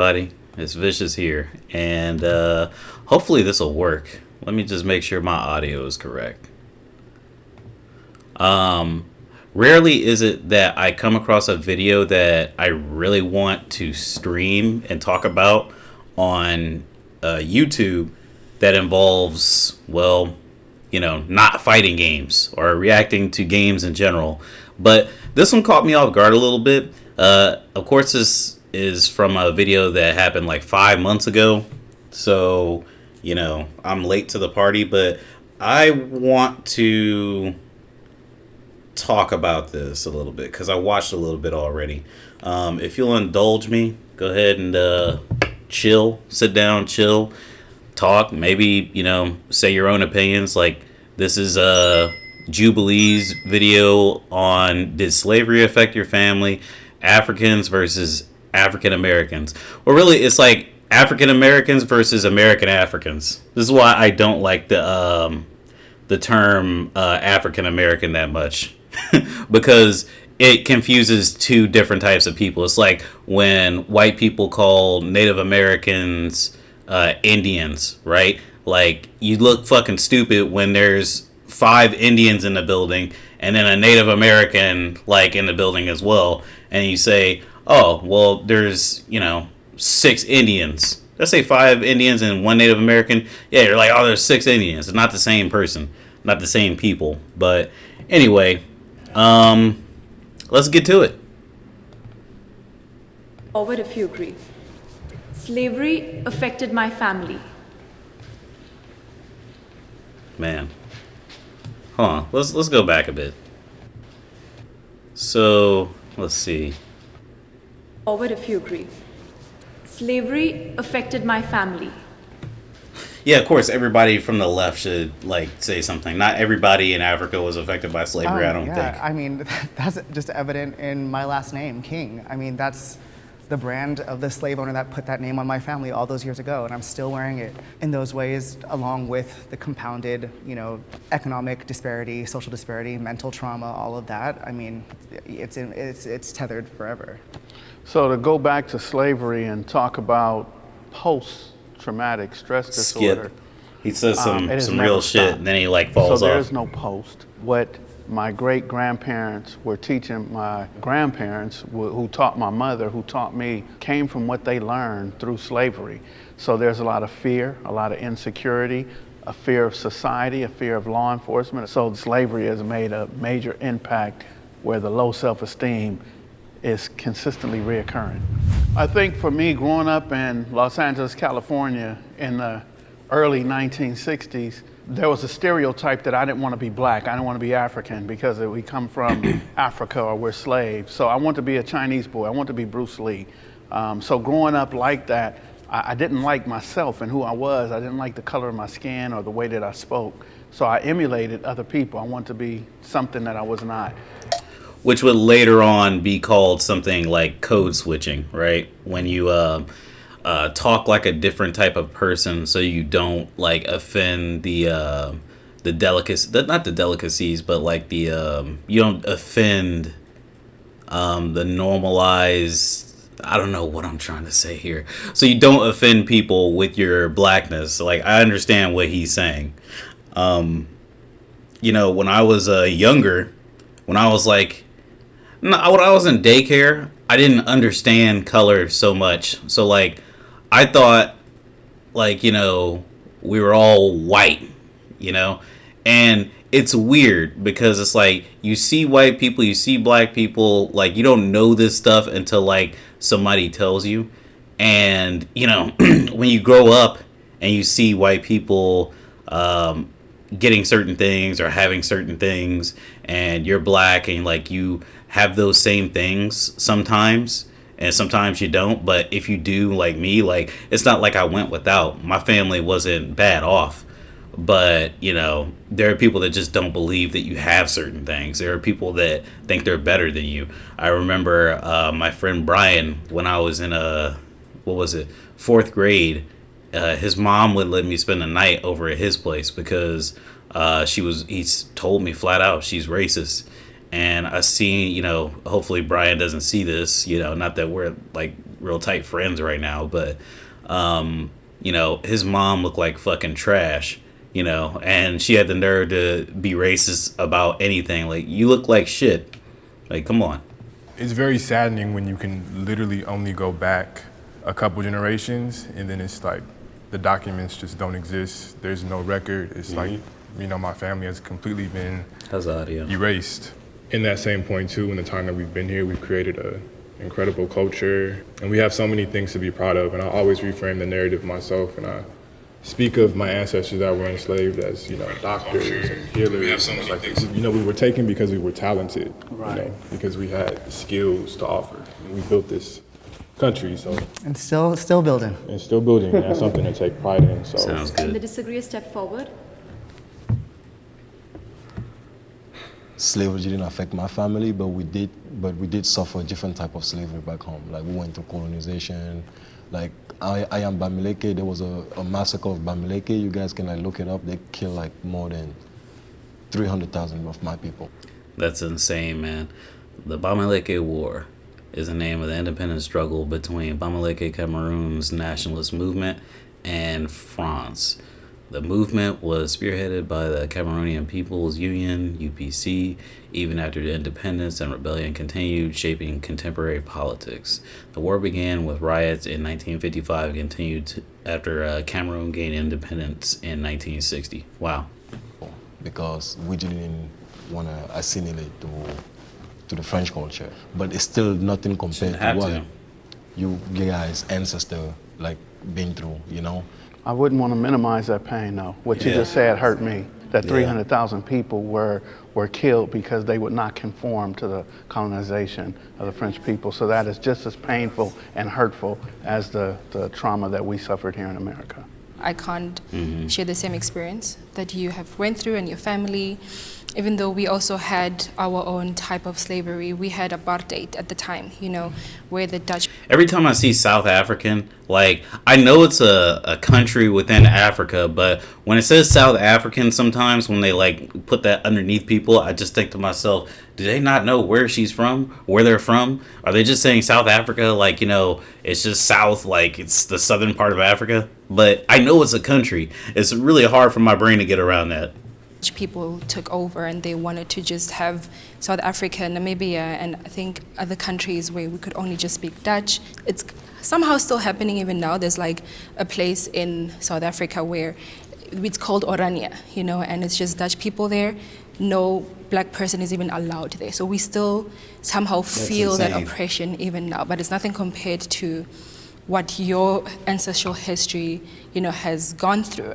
Buddy, it's Vicious here, and hopefully this will work. Let me just make sure my audio is correct. Um, Rarely is it that I come across a video that I really want to stream and talk about on YouTube that involves, well, not fighting games or reacting to games in general. But this one caught me off guard a little bit. Of course, this is from a video that happened like 5 months ago. So, I'm late to the party, but I want to talk about this a little bit because I watched a little bit already. If you'll indulge me, go ahead and chill, sit down, chill, talk, maybe, say your own opinions. Like, this is Jubilee's video on did slavery affect your family? Africans versus African Americans. Well, really, it's like African Americans versus American Africans. This is why I don't like the term African American that much because it confuses two different types of people. It's like when white people call Native Americans Indians, right? Like, you look fucking stupid when there's five Indians in the building and then a Native American like in the building as well, and you say, oh, well, there's six Indians. Let's say five Indians and one Native American. Yeah, you're like, oh, there's six Indians. It's not the same person, not the same people. But anyway, let's get to it. Forward if you agree. Slavery affected my family. Man, hold on. Let's go back a bit. So let's see. Forward if you agree. Slavery affected my family. Yeah, of course, everybody from the left should say something. Not everybody in Africa was affected by slavery. I don't think. I mean, that's just evident in my last name, King. I mean, that's the brand of the slave owner that put that name on my family all those years ago, and I'm still wearing it in those ways, along with the compounded, economic disparity, social disparity, mental trauma, all of that. I mean, it's tethered forever. So to go back to slavery and talk about post-traumatic stress disorder. Skip. He says some never real shit, stopped. and then he falls so off. there's no post. What my great-grandparents were teaching my grandparents, who taught my mother, who taught me, came from what they learned through slavery. So there's a lot of fear, a lot of insecurity, a fear of society, a fear of law enforcement. So slavery has made a major impact where the low self-esteem is consistently reoccurring. I think for me, growing up in Los Angeles, California in the early 1960s, there was a stereotype that I didn't want to be black, I didn't want to be African because we come from Africa or we're slaves. So I want to be a Chinese boy, I want to be Bruce Lee. So growing up like that, I didn't like myself and who I was. I didn't like the color of my skin or the way that I spoke. So I emulated other people. I wanted to be something that I was not. Which would later on be called something like code switching, right? When you talk like a different type of person, so you don't offend the delicacies, not the delicacies, but the you don't offend the normalized. I don't know what I'm trying to say here. So you don't offend people with your blackness. I understand what he's saying. When I was younger, when I was when I was in daycare, I didn't understand color so much. So I thought we were all white, and it's weird because it's you see white people, you see black people, you don't know this stuff until somebody tells you. And when you grow up and you see white people getting certain things or having certain things, and you're black and you have those same things sometimes, and sometimes you don't. But if you do, like me, it's not like I went without. My family wasn't bad off, but there are people that just don't believe that you have certain things. There are people that think they're better than you. I remember my friend Brian, when I was in fourth grade, his mom would let me spend the night over at his place because he's told me flat out she's racist. And I seen, hopefully Brian doesn't see this, not that we're real tight friends right now, but you know, his mom looked like fucking trash, you know, and she had the nerve to be racist about anything. Like, you look like shit. Like, come on. It's very saddening when you can literally only go back a couple generations and then it's like the documents just don't exist. There's no record. It's like, you know, my family has completely been erased. In that same point too, in the time that we've been here, we've created a incredible culture and we have so many things to be proud of. And I always reframe the narrative myself and I speak of my ancestors that were enslaved as, you know, doctors and healers. And like, you know, we were taken because we were talented, right. You know, because we had skills to offer. And we built this country, so. And still building. And still building, and that's something to take pride in, so. Sounds good. Can the disagree a step forward? Slavery didn't affect my family, but we did suffer a different type of slavery back home. Like, we went through colonization. Like, I am Bamileke. There was a massacre of Bamileke. You guys can like look it up. They killed like more than 300,000 of my people. That's insane, man. The Bamileke War is the name of the independent struggle between Bamileke Cameroon's nationalist movement and France. The movement was spearheaded by the Cameroonian People's Union, UPC, even after the independence and rebellion continued shaping contemporary politics. The war began with riots in 1955 and continued after Cameroon gained independence in 1960. Wow. Because we didn't want to assimilate to the French culture. But it's still nothing compared to what you guys' ancestors like been through, you know? I wouldn't want to minimize that pain, though. What you just said hurt me. That 300,000 people were killed because they would not conform to the colonization of the French people. So that is just as painful and hurtful as the trauma that we suffered here in America. I can't share the same experience that you have went through and your family. Even though we also had our own type of slavery, we had apartheid at the time, you know, where the Dutch... Every time I see South African, like, I know it's a country within Africa, but when it says South African sometimes, when they, like, put that underneath people, I just think to myself, do they not know where she's from, where they're from? Are they just saying South Africa, like, you know, it's just South, like, it's the southern part of Africa? But I know it's a country. It's really hard for my brain to get around that. People took over and they wanted to just have South Africa, Namibia, and I think other countries where we could only just speak Dutch. It's somehow still happening even now. There's like a place in South Africa where it's called Orania, you know, and it's just Dutch people there. No black person is even allowed there. So we still somehow feel that oppression even now, but it's nothing compared to what your ancestral history, you know, has gone through.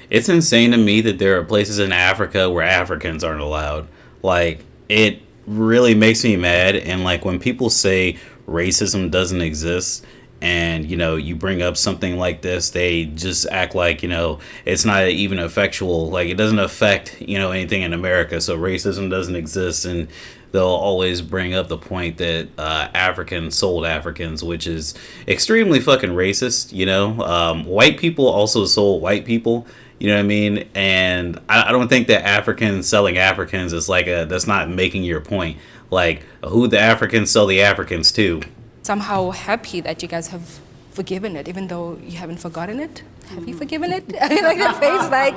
It's insane to me that there are places in Africa where Africans aren't allowed. Like, it really makes me mad. And like, when people say racism doesn't exist and, you know, you bring up something like this, they just act like, you know, it's not even effectual. Like, it doesn't affect, you know, anything in America. So racism doesn't exist. And they'll always bring up the point that Africans sold Africans, which is extremely fucking racist, you know. White people also sold white people, you know what I mean? And I don't think that Africans selling Africans is like that's not making your point. Like, who the Africans sell the Africans to? Somehow happy that you guys have forgiven it, even though you haven't forgotten it. Have you forgiven it? I mean, like, your face is like...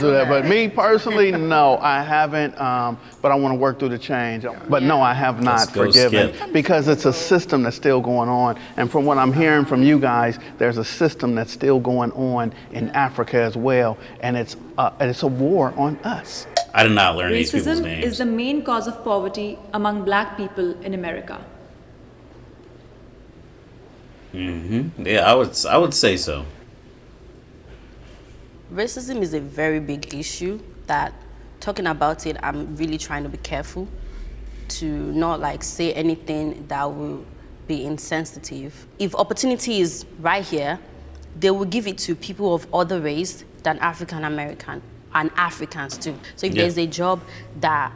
Do that. But me personally, no, I haven't. But I want to work through the change. But no, I have not forgiven, because it's a system that's still going on. And from what I'm hearing from you guys, there's a system that's still going on in Africa as well. And it's a war on us. I did not learn these people's names. Racism is the main cause of poverty among black people in America. Yeah, I would say so. Racism is a very big issue that, talking about it, I'm really trying to be careful to not like say anything that will be insensitive. If opportunity is right here, they will give it to people of other race than African American and Africans too. So if there's a job that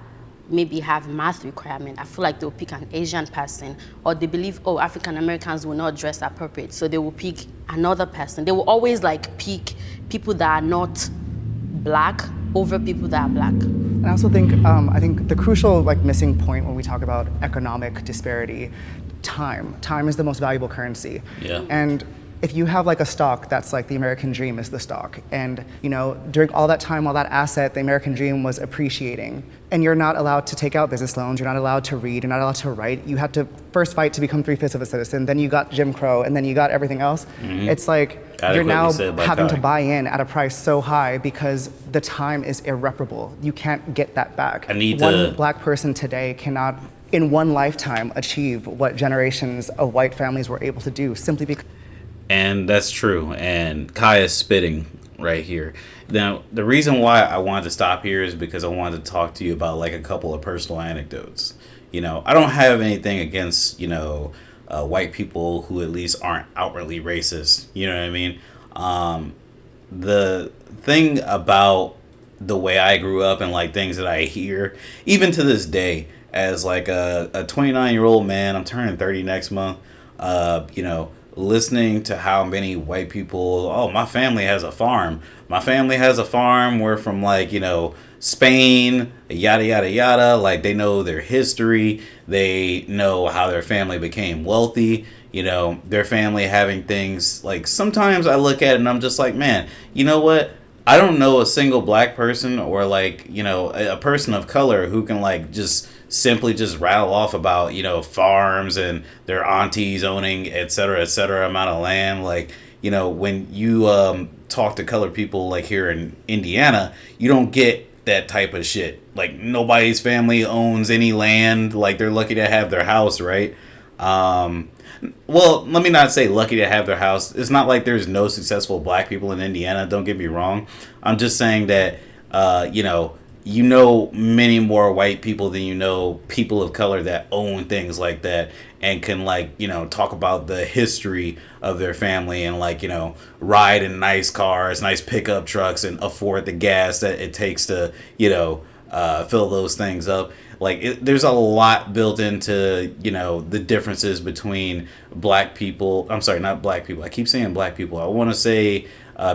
maybe have math requirement, I feel like they'll pick an Asian person, or they believe, oh, African Americans will not dress appropriate, so they will pick another person. They will always like pick people that are not black over people that are black. And I also think, I think the crucial like missing point when we talk about economic disparity, time. Time is the most valuable currency. Yeah. And if you have like a stock that's like the American dream is the stock, and you know, during all that time, all that asset, the American dream was appreciating, and you're not allowed to take out business loans, you're not allowed to read, you're not allowed to write, you had to first fight to become 3/5 of a citizen, then you got Jim Crow, and then you got everything else. It's like you're now having to buy in at a price so high because the time is irreparable. You can't get that back. One black person today cannot, in one lifetime, achieve what generations of white families were able to do simply because. And that's true. And Kai is spitting right here. Now, the reason why I wanted to stop here is because I wanted to talk to you about like a couple of personal anecdotes. You know, I don't have anything against, you know, white people who at least aren't outwardly racist. You know what I mean? The thing about the way I grew up and like things that I hear, even to this day, as like a 29-year-old man, I'm turning 30 next month, you know, listening to how many white people, oh, my family has a farm. My family has a farm. We're from like, you know, Spain, yada, yada, yada. Like they know their history. They know how their family became wealthy. You know, their family having things like sometimes I look at it and I'm just like, man, you know what? I don't know a single black person or like, you know, a person of color who can like just simply just rattle off about, you know, farms and their aunties owning et cetera amount of land. Like, you know, when you talk to colored people like here in Indiana, you don't get that type of shit. Like nobody's family owns any land. Like they're lucky to have their house, right? Well, let me not say lucky to have their house. It's not like there's no successful black people in Indiana. Don't get me wrong. I'm just saying that, you know many more white people than you know people of color that own things like that and can like, you know, talk about the history of their family and like, you know, ride in nice cars, nice pickup trucks and afford the gas that it takes to, you know, fill those things up. Like there's a lot built into, you know, the differences between black people. I'm sorry, not black people. I keep saying black people. I want to say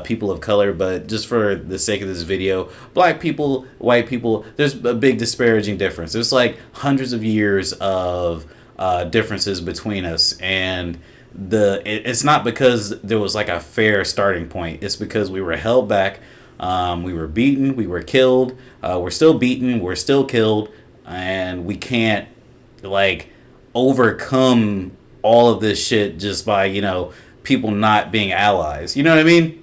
people of color, but just for the sake of this video, black people, white people, there's a big disparaging difference. There's like hundreds of years of differences between us, and it's not because there was like a fair starting point. It's because we were held back, we were beaten, we were killed, we're still beaten, we're still killed, and we can't like overcome all of this shit just by, you know, people not being allies. You know what I mean?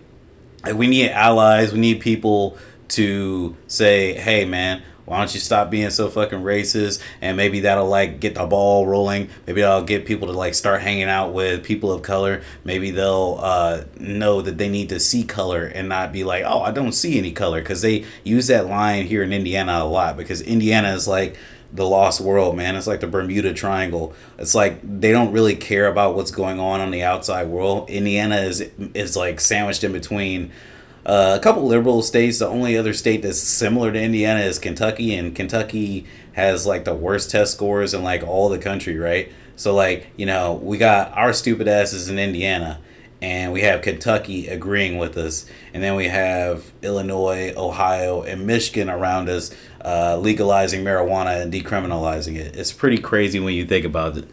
Like we need allies. We need people to say, hey man, why don't you stop being so fucking racist? And maybe that'll like get the ball rolling. Maybe that'll get people to like start hanging out with people of color. Maybe they'll know that they need to see color and not be like, oh, I don't see any color. Because they use that line here in Indiana a lot, because Indiana is like the lost world, man. It's like the Bermuda Triangle. It's like they don't really care about what's going on the outside world. Indiana is like sandwiched in between a couple liberal states. The only other state that's similar to Indiana is Kentucky, and Kentucky has like the worst test scores in like all the country, right? So like, you know, we got our stupid asses in Indiana, and we have Kentucky agreeing with us, and then we have Illinois, Ohio, and Michigan around us legalizing marijuana and decriminalizing it. It's pretty crazy when you think about it.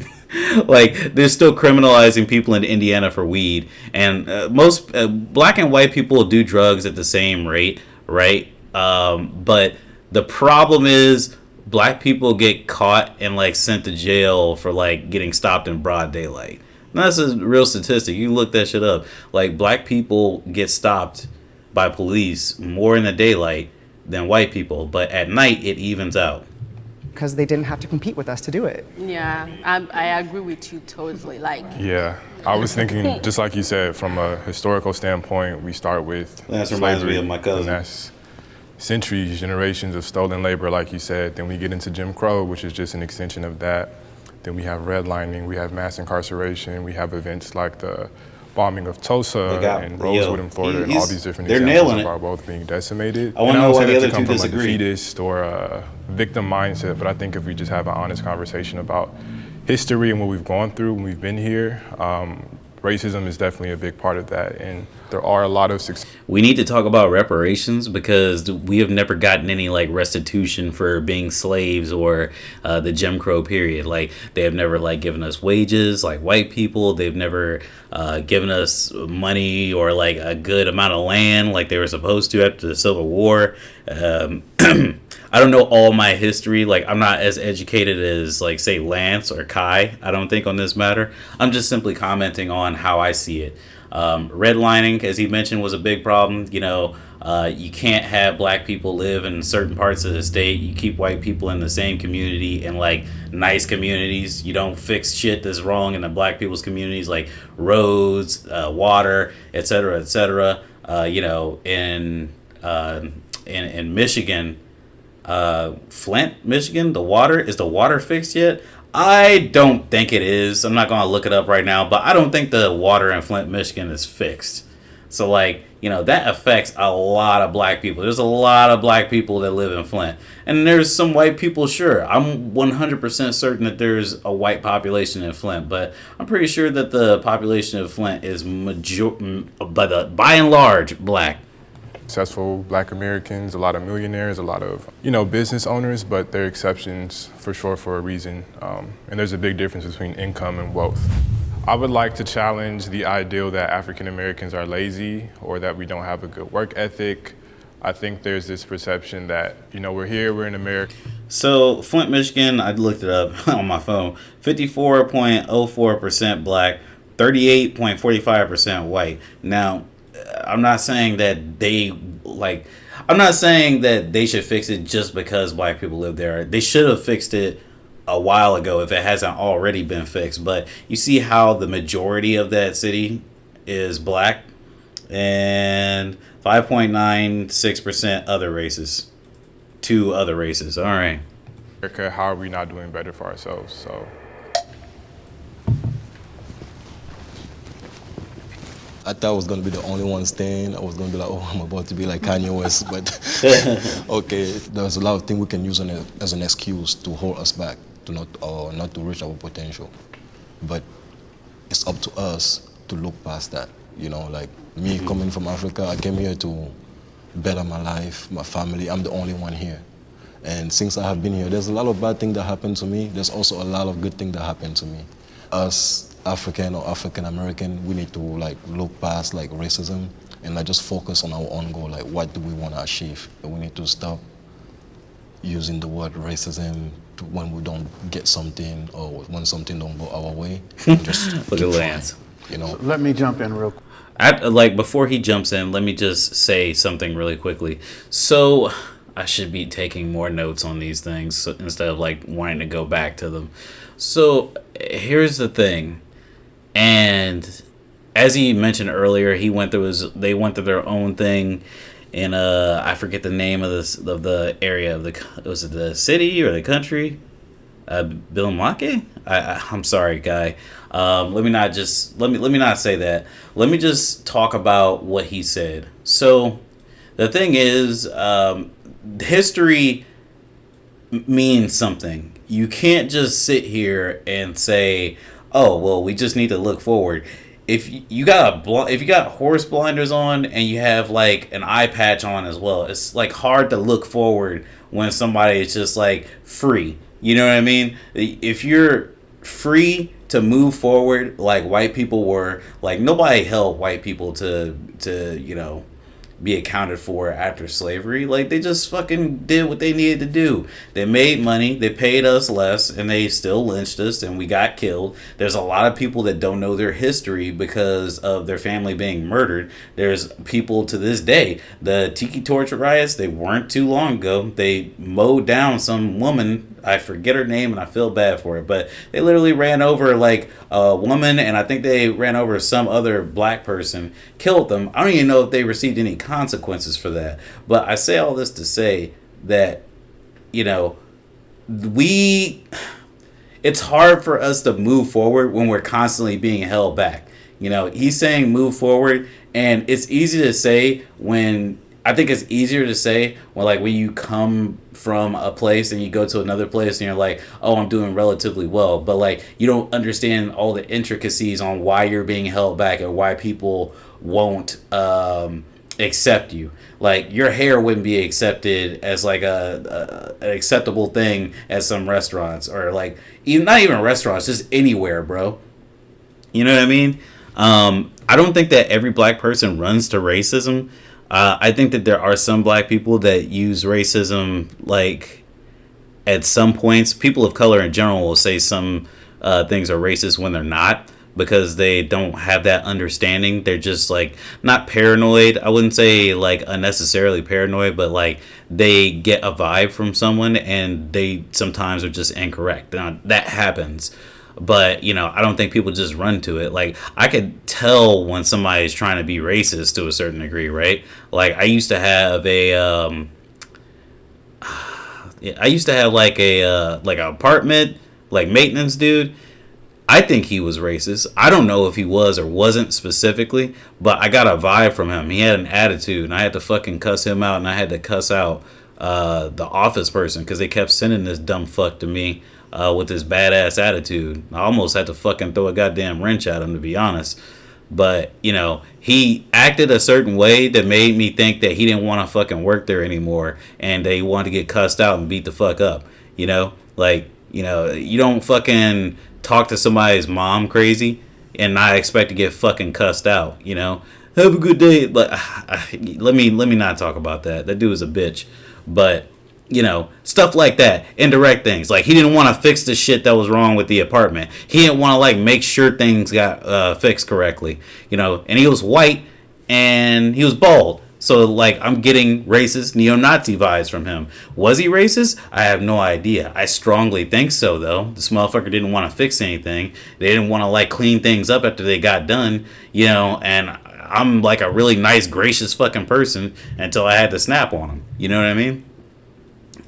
Like, they're still criminalizing people in Indiana for weed, and most black and white people do drugs at the same rate, right? But the problem is black people get caught and like sent to jail for like getting stopped in broad daylight. Now, that's a real statistic. You can look that shit up. Like, black people get stopped by police more in the daylight than white people, but at night it evens out. Because they didn't have to compete with us to do it. Yeah, I agree with you totally. Like, yeah, I was thinking, just like you said, from a historical standpoint, we start with that reminds me of my cousin. And that's centuries, generations of stolen labor, like you said. Then we get into Jim Crow, which is just an extension of that. Then we have redlining, we have mass incarceration, we have events like the bombing of Tulsa and Rosewood in Florida, and all these different examples of our both being decimated. I want to know why the other two disagree. disagree. Like a defeatist or a victim mindset, but I think if we just have an honest conversation about history and what we've gone through when we've been here, Racism is definitely a big part of that, and there are a lot of We need to talk about reparations because we have never gotten any like restitution for being slaves or the Jim Crow period. Like they have never like given us wages like white people. They've never given us money or like a good amount of land like they were supposed to after the Civil War. I don't know all my history. Like I'm not as educated as like say Lance or Kai. I don't think on this matter. I'm just simply commenting on how I see it. Redlining, as he mentioned, was a big problem. You know, you can't have black people live in certain parts of the state. You keep white people in the same community in like nice communities. You don't fix shit that's wrong in the black people's communities like roads, water, etc., etc. You know, in Michigan. Flint, Michigan, the water fixed yet? I don't think it is. I'm not going to look it up right now, but I don't think the water in Flint, Michigan is fixed. So like, you know, that affects a lot of black people. There's a lot of black people that live in Flint. And there's some white people, sure. I'm 100% certain that there's a white population in Flint, but I'm pretty sure that the population of Flint is by and large black. successful black Americans, a lot of millionaires, a lot of, you know, business owners, but they're exceptions for sure for a reason. And there's a big difference between income and wealth. I would like to challenge the ideal that African Americans are lazy or that we don't have a good work ethic. I think there's this perception that, you know, we're here, we're in America. So Flint, Michigan, I looked it up on my phone, 54.04% black, 38.45% white. Now, I'm not saying that I'm not saying that they should fix it just because black people live there. They should have fixed it a while ago if it hasn't already been fixed. But you see how the majority of that city is black and 5.96% other races. 2 other races. All right. How are we not doing better for ourselves? So. I thought I was gonna be the only one staying. I was gonna be like, oh, I'm about to be like Kanye West, but okay, there's a lot of things we can use as an excuse to hold us back, to not to reach our potential. But it's up to us to look past that. You know, like me coming from Africa, I came here to better my life, my family. I'm the only one here. And since I have been here, there's a lot of bad things that happened to me. There's also a lot of good things that happened to me. Us African or African American, we need to like look past like racism and like just focus on our own goal. Like, what do we want to achieve? And we need to stop using the word racism when we don't get something or when something don't go our way. Just Look at Lance. You know. So let me jump in real quick. Before he jumps in, let me just say something really quickly. So I should be taking more notes on these things instead of like wanting to go back to them. So here's the thing. And as he mentioned earlier, they went through their own thing in I forget the name of the area of was it the city or the country? Bilimake? I'm sorry, guy. Let me not say that. Let me just talk about what he said. So the thing is, history means something. You can't just sit here and say, oh, well, we just need to look forward. If you got horse blinders on and you have like an eye patch on as well, it's like hard to look forward when somebody is just like free. You know what I mean? If you're free to move forward like white people were, like nobody held white people to you know, be accounted for after slavery. Like they just fucking did what they needed to do. They made money, they paid us less, and they still lynched us and we got killed. There's a lot of people that don't know their history because of their family being murdered. There's people to this day, the Tiki Torch riots, they weren't too long ago. They mowed down some woman, I forget her name and I feel bad for it, but they literally ran over like a woman and I think they ran over some other black person, killed them. I don't even know if they received any consequences for that. But I say all this to say that, you know, it's hard for us to move forward when we're constantly being held back. You know, he's saying move forward, and it's easy to say when I think it's easier to say when you come from a place and you go to another place and you're like, oh, I'm doing relatively well, but like you don't understand all the intricacies on why you're being held back or why people won't accept you. Like your hair wouldn't be accepted as like an acceptable thing at some restaurants, or like even not even restaurants, just anywhere, bro. You know what I mean? I don't think that every black person runs to racism. I think that there are some black people that use racism like at some points. People of color in general will say some things are racist when they're not, because they don't have that understanding. They're just like not paranoid. I wouldn't say like unnecessarily paranoid, but like they get a vibe from someone and they sometimes are just incorrect. Now, that happens. But, I don't think people just run to it. Like, I could tell when somebody's trying to be racist to a certain degree, right? Like, I used to have like an apartment, like maintenance dude. I think he was racist. I don't know if he was or wasn't specifically, but I got a vibe from him. He had an attitude, and I had to fucking cuss him out, and I had to cuss out the office person because they kept sending this dumb fuck to me with this badass attitude. I almost had to fucking throw a goddamn wrench at him, to be honest. But, he acted a certain way that made me think that he didn't want to fucking work there anymore, and they wanted to get cussed out and beat the fuck up. You don't fucking talk to somebody's mom crazy and not expect to get fucking cussed out. Have a good day. But let me not talk about that. That dude was a bitch. But stuff like that, indirect things. Like, he didn't want to fix the shit that was wrong with the apartment. He didn't want to like make sure things got fixed correctly. And he was white and he was bald. So like, I'm getting racist neo-Nazi vibes from him. Was he racist? I have no idea. I strongly think so, though. This motherfucker didn't want to fix anything. They didn't want to like clean things up after they got done. And I'm like a really nice, gracious fucking person until I had to snap on him. You know what I mean?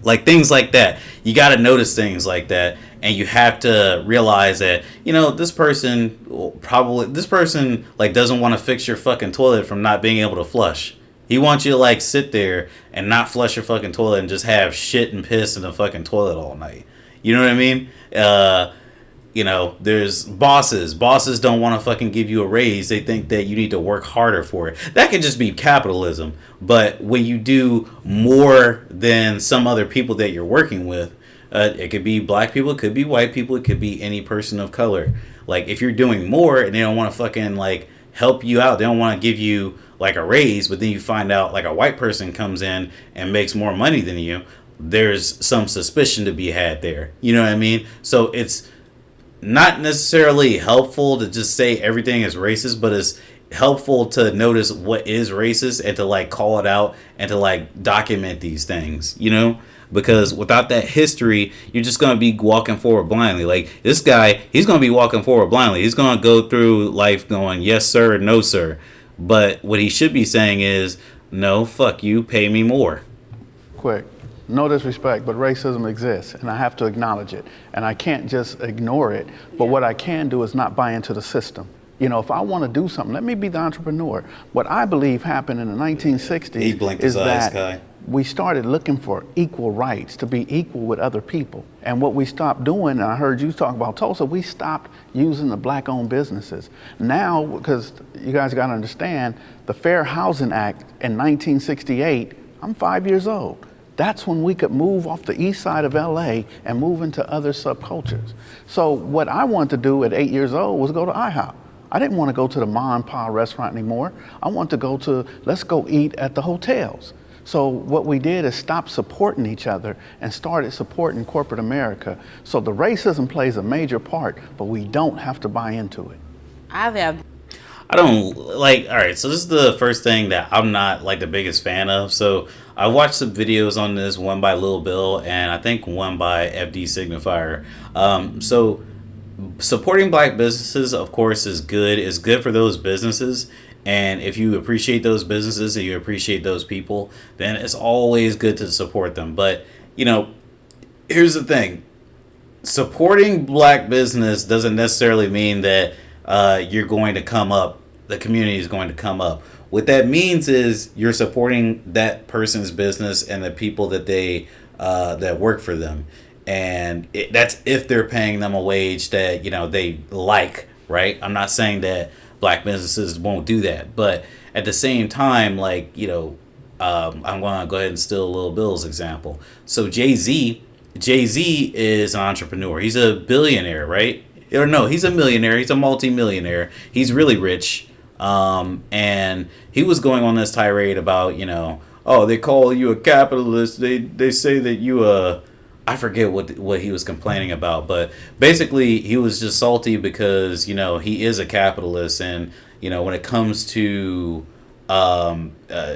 Like, things like that. You got to notice things like that, and you have to realize that, this person like doesn't want to fix your fucking toilet from not being able to flush. He wants you to like sit there and not flush your fucking toilet and just have shit and piss in the fucking toilet all night. You know what I mean? There's bosses. Bosses don't want to fucking give you a raise. They think that you need to work harder for it. That could just be capitalism. But when you do more than some other people that you're working with, it could be black people, it could be white people, it could be any person of color. Like, if you're doing more and they don't want to fucking like help you out, they don't want to give you like a raise, but then you find out like a white person comes in and makes more money than you, there's some suspicion to be had there. You know what I mean? So it's not necessarily helpful to just say everything is racist, but it's helpful to notice what is racist and to like call it out and to like document these things, because without that history, you're just going to be walking forward blindly. Like, this guy, he's going to be walking forward blindly. He's going to go through life going, yes, sir, no, sir. But what he should be saying is, no, fuck you, pay me more. Quick. No disrespect, but racism exists, and I have to acknowledge it. And I can't just ignore it, but what I can do is not buy into the system. If I want to do something, let me be the entrepreneur. What I believe happened in the 1960s is that we started looking for equal rights, to be equal with other people. And what we stopped doing, and I heard you talk about Tulsa, we stopped using the black-owned businesses. Now, because you guys got to understand, the Fair Housing Act in 1968, I'm 5 years old. That's when we could move off the east side of LA and move into other subcultures. So what I wanted to do at 8 years old was go to IHOP. I didn't want to go to the ma and pa restaurant anymore. I wanted to go to, let's go eat at the hotels. So what we did is stop supporting each other and started supporting corporate America. So the racism plays a major part, but we don't have to buy into it. I don't like, all right, so this is the first thing that I'm not like the biggest fan of. So I watched some videos on this, one by Lil Bill and I think one by FD Signifier. So supporting black businesses, of course, is good. It's good for those businesses. And if you appreciate those businesses and you appreciate those people, then it's always good to support them. But, here's the thing. Supporting black business doesn't necessarily mean that you're going to come up the community is going to come up. What that means is you're supporting that person's business and the people that they that work for them, and that's if they're paying them a wage that they like, right? I'm not saying that black businesses won't do that, but at the same time, like I'm going to go ahead and steal Lil Bill's example. So Jay-Z is an entrepreneur. He's a billionaire, right? Or no, he's a millionaire. He's a multi-millionaire. He's really rich. And he was going on this tirade about, oh, they call you a capitalist. They say that you I forget what he was complaining about, but basically he was just salty because, he is a capitalist, and, when it comes to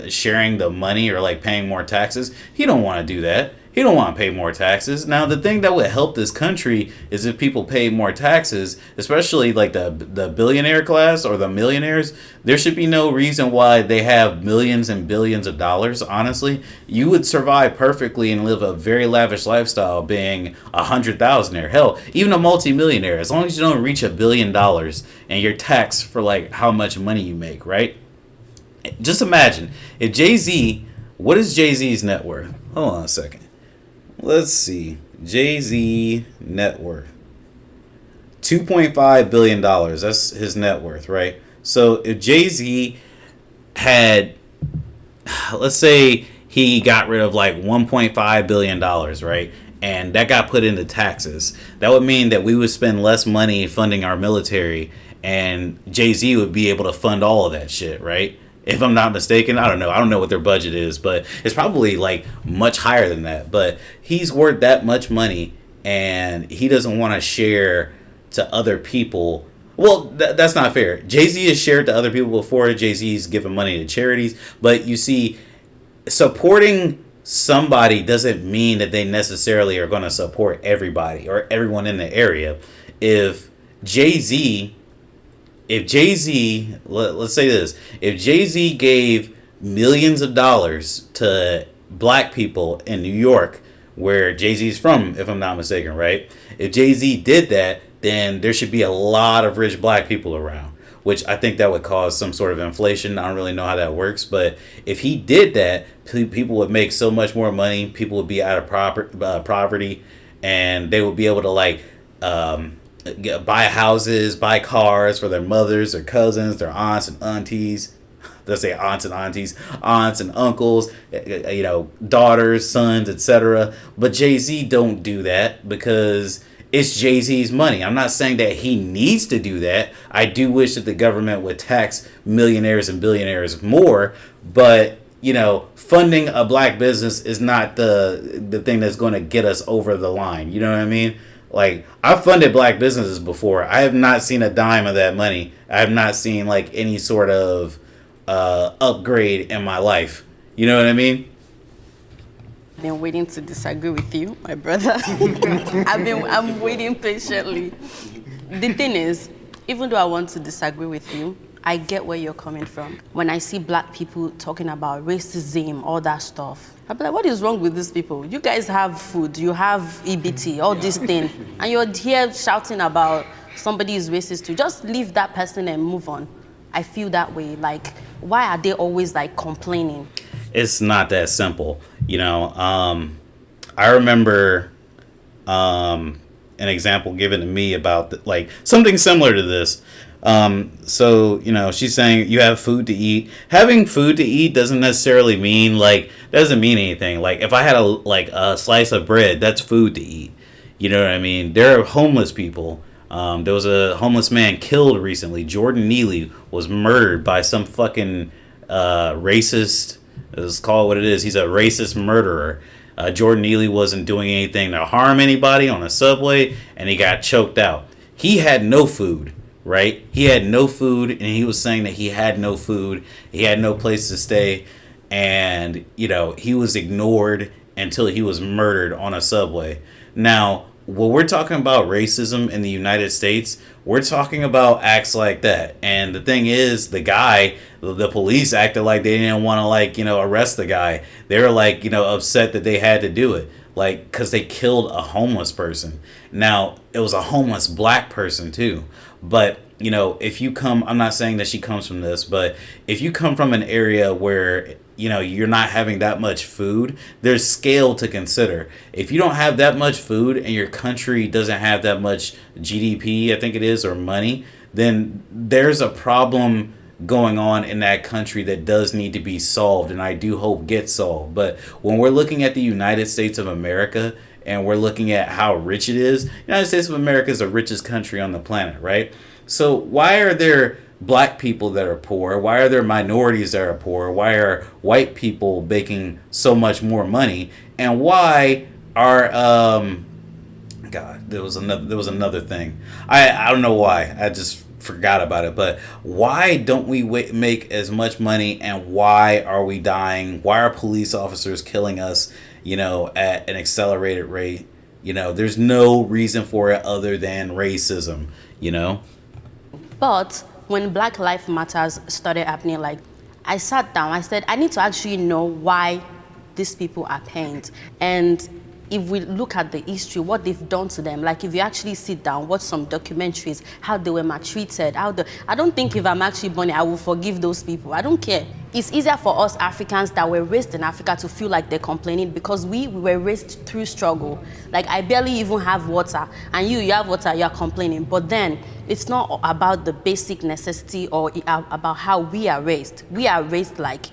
sharing the money or like paying more taxes, he don't want to do that. He don't want to pay more taxes. Now, the thing that would help this country is if people pay more taxes, especially like the billionaire class or the millionaires. There should be no reason why they have millions and billions of dollars. Honestly, you would survive perfectly and live a very lavish lifestyle being 100,000-aire. Hell, even a multi-millionaire, as long as you don't reach $1 billion and you're taxed for like how much money you make, right? Just imagine if Jay-Z, what is Jay-Z's net worth? Hold on a second. Let's see. Jay-Z net worth. $2.5 billion. That's his net worth, right? So if Jay-Z had, let's say he got rid of like $1.5 billion, right? And that got put into taxes. That would mean that we would spend less money funding our military, and Jay-Z would be able to fund all of that shit, right? If I'm not mistaken. I don't know. I don't know what their budget is, but it's probably like much higher than that. But he's worth that much money, and he doesn't want to share to other people. Well, that's not fair. Jay-Z has shared to other people before. Jay-Z's given money to charities. But you see, supporting somebody doesn't mean that they necessarily are going to support everybody or everyone in the area. If Jay-Z, let's say this, if Jay-Z gave millions of dollars to black people in New York, where Jay-Z's from, if I'm not mistaken, right? If Jay-Z did that, then there should be a lot of rich black people around, which I think that would cause some sort of inflation. I don't really know how that works, but if he did that, people would make so much more money, people would be out of poverty, and they would be able to like buy houses, buy cars for their mothers, their cousins, their aunts and aunties. Let's say aunts and aunties, aunts and uncles, daughters, sons, etc. But Jay-Z don't do that because it's Jay-Z's money. I'm not saying that he needs to do that. I do wish that the government would tax millionaires and billionaires more, but funding a black business is not the thing that's going to get us over the line. You know what I mean? Like, I've funded black businesses before. I have not seen a dime of that money. I have not seen like any sort of upgrade in my life. You know what I mean? I've been waiting to disagree with you, my brother. I'm waiting patiently. The thing is, even though I want to disagree with you, I get where you're coming from. When I see black people talking about racism, all that stuff, I'm like, what is wrong with these people? You guys have food, you have EBT, all this thing, and you're here shouting about somebody is racist too. Just leave that person and move on. I feel that way. Like, why are they always like complaining? It's not that simple. I remember an example given to me about like something similar to this. So she's saying you have food to eat. Having food to eat doesn't necessarily mean doesn't mean anything. Like, if I had a slice of bread, that's food to eat. You know what I mean? There are homeless people. There was a homeless man killed recently. Jordan Neely was murdered by some fucking racist. Let's call it what it is. He's a racist murderer. Jordan Neely wasn't doing anything to harm anybody on a subway, and he got choked out. He had no food, right? He had no food, and he was saying that he had no food. He had no place to stay, and, he was ignored until he was murdered on a subway. Now, when we're talking about racism in the United States, we're talking about acts like that. And the thing is, the police acted like they didn't want to arrest the guy. They were upset that they had to do it, because they killed a homeless person. Now, it was a homeless black person too. But, you know, if you come, I'm not saying that she comes from this, but if you come from an area where, you know, you're not having that much food, there's scale to consider. If you don't have that much food and your country doesn't have that much GDP, I think it is, or money, then there's a problem going on in that country that does need to be solved, and I do hope gets solved. But when we're looking at the United States of America and we're looking at how rich it is, United States of America is the richest country on the planet, right? So why are there black people that are poor? Why are there minorities that are poor? Why are white people making so much more money? And why are God, there was another thing. I don't know why. I just forgot about it. But why don't we make as much money, and why are we dying? Why are police officers killing us, you know, at an accelerated rate? You know, there's no reason for it other than racism, you know? But when Black Lives Matters started happening, like, I sat down, I said, I need to actually know why these people are pained. And if we look at the history, what they've done to them, like if you actually sit down, watch some documentaries, how they were maltreated, I don't think if I'm actually born, I will forgive those people. I don't care. It's easier for us Africans that were raised in Africa to feel like they're complaining, because we were raised through struggle. Like, I barely even have water, and you have water, you're complaining. But then it's not about the basic necessity or about how we are raised. We are raised like,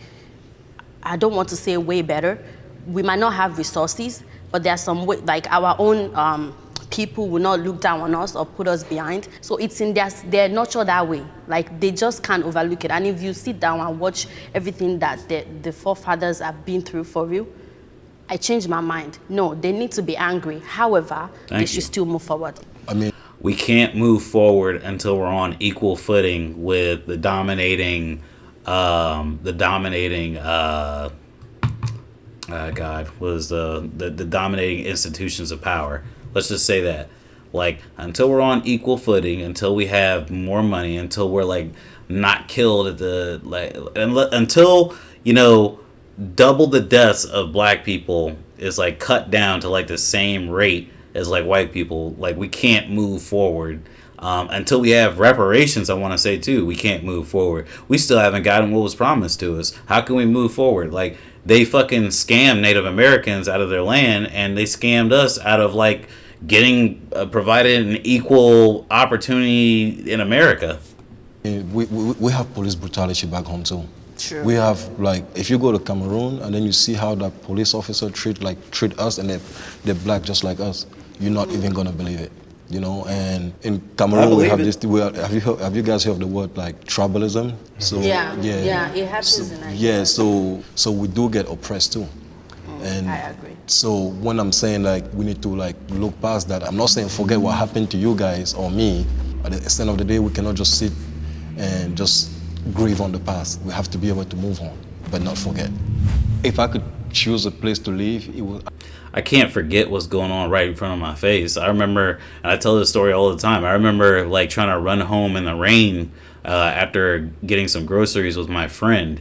I don't want to say way better. We might not have resources, but there are some way, like our own people will not look down on us or put us behind. So it's in they're nurtured that way. Like, they just can't overlook it. And if you sit down and watch everything that the forefathers have been through for real, I changed my mind. No, they need to be angry. However, they should still move forward. I mean, we can't move forward until we're on equal footing with the dominating the dominating institutions of power. Let's just say that. Like, until we're on equal footing, until we have more money, until we're like not killed at until, you know, double the deaths of black people is like cut down to like the same rate as like white people, like, we can't move forward. Until we have reparations, I want to say too, we can't move forward. We still haven't gotten what was promised to us. How can we move forward? Like, they fucking scammed Native Americans out of their land, and they scammed us out of like getting provided an equal opportunity in America. we have police brutality back home too. True. We have, like, if you go to Cameroon and then you see how that police officer treat us, and they're black just like us, you're not even gonna believe it. You know, and in Cameroon we have this. Have you guys heard of the word like tribalism? So yeah, it happens in Nigeria. So we do get oppressed too. And I agree. so when I'm saying like we need to like look past that, I'm not saying forget what happened to you guys or me. At the end of the day, we cannot just sit and just grieve on the past. We have to be able to move on, but not forget. If I could choose a place to live, it would. I can't forget what's going on right in front of my face. I remember, and I tell this story all the time, I remember like trying to run home in the rain after getting some groceries with my friend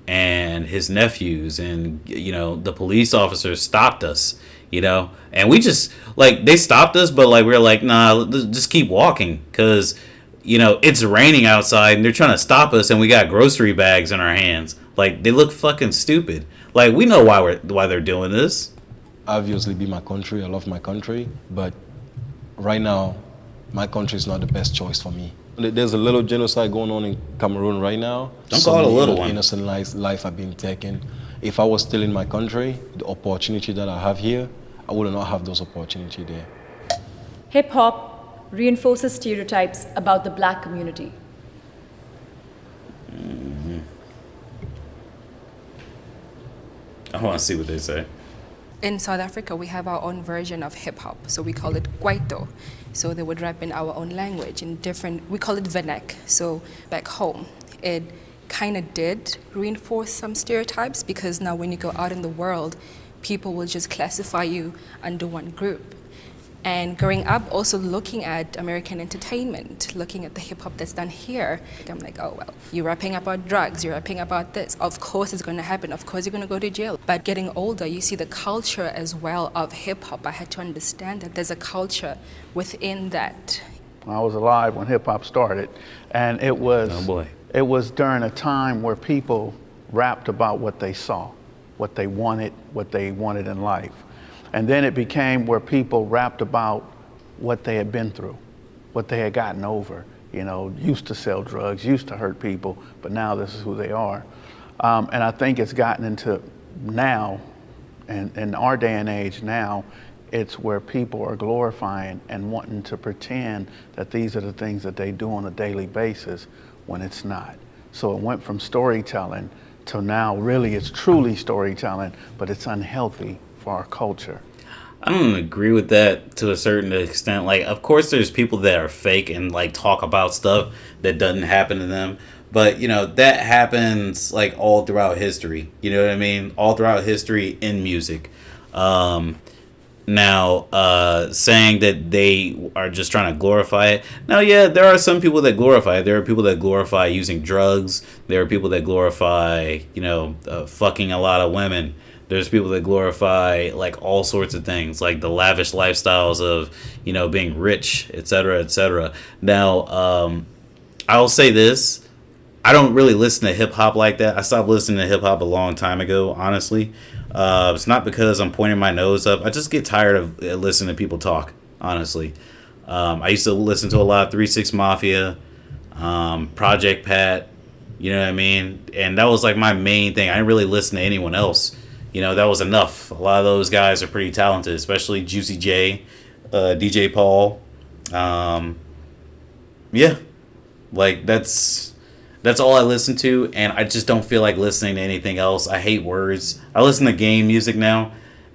and his nephews, and, you know, the police officers stopped us, you know, and we just, like, they stopped us, but like we were like, nah, just keep walking, because, you know, it's raining outside and they're trying to stop us, and we got grocery bags in our hands. Like, they look fucking stupid. Like, we know why they're doing this. Obviously be my country. I love my country, but right now, my country is not the best choice for me. There's a little genocide going on in Cameroon right now. Don't call it a little one. Innocent life are being taken. If I was still in my country, the opportunity that I have here, I would not have those opportunities there. Hip hop reinforces stereotypes about the black community. I want to see what they say. In South Africa, we have our own version of hip hop, so we call it kwaito. So they would rap in our own language, we call it vernac. So back home, it kind of did reinforce some stereotypes, because now when you go out in the world, people will just classify you under one group. And growing up, also looking at American entertainment, looking at the hip hop that's done here, I'm like, oh, well, you're rapping about drugs, you're rapping about this. Of course it's going to happen. Of course you're going to go to jail. But getting older, you see the culture as well of hip hop. I had to understand that there's a culture within that. I was alive when hip hop started, and it was Oh boy. it was during a time where people rapped about what they saw, what they wanted in life. And then it became where people rapped about what they had been through, what they had gotten over. You know, used to sell drugs, used to hurt people, but now this is who they are. And I think it's gotten into now, and in our day and age now, it's where people are glorifying and wanting to pretend that these are the things that they do on a daily basis when it's not. So it went from storytelling to now really it's truly storytelling, but it's unhealthy for our culture. I don't agree with that to a certain extent. Like, of course, there's people that are fake and like talk about stuff that doesn't happen to them. But, you know, that happens like all throughout history. You know what I mean? All throughout history in music. Now, saying that they are just trying to glorify it. Now, yeah, there are some people that glorify it. There are people that glorify using drugs. There are people that glorify, you know, fucking a lot of women. There's people that glorify like all sorts of things, like the lavish lifestyles of, you know, being rich, etc., etc. Now, I'll say this. I don't really listen to hip hop like that. I stopped listening to hip hop a long time ago, honestly. It's not because I'm pointing my nose up. I just get tired of listening to people talk, honestly. I used to listen to a lot of 3 6 Mafia, Project Pat, you know what I mean? And that was like my main thing. I didn't really listen to anyone else. You know, that was enough. A lot of those guys are pretty talented, especially Juicy J, DJ Paul. Yeah, like that's all I listen to, and I just don't feel like listening to anything else. I hate words. I listen to game music now,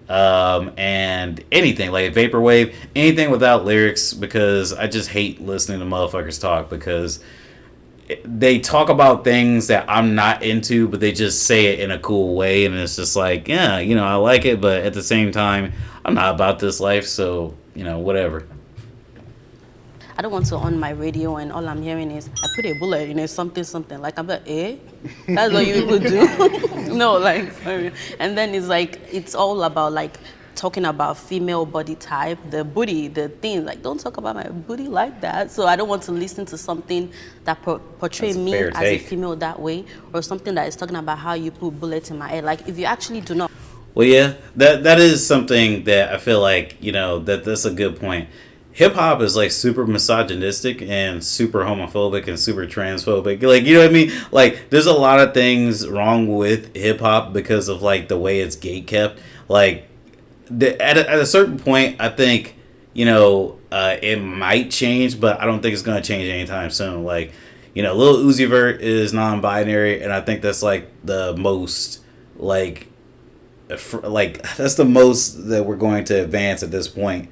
and anything like vaporwave, anything without lyrics, because I just hate listening to motherfuckers talk because they talk about things that I'm not into, but they just say it in a cool way, and it's just like, yeah, you know, I like it, but at the same time, I'm not about this life, so, you know, whatever. I don't want to on my radio and all I'm hearing is, I put a bullet in it, something. Like, I'm like, eh? That's what you people do? No, like, sorry. And then it's like, it's all about like, talking about female body type, the booty, the thing, like don't talk about my booty like that. So I don't want to listen to something that portray me as a female that way, or something that is talking about how you put bullets in my head. Like if you actually do not. Well, yeah, that is something that I feel like, you know, that's a good point. Hip hop is like super misogynistic and super homophobic and super transphobic. Like, you know what I mean? Like there's a lot of things wrong with hip hop because of like the way it's gatekept. Like at a certain point, I think, you know, it might change, but I don't think it's going to change anytime soon. Like, you know, Lil Uzi Vert is non-binary, and I think that's like the most, like that's the most that we're going to advance at this point.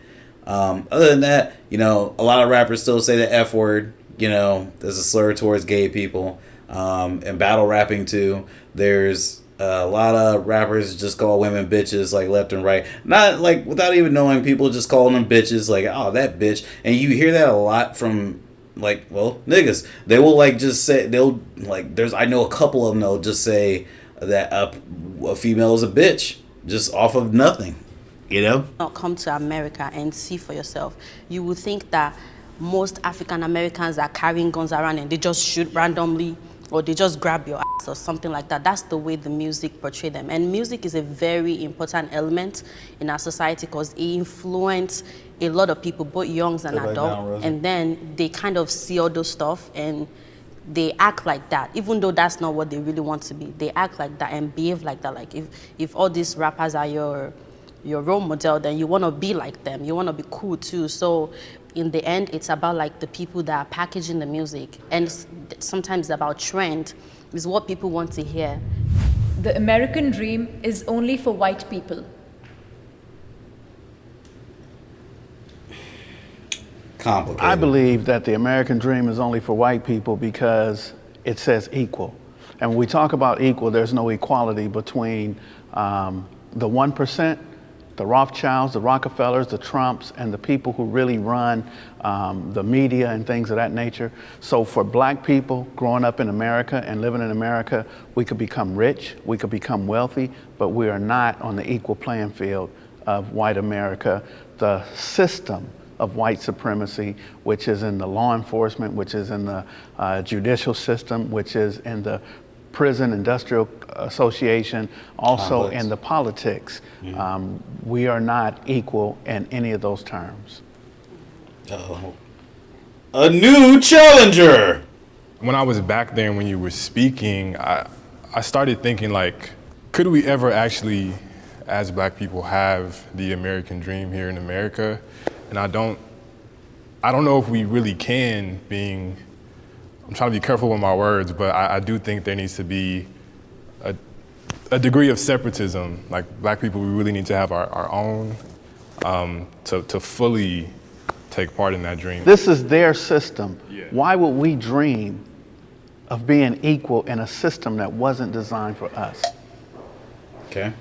Other than that, you know, a lot of rappers still say the F word. You know, there's a slur towards gay people. And battle rapping too. There's a lot of rappers just call women bitches like left and right. Not like without even knowing, people just calling them bitches like, oh, that bitch. And you hear that a lot from like, well, niggas. They will like just say, they'll like, I know a couple of them that'll just say that a female is a bitch just off of nothing, you know? Not come to America and see for yourself. You would think that most African Americans are carrying guns around and they just shoot randomly, or they just grab your ass or something like that. That's the way the music portray them. And music is a very important element in our society because it influences a lot of people, both youngs and adults. And then they kind of see all those stuff and they act like that, even though that's not what they really want to be. They act like that and behave like that. Like if all these rappers are your role model, then you want to be like them. You want to be cool too. So in the end, it's about like the people that are packaging the music, and sometimes it's about trend, is what people want to hear. The American dream is only for white people. Complicated. I believe that the American dream is only for white people because it says equal. And when we talk about equal, there's no equality between the 1%, the Rothschilds, the Rockefellers, the Trumps, and the people who really run the media and things of that nature. So for black people growing up in America and living in America, we could become rich, we could become wealthy, but we are not on the equal playing field of white America. The system of white supremacy, which is in the law enforcement, which is in the judicial system, which is in the prison industrial association, also in the politics. We are not equal in any of those terms. Oh. A new challenger! When I was back there and when you were speaking, I started thinking, like, could we ever actually, as black people, have the American dream here in America? And I don't know if we really can, I'm trying to be careful with my words, but I do think there needs to be a degree of separatism. Like, black people, we really need to have our own to fully take part in that dream. This is their system. Yeah. Why would we dream of being equal in a system that wasn't designed for us? Okay.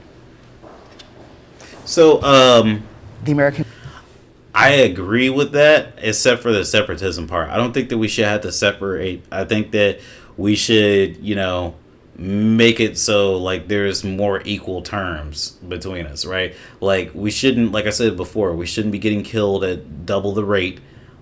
So, The American. I agree with that, except for the separatism part. I don't think that we should have to separate. I think that we should, make it so like there's more equal terms between us, right? Like we shouldn't, like I said before, we shouldn't be getting killed at double the rate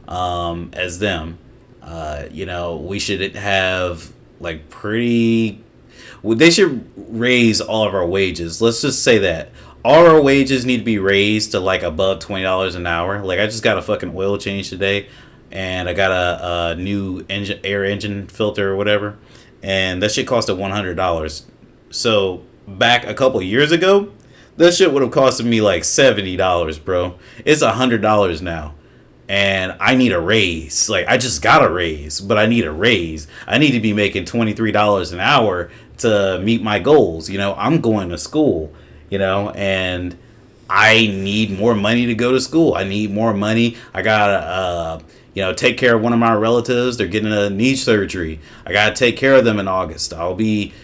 as them. We should have like they should raise all of our wages. Let's just say that. All our wages need to be raised to like above $20 an hour. Like I just got a fucking oil change today, and I got a new air engine filter or whatever, and that shit costed $100. So back a couple years ago, that shit would have costed me like $70, bro. It's $100 now, and I need a raise. Like I just got a raise, but I need a raise. I need to be making $23 an hour to meet my goals. I'm going to school. And I need more money to go to school. I need more money. I gotta, take care of one of my relatives. They're getting a knee surgery. I gotta take care of them in August. I'll be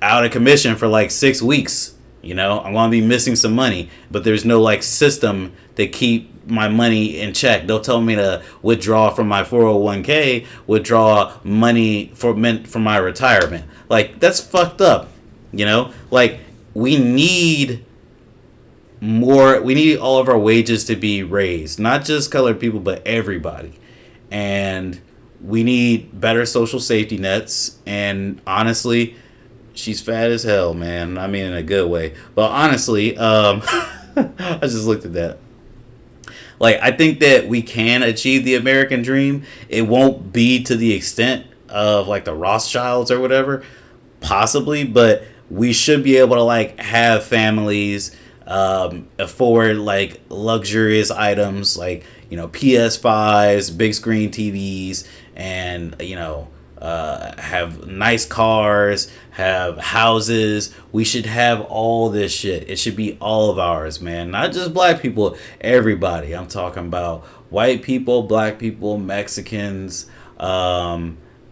out of commission for like 6 weeks. I'm gonna be missing some money, but there's no like system to keep my money in check. They'll tell me to withdraw from my 401k, withdraw money for my retirement. Like that's fucked up. Like. We need all of our wages to be raised, not just colored people, but everybody. And we need better social safety nets. And honestly, she's fat as hell, man. I mean, in a good way. But honestly, I just looked at that. Like, I think that we can achieve the American dream. It won't be to the extent of like the Rothschilds or whatever, possibly, but we should be able to like have families afford like luxurious items like PS5s, big screen TVs, and have nice cars, have houses. We should have all this shit. It should be all of ours, man. Not just black people, everybody. I'm talking about white people, black people, Mexicans,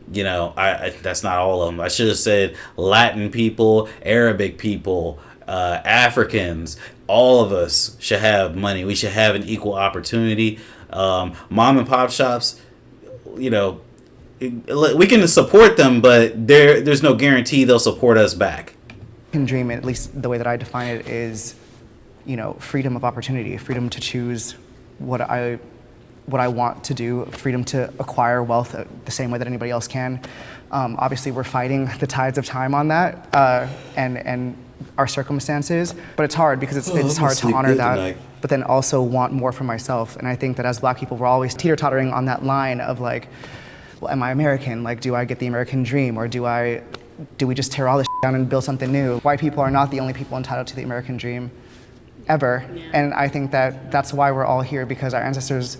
that's not all of them. I should have said Latin people, Arabic people, Africans. All of us should have money. We should have an equal opportunity. Mom and pop shops, we can support them, but there's no guarantee they'll support us back. Dream, at least the way that I define it, is, freedom of opportunity, freedom to choose what I want to do, freedom to acquire wealth the same way that anybody else can. Obviously, we're fighting the tides of time on that and our circumstances, but it's hard because it's hard to honor that, tonight. But then also want more for myself. And I think that as black people, we're always teeter-tottering on that line of like, well, am I American? Like, do I get the American dream, or do we just tear all this down and build something new? White people are not the only people entitled to the American dream ever. Yeah. And I think that that's why we're all here, because our ancestors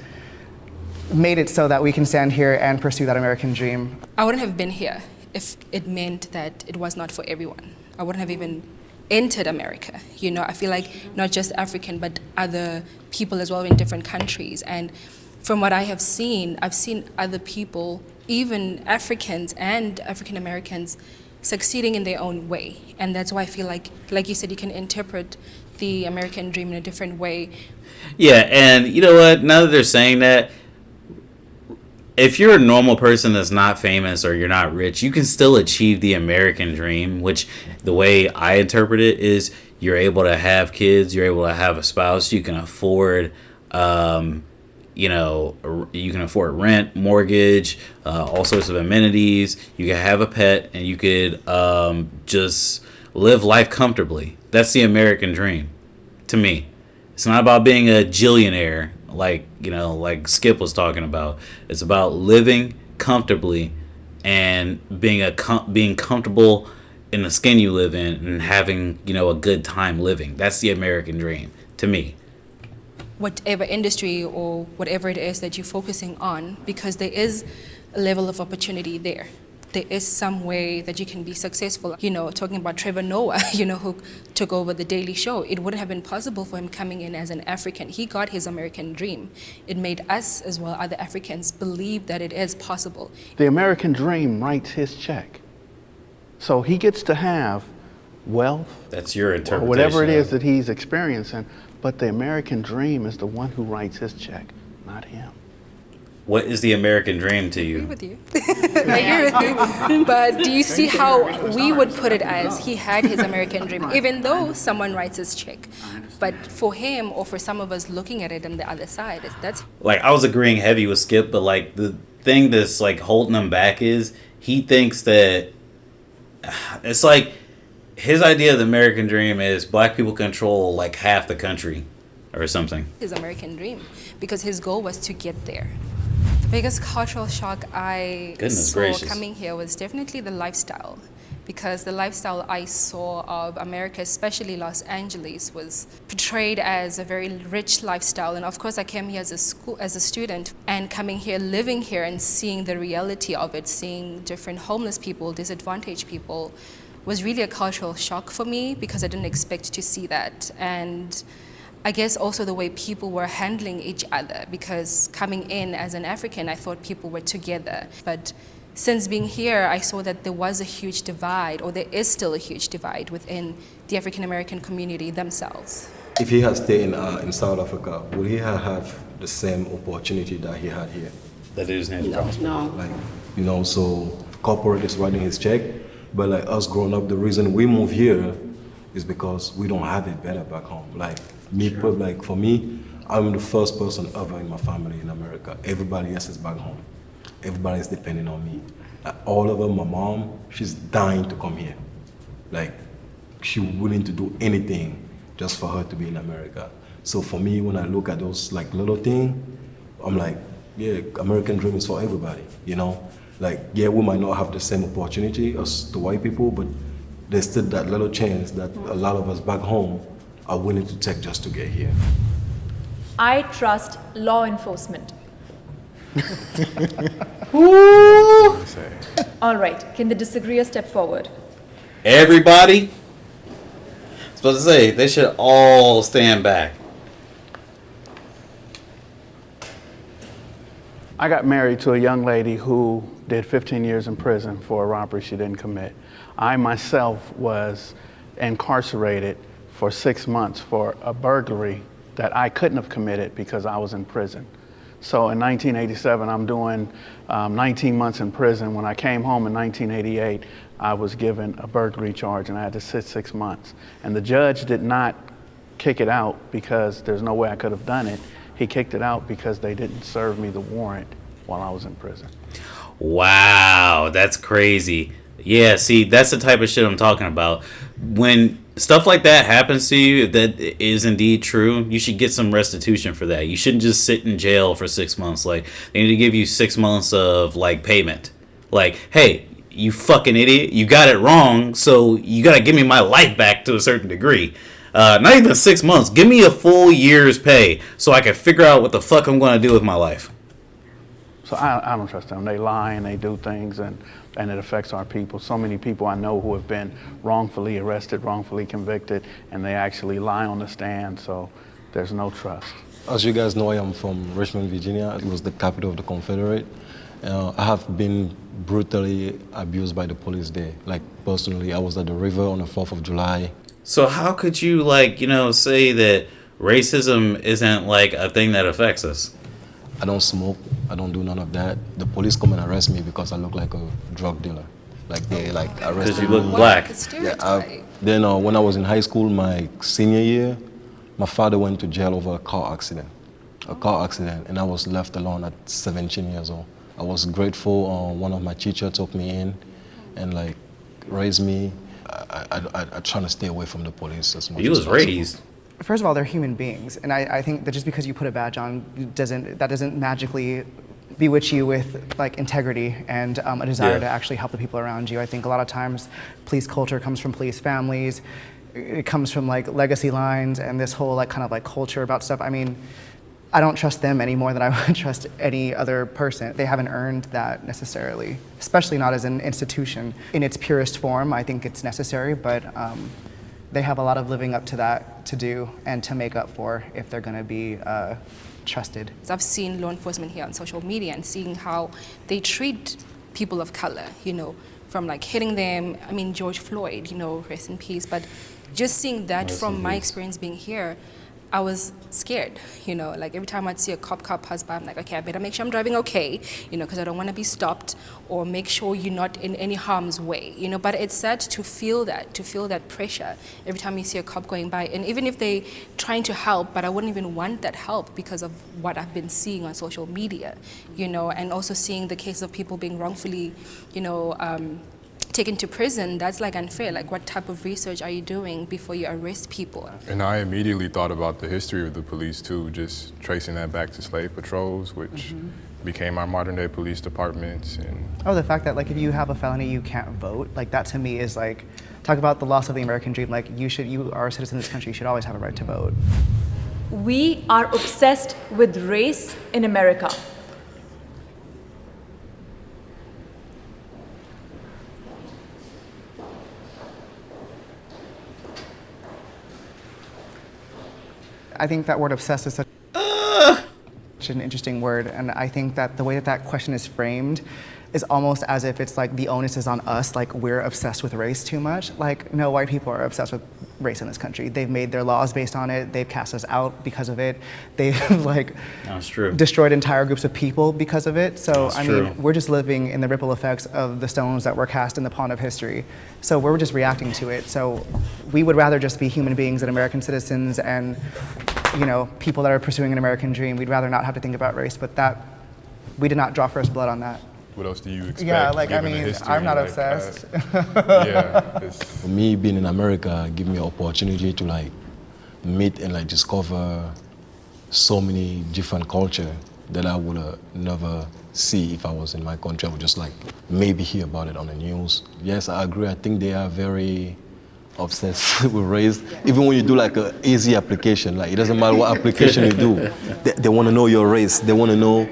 made it so that we can stand here and pursue that American dream. I wouldn't have been here if it meant that it was not for everyone. I wouldn't have even entered America. I feel like not just African, but other people as well in different countries. And from what I have seen, I've seen other people, even Africans and African Americans, succeeding in their own way. And that's why I feel like you said, you can interpret the American dream in a different way. Yeah, and you know what? Now that they're saying that, if you're a normal person that's not famous or you're not rich, you can still achieve the American dream, which the way I interpret it is you're able to have kids, you're able to have a spouse, you can afford you can afford rent, mortgage, all sorts of amenities. You can have a pet, and you could just live life comfortably. That's the American dream, to me. It's not about being a jillionaire, like Skip was talking about. It's about living comfortably and being comfortable in the skin you live in and having a good time living. That's the American dream, to me. Whatever industry or whatever it is that you're focusing on, because there is a level of opportunity there. There is some way that you can be successful. Talking about Trevor Noah, who took over The Daily Show, it wouldn't have been possible for him coming in as an African. He got his American dream. It made us, as well, other Africans, believe that it is possible. The American dream writes his check. So he gets to have wealth. That's your interpretation. Or whatever it is that he's experiencing. But the American dream is the one who writes his check, not him. What is the American dream to you? I agree with you. I agree with you. But do you see how we would put it as he had his American dream, even though someone writes his check? But for him, or for some of us looking at it on the other side, that's... I was agreeing heavy with Skip, but the thing that's holding him back is he thinks that it's his idea of the American dream is black people control half the country or something. His American dream, because his goal was to get there. The biggest cultural shock I saw coming here was definitely the lifestyle, because the lifestyle I saw of America, especially Los Angeles, was portrayed as a very rich lifestyle. And of course, I came here as a student, and coming here, living here, and seeing the reality of it, seeing different homeless people, disadvantaged people, was really a cultural shock for me, because I didn't expect to see that. And I guess also the way people were handling each other, because coming in as an African, I thought people were together. But since being here, I saw that there was a huge divide, or there is still a huge divide within the African American community themselves. If he had stayed in South Africa, would he have the same opportunity that he had here? That is No. So corporate is writing his check, but us growing up, the reason we move here is because we don't have it better back home. For me, I'm the first person ever in my family in America. Everybody else is back home. Everybody's depending on me. All of them, my mom, she's dying to come here. She's willing to do anything just for her to be in America. So for me, when I look at those little things, I'm yeah, American dream is for everybody, Yeah, we might not have the same opportunity as the white people, but there's still that little chance that a lot of us back home are willing to take just to get here. I trust law enforcement. All right, can the disagreeer step forward? Everybody? I was supposed to say, they should all stand back. I got married to a young lady who did 15 years in prison for a robbery she didn't commit. I myself was incarcerated for 6 months for a burglary that I couldn't have committed because I was in prison. So in 1987, I'm doing 19 months in prison. When I came home in 1988, I was given a burglary charge and I had to sit 6 months. And the judge did not kick it out because there's no way I could have done it. He kicked it out because they didn't serve me the warrant while I was in prison. Wow, that's crazy. Yeah, see, that's the type of shit I'm talking about. When stuff like that happens to you, if that is indeed true, you should get some restitution for that. You shouldn't just sit in jail for 6 months. They need to give you 6 months of payment. Hey, you fucking idiot, you got it wrong, so you gotta give me my life back to a certain degree. Not even 6 months. Give me a full year's pay so I can figure out what the fuck I'm gonna do with my life. So I don't trust them. They lie and they do things, and it affects our people. So many people I know who have been wrongfully arrested, wrongfully convicted, and they actually lie on the stand, so there's no trust. As you guys know, I am from Richmond, Virginia. It was the capital of the Confederate. I have been brutally abused by the police there. Personally, I was at the river on the 4th of July. So how could you, say that racism isn't, a thing that affects us? I don't smoke. I don't do none of that. The police come and arrest me because I look like a drug dealer. They arrested me. Because you look black. Yeah, then when I was in high school, my senior year, my father went to jail over a car accident. a car accident, and I was left alone at 17 years old. I was grateful. One of my teachers took me in and like raised me. I try to stay away from the police as much You as was possible. raised. First of all, they're human beings, and I think that just because you put a badge on doesn't magically bewitch you with like integrity and a desire to actually help the people around you. I think a lot of times police culture comes from police families. It comes from like legacy lines and this whole like kind of like culture about stuff. I mean, I don't trust them any more than I would trust any other person. They haven't earned that necessarily, especially not as an institution. In its purest form, I think it's necessary, but they have a lot of living up to that to do and to make up for if they're gonna be trusted. I've seen law enforcement here on social media and seeing how they treat people of color, you know, from like hitting them. I mean, George Floyd, you know, rest in peace. But just seeing that from my experience being here, I was scared, you know, like every time I'd see a cop pass by, I'm like, okay, I better make sure I'm driving okay, you know, because I don't want to be stopped, or make sure you're not in any harm's way, you know. But it's sad to feel that pressure every time you see a cop going by. And even if they trying to help, but I wouldn't even want that help because of what I've been seeing on social media, you know, and also seeing the case of people being wrongfully, you know, taken to prison. That's like unfair. Like, what type of research are you doing before you arrest people? And I immediately thought about the history of the police too, just tracing that back to slave patrols, which became our modern day police departments. And Oh, the fact that like if you have a felony, you can't vote. Like that to me is like, talk about the loss of the American dream. Like you are a citizen of this country, you should always have a right to vote. We are obsessed with race in America. I think that word obsessed is such an interesting word, and I think that the way that question is framed is almost as if it's like the onus is on us, like we're obsessed with race too much. Like, no, white people are obsessed with race in this country. They've made their laws based on it. They've cast us out because of it. They've like That's true. destroyed entire groups of people because of it. So That's I true. mean, we're just living in the ripple effects of the stones that were cast in the pond of history. So we're just reacting to it. So we would rather just be human beings and American citizens and, you know, people that are pursuing an American dream. We'd rather not have to think about race, but that we did not draw first blood on that. what else do you expect? Yeah, like I given the mean, history I'm not like obsessed. that? Yeah, it's, For me, being in America give me an opportunity to like meet and like discover so many different culture that I would never see if I was in my country. I would just like maybe hear about it on the news. Yes, I agree. I think they are very obsessed with race. Even when you do like an easy application, like it doesn't matter what application you do, they want to know your race. They want to know,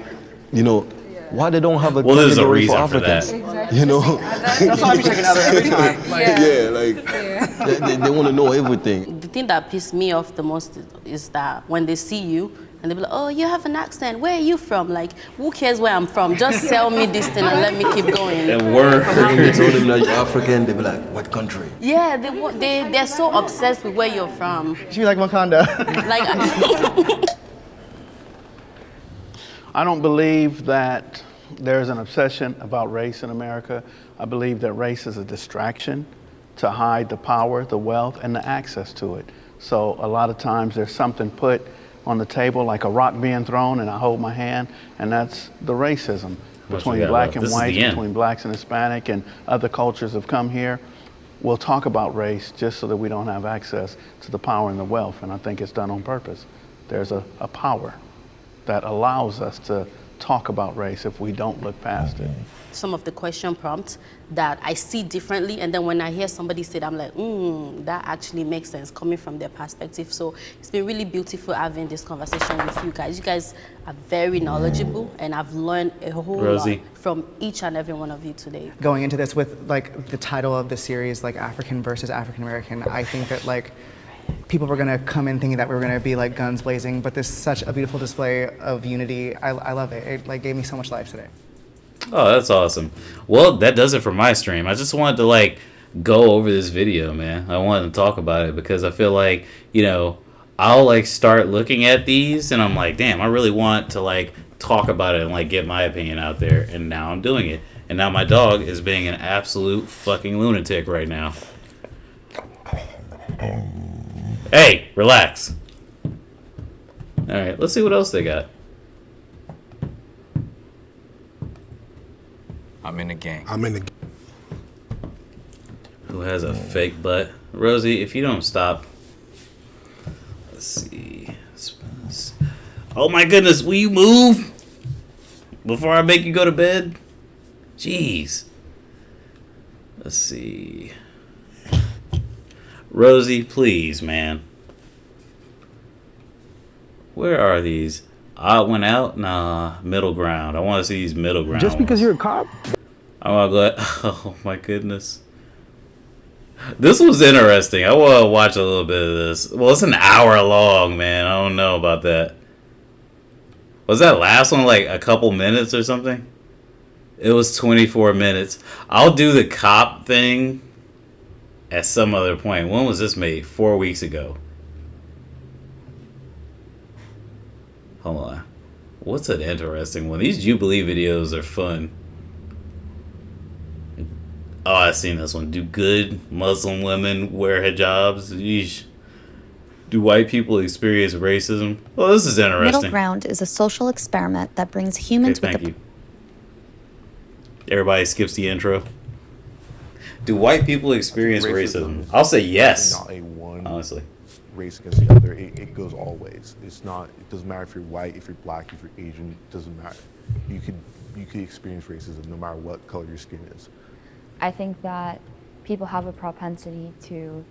you know, why they don't have a Well, there's a category for reason for that. Africans. You know? That's why I'm checking out every time. Like, Yeah, like they want to know everything. The thing that pissed me off the most is that when they see you and they be like, oh, you have an accent. Where are you from? Like, who cares where I'm from? Just sell me this thing and let me keep going. And we're When you told them that you're African, they be like, what country? Yeah, they're so obsessed with where you're from. she be like Wakanda. Like, I don't believe that there's an obsession about race in America. I believe that race is a distraction to hide the power, the wealth, and the access to it. So a lot of times there's something put on the table, like a rock being thrown, and I hold my hand, and that's the racism between got black left. and This is white, the end. between blacks and Hispanic, and other cultures have come here. We'll talk about race just so that we don't have access to the power and the wealth, and I think it's done on purpose. There's a power that allows us to talk about race if we don't look past it. some of the question prompts that I see differently, and then when I hear somebody say it, I'm like, that actually makes sense coming from their perspective. So it's been really beautiful having this conversation with you guys. You guys are very knowledgeable, and I've learned a whole Rosie. lot from each and every one of you today. Going into this with like the title of the series, like African versus African American, I think that like people were gonna come in thinking that we were gonna be like guns blazing, but this is such a beautiful display of unity. I love it. It like gave me so much life today. Oh, that's awesome. Well, that does it for my stream. I just wanted to like go over this video, man. I wanted to talk about it because I feel like, you know, I'll like start looking at these and I'm like, damn, I really want to like talk about it and like get my opinion out there, and now I'm doing it. And now my dog is being an absolute fucking lunatic right now. Hey, relax. All right, let's see what else they got. I'm in the gang. Who has a fake butt? Rosie, if you don't stop. Let's see. Oh my goodness, will you move before I make you go to bed? Jeez. Let's see. Rosie, please, man. Where are these? Odd one out? Nah, middle ground. I want to see these middle ground. Just because you're a cop? I want to go. Oh my goodness. This was interesting. I want to watch a little bit of this. Well, it's an hour long, man. I don't know about that. Was that last one like a couple minutes or something? It was 24 minutes. I'll do the cop thing at some other point. When was this made? 4 weeks ago. Hold on. What's an interesting one? These Jubilee videos are fun. Oh, I've seen this one. Do good Muslim women wear hijabs? Yeesh. Do white people experience racism? Well, this is interesting. Middle ground is a social experiment that brings humans Okay, with thank you. Everybody skips the intro. Do white people experience racism? I'll say yes. Not a one honestly. race against the other. It goes all ways. It's not. It doesn't matter if you're white, if you're black, if you're Asian. It doesn't matter. You could experience racism no matter what color your skin is. I think that people have a propensity to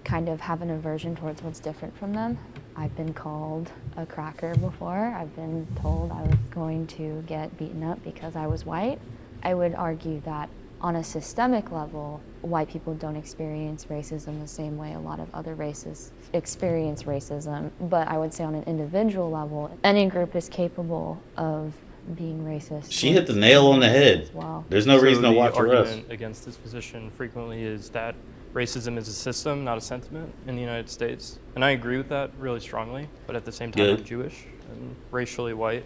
kind of have an aversion towards what's different from them. I've been called a cracker before. I've been told I was going to get beaten up because I was white. I would argue that on a systemic level, white people don't experience racism the same way a lot of other races experience racism. But I would say on an individual level, any group is capable of being racist. She hit the nail on the head. Well. There's no reason to watch the The rest. argument against this position frequently is that racism is a system, not a sentiment in the United States. And I agree with that really strongly, but at the same time, Good. I'm Jewish and racially white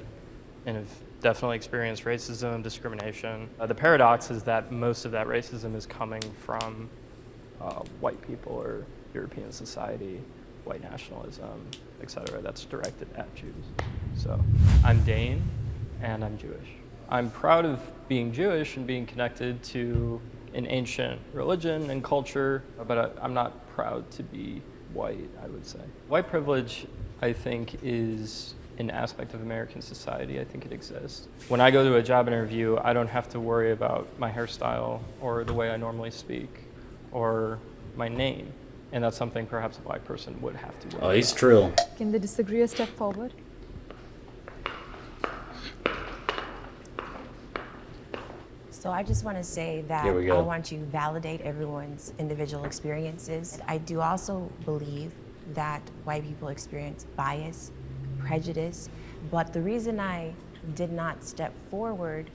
and have definitely experienced racism, discrimination. The paradox is that most of that racism is coming from white people or European society, white nationalism, etc. that's directed at Jews. So I'm Dane and I'm Jewish. I'm proud of being Jewish and being connected to an ancient religion and culture, but I'm not proud to be white, I would say. White privilege, I think, is an aspect of American society. I think it exists. When I go to a job interview, I don't have to worry about my hairstyle or the way I normally speak or my name. And that's something perhaps a black person would have to worry Oh, he's about. trill. Can they disagree a step forward? So I just want to say that Here we I go. want to validate everyone's individual experiences. I do also believe that white people experience bias, prejudice, but the reason I did not step forward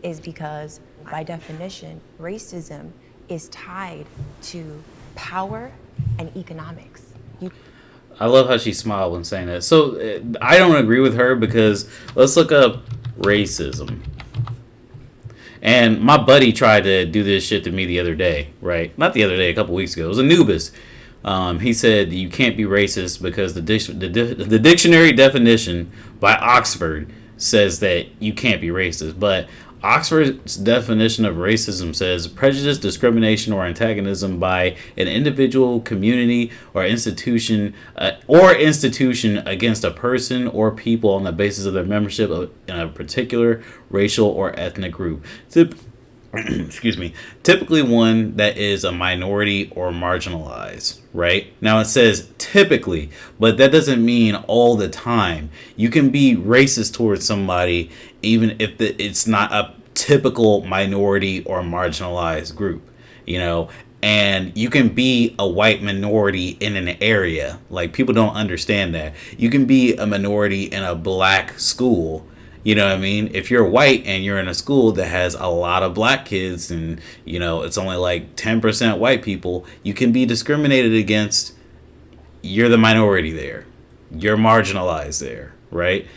is because by definition, racism is tied to power and economics. I love how she smiled when saying that. So I don't agree with her because let's look up racism. And my buddy tried to do this shit to me the other day, right? Not the other day, a couple weeks ago. It was Anubis. He said you can't be racist because the dictionary definition by Oxford says that you can't be racist. But Oxford's definition of racism says prejudice, discrimination, or antagonism by an individual, community, or institution against a person or people on the basis of their membership in a particular racial or ethnic group. Excuse me. Typically one that is a minority or marginalized, right? Now it says typically, but that doesn't mean all the time. You can be racist towards somebody even if it's not a typical minority or marginalized group, you know? And you can be a white minority in an area. Like, people don't understand that. You can be a minority in a black school. You know what I mean? If you're white and you're in a school that has a lot of black kids and, you know, it's only like 10% white people, you can be discriminated against. You're the minority there. You're marginalized there, right?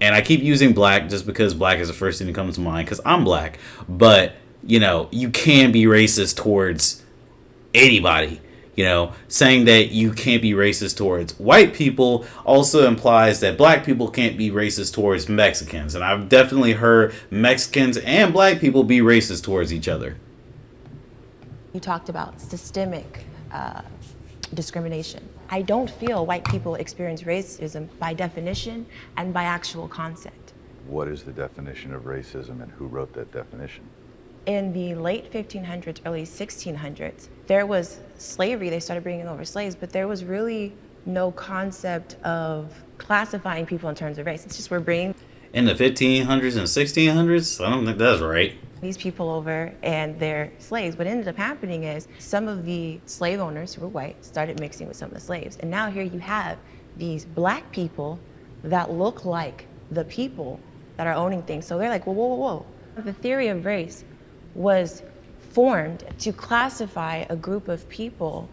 And I keep using black just because black is the first thing that comes to mind because I'm black. But, you know, you can be racist towards anybody. You know, saying that you can't be racist towards white people also implies that black people can't be racist towards Mexicans. And I've definitely heard Mexicans and black people be racist towards each other. You talked about systemic discrimination. I don't feel white people experience racism by definition and by actual concept. What is the definition of racism and who wrote that definition? In the late 1500s, early 1600s, there was slavery. They started bringing over slaves, but there was really no concept of classifying people in terms of race. It's just we're bringing In the 1500s and 1600s? I don't think that's right. these people over and they're slaves. What ended up happening is some of the slave owners who were white started mixing with some of the slaves. And now here you have these black people that look like the people that are owning things. So they're like, whoa, whoa, whoa, whoa. The theory of race was formed to classify a group of people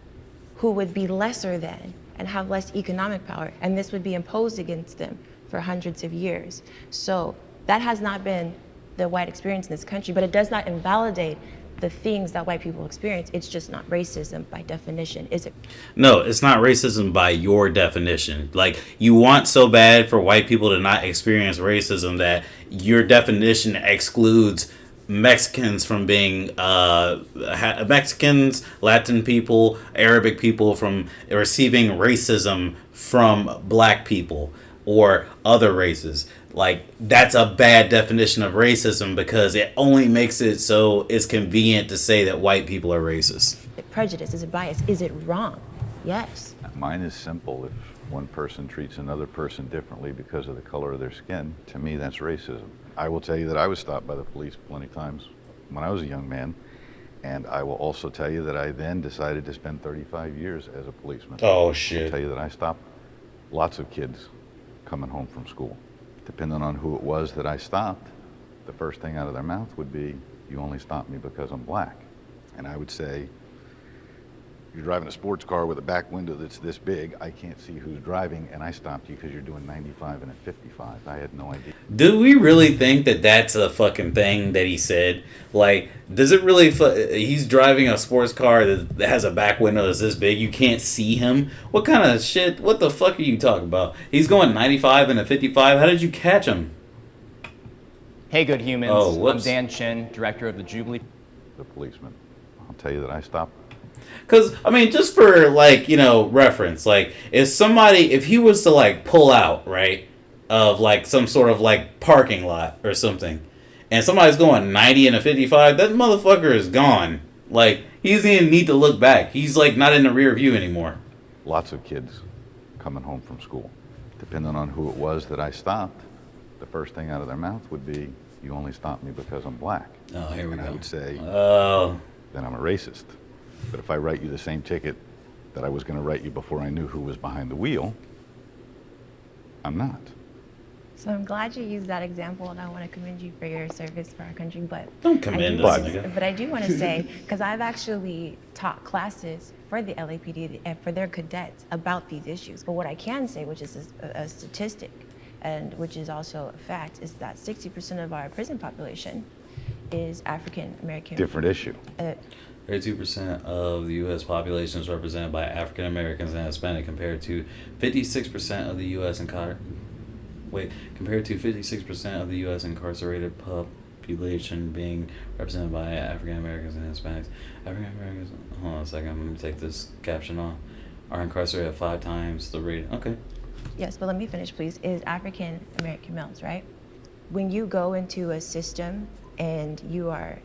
who would be lesser than and have less economic power, and this would be imposed against them for hundreds of years. So that has not been the white experience in this country, but it does not invalidate the things that white people experience. It's just not racism by definition, is it? No, it's not racism by your definition. Like, you want so bad for white people to not experience racism that your definition excludes Mexicans from being Mexicans, Latin people, Arabic people from receiving racism from black people or other races. Like, that's a bad definition of racism because it only makes it so it's convenient to say that white people are racist. Prejudice, is it bias? Is it wrong? Yes. Mine is simple. If one person treats another person differently because of the color of their skin, to me that's racism. I will tell you that I was stopped by the police plenty of times when I was a young man, and I will also tell you that I then decided to spend 35 years as a policeman. Oh, shit. I'll tell you that I stopped lots of kids coming home from school. Depending on who it was that I stopped, the first thing out of their mouth would be, "You only stopped me because I'm black." And I would say, "You're driving a sports car with a back window that's this big. I can't see who's driving, and I stopped you because you're doing 95 and a 55. I had no idea." Do we really think that that's a fucking thing that he said? Like, does it really... he's driving a sports car that has a back window that's this big. You can't see him? What kind of shit? What the fuck are you talking about? He's going 95 and a 55. How did you catch him? Hey, good humans. Oh, I'm whoops. Dan Chin, director of the Jubilee. The policeman. I'll tell you that I stopped. Because, I mean, just for, like, you know, reference, like, if he was to, like, pull out, right, of, like, some sort of, like, parking lot or something, and somebody's going 90 and a 55, that motherfucker is gone. Like, he doesn't even need to look back. He's, like, not in the rear view anymore. Lots of kids coming home from school. Depending on who it was that I stopped, the first thing out of their mouth would be, "You only stopped me because I'm black." Oh, here we and go. I would say, "Oh, then I'm a racist." But if I write you the same ticket that I was going to write you before I knew who was behind the wheel, I'm not. So I'm glad you used that example, and I want to commend you for your service for our country. But Don't commend us, nigga. But I do want to say, because I've actually taught classes for the LAPD and for their cadets about these issues. But what I can say, which is a statistic, and which is also a fact, is that 60% of our prison population is African American. Different issue. 32% of the U.S. population is represented by African Americans and Hispanic, compared to 56% of the U.S. compared to 56% of the U.S. incarcerated population being represented by African Americans and Hispanics. African Americans, hold on a second, I'm going to take this caption off, are incarcerated 5 times the rate. Okay. Yes, but let me finish, please. Is African American males, right? When you go into a system and you are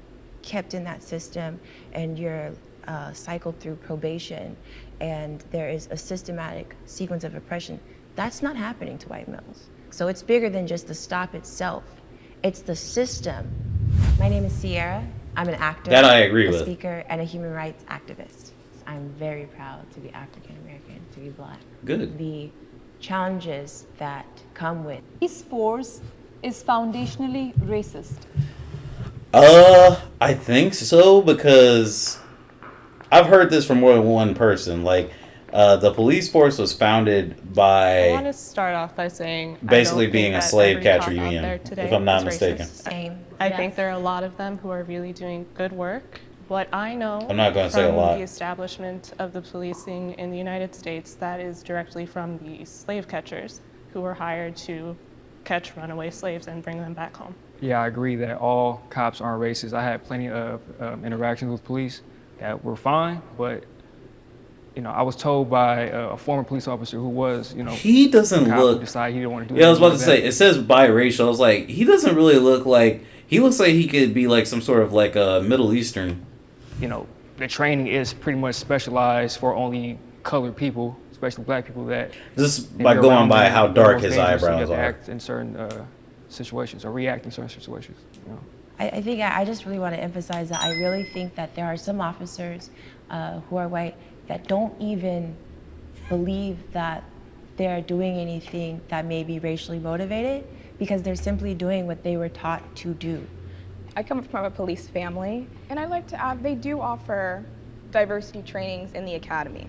kept in that system and you're cycled through probation and there is a systematic sequence of oppression, that's not happening to white males. So it's bigger than just the stop itself. It's the system. My name is Sierra. I'm an actor, That I agree a with. speaker, and a human rights activist. I'm very proud to be African American, to be black. Good. The challenges that come with Police force is foundationally racist. I think so, because I've heard this from more than one person. Like, the police force was founded I want by to start off by saying basically I don't being think a that slave every catcher cop out there union, today if I'm not is mistaken. racist. I think there are a lot of them who are really doing good work, What I know I'm not gonna say a from lot. the establishment of the policing in the United States, that is directly from the slave catchers who were hired to catch runaway slaves and bring them back home. Yeah, I agree that all cops aren't racist. I had plenty of interactions with police that were fine, but I was told by a former police officer who was, he doesn't a cop look. who decided he didn't want to do. Yeah, I was about to anything say with it says biracial. I was like, he doesn't really look like. He looks like he could be like some sort of like a Middle Eastern. that. The training is pretty much specialized for only colored people, especially black people. That Just if by you're going around by them, how they're dark more his dangerous, and eyebrows you have to are. act in certain situations or react in certain situations. I think I just really want to emphasize that I really think that there are some officers who are white that don't even believe that they're doing anything that may be racially motivated because they're simply doing what they were taught to do. I come from a police family, and I like to add they do offer diversity trainings in the academy.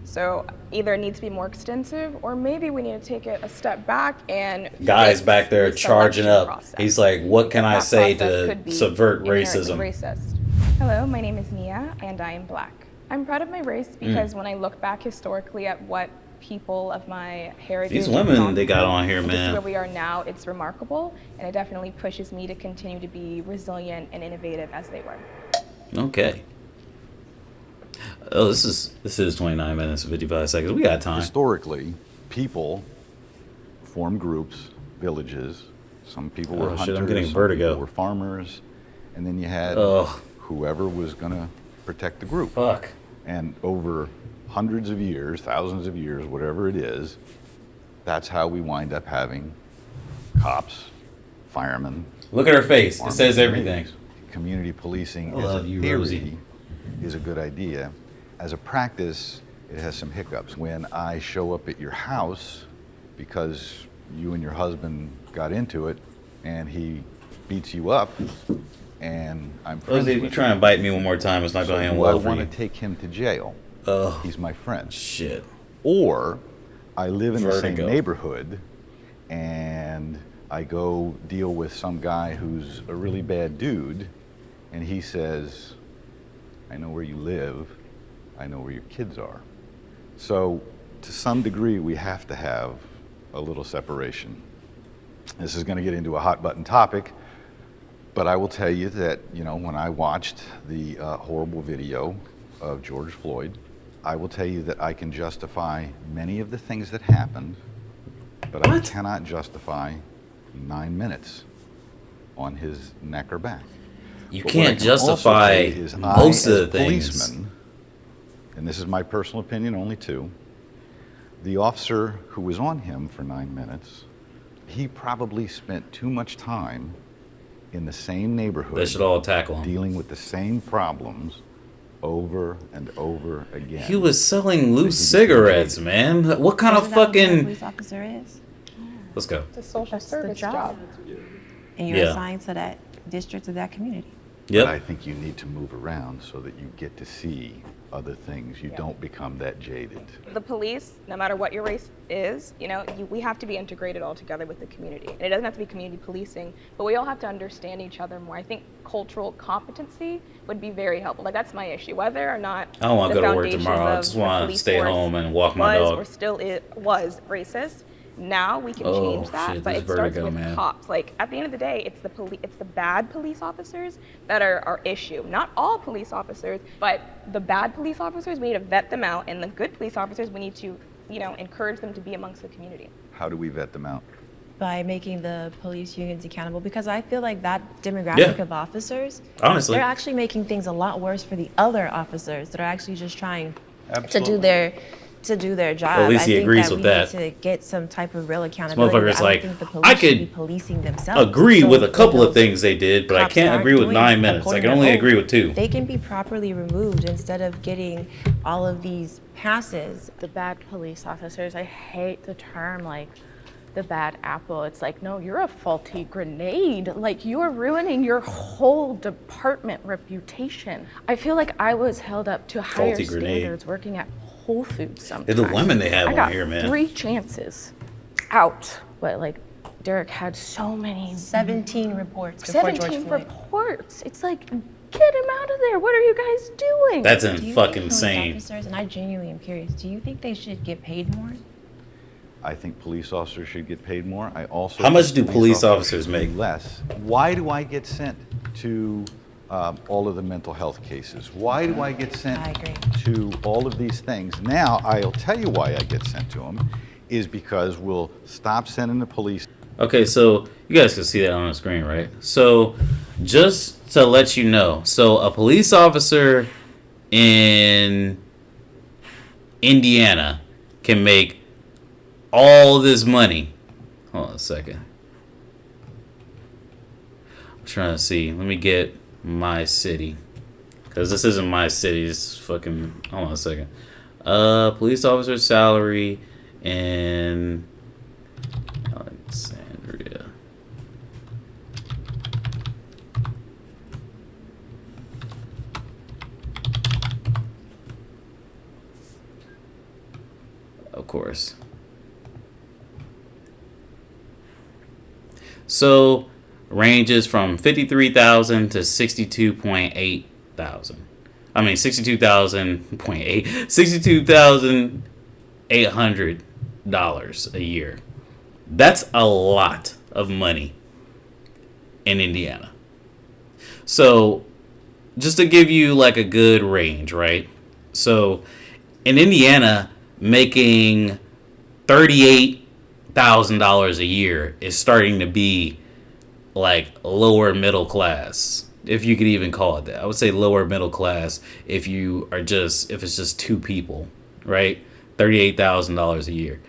So either it needs to be more extensive, or maybe we need to take it a step back and Guys fix back there the charging selection up. process. He's like, what can I That say process to could be subvert inherently racism? Racist. Hello, my name is Nia, and I am black. I'm proud of my race because when I look back historically at what people of my heritage These have women gone they got through on here, and just man. where we are now, it's remarkable, and it definitely pushes me to continue to be resilient and innovative as they were. Okay. Oh, this is 29 minutes and 55 seconds. We got time. Historically, people formed groups, villages. Some people were Oh, shit, hunters, I'm getting some vertigo. people were farmers, and then you had Ugh. whoever was going to protect the group. Fuck. And over hundreds of years, thousands of years, whatever it is, that's how we wind up having cops, firemen. Look at her face. It army says everything. committees. Community policing I as love a you, theory Rosie. is a good idea. As a practice, it has some hiccups. When I show up at your house because you and your husband got into it and he beats you up and I'm friends Rosie, if you with try him, and bite me one more time, it's not so going to end do well I for want you. to take him to jail. Ugh. He's my friend. Shit. Or I live in the Vertigo. same neighborhood and I go deal with some guy who's a really bad dude and he says, I know where you live, I know where your kids are. So to some degree we have to have a little separation. This is going to get into a hot button topic, but I will tell you that, when I watched the horrible video of George Floyd, I will tell you that I can justify many of the things that happened, but I cannot justify 9 minutes on his neck or back. You But what I can't can also justify say is most I, of as the a things. policeman, and this is my personal opinion only too, the officer who was on him for 9 minutes, he probably spent too much time in the same neighborhood. They should all tackle him. Dealing with the same problems over and over again. He was selling loose cigarettes, man. What kind of Isn't that what a fucking... police officer is? Let's go. It's a social That's the service job. job. And you're Yeah. assigned to that district or that community. Yep. But I think you need to move around so that you get to see other things. You don't become that jaded. The police, no matter what your race is, we have to be integrated all together with the community. And it doesn't have to be community policing, but we all have to understand each other more. I think cultural competency would be very helpful. Like, that's my issue. Whether or not I don't want the to go to work foundations tomorrow. I of just the want to police stay force home and walk my was dog. or still was racist, now we can Oh, change that, shit, but this it starts vertigo, with man. cops. Like, at the end of the day, it's the bad police officers that are our issue. Not all police officers, but the bad police officers, we need to vet them out, and the good police officers, we need to, encourage them to be amongst the community. How do we vet them out? By making the police unions accountable, because I feel like that demographic Yeah. of officers, Honestly. they're actually making things a lot worse for the other officers that are actually just trying to Absolutely. do their job. At least he I think agrees that with we that. need to get some type of real accountability. motherfucker's I don't like, think the I police should could be policing themselves. Agree So with a couple when of things they did, but I cops can't aren't agree with doing 9 minutes. I according can to only oath, agree with 2. They can be properly removed instead of getting all of these passes. The bad police officers, I hate the term like the bad apple. It's like, no, you're a faulty grenade. Like, you're ruining your whole department reputation. I feel like I was held up to higher Faulty grenade. standards working at Whole Foods sometimes. The women they have I on got here, man. 3 chances out, but like Derek had so many 17 reports before George 17 Floyd. reports. It's like, get him out of of there. What are you guys doing? That's Do you fucking think police insane. officers, and I genuinely am curious, do you think they should get paid more? I think police officers should get paid more. I also How much think do police officers should make? do less. Why do I get sent to all of the mental health cases? Why do I get sent to all of these things? Now, I'll tell you why I get sent to them is because we'll stop sending the police. Okay, so you guys can see that on the screen, right? So just to let you know, so a police officer in Indiana can make all this money. Hold on a second. I'm trying to see. Let me get my city. Because this isn't my city. It's fucking... Hold on a second. Police officer salary in Alexandria. Of course. So ranges from 53,000 to 62.8 thousand. I mean 62,000.8 $62,800 a year. That's a lot of money in Indiana. So just to give you like a good range, right? So in Indiana, making $38,000 a year is starting to be like lower middle class, if you could even call it that. I would say lower middle class if it's just two people, right? $38,000 a year.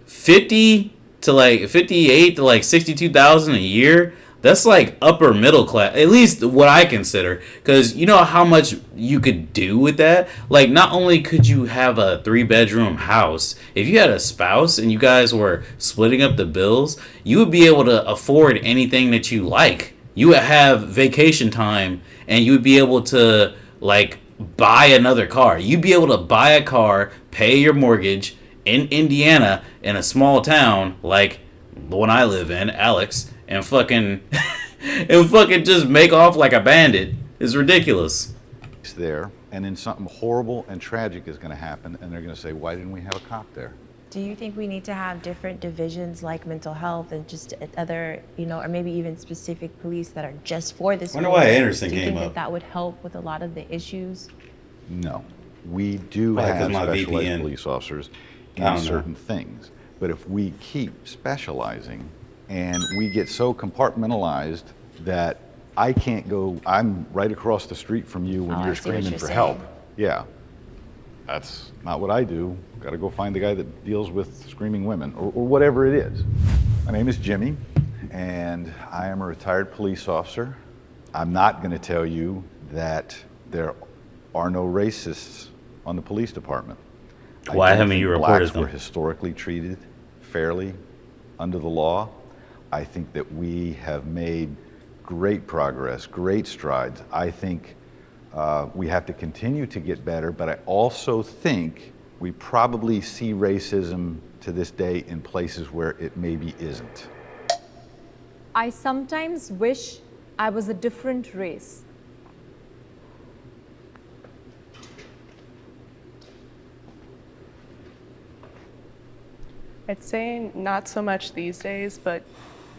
58 to like 62,000 a year. That's like upper middle class, at least what I consider. Because you know how much you could do with that? Like, not only could you have a 3-bedroom house, if you had a spouse and you guys were splitting up the bills, you would be able to afford anything that you like. You would have vacation time and you would be able to, like, buy another car. You'd be able to buy a car, pay your mortgage in Indiana in a small town like the one I live in, Alex, and fucking just make off like a bandit. Is ridiculous. There, and then something horrible and tragic is going to happen, and they're going to say, why didn't we have a cop there? Do you think we need to have different divisions like mental health and just other, or maybe even specific police that are just for this? Wonder why Anderson Do you came think up. that would help with a lot of the issues? No. We do Probably 'cause have my specialized VPN. police officers I don't in know. certain things. But if we keep specializing and we get so compartmentalized that I can't go, I'm right across the street from you when Oh, I you're see what screaming you're for saying. help. Yeah. That's not what I do. Got to go find the guy that deals with screaming women or whatever it is. My name is Jimmy, and I am a retired police officer. I'm not going to tell you that there are no racists on the police department. Why I don't haven't you think reported blacks them? were historically treated fairly under the law. I think that we have made great progress, great strides. I think we have to continue to get better, but I also think we probably see racism to this day in places where it maybe isn't. I sometimes wish I was a different race. I'd say not so much these days, but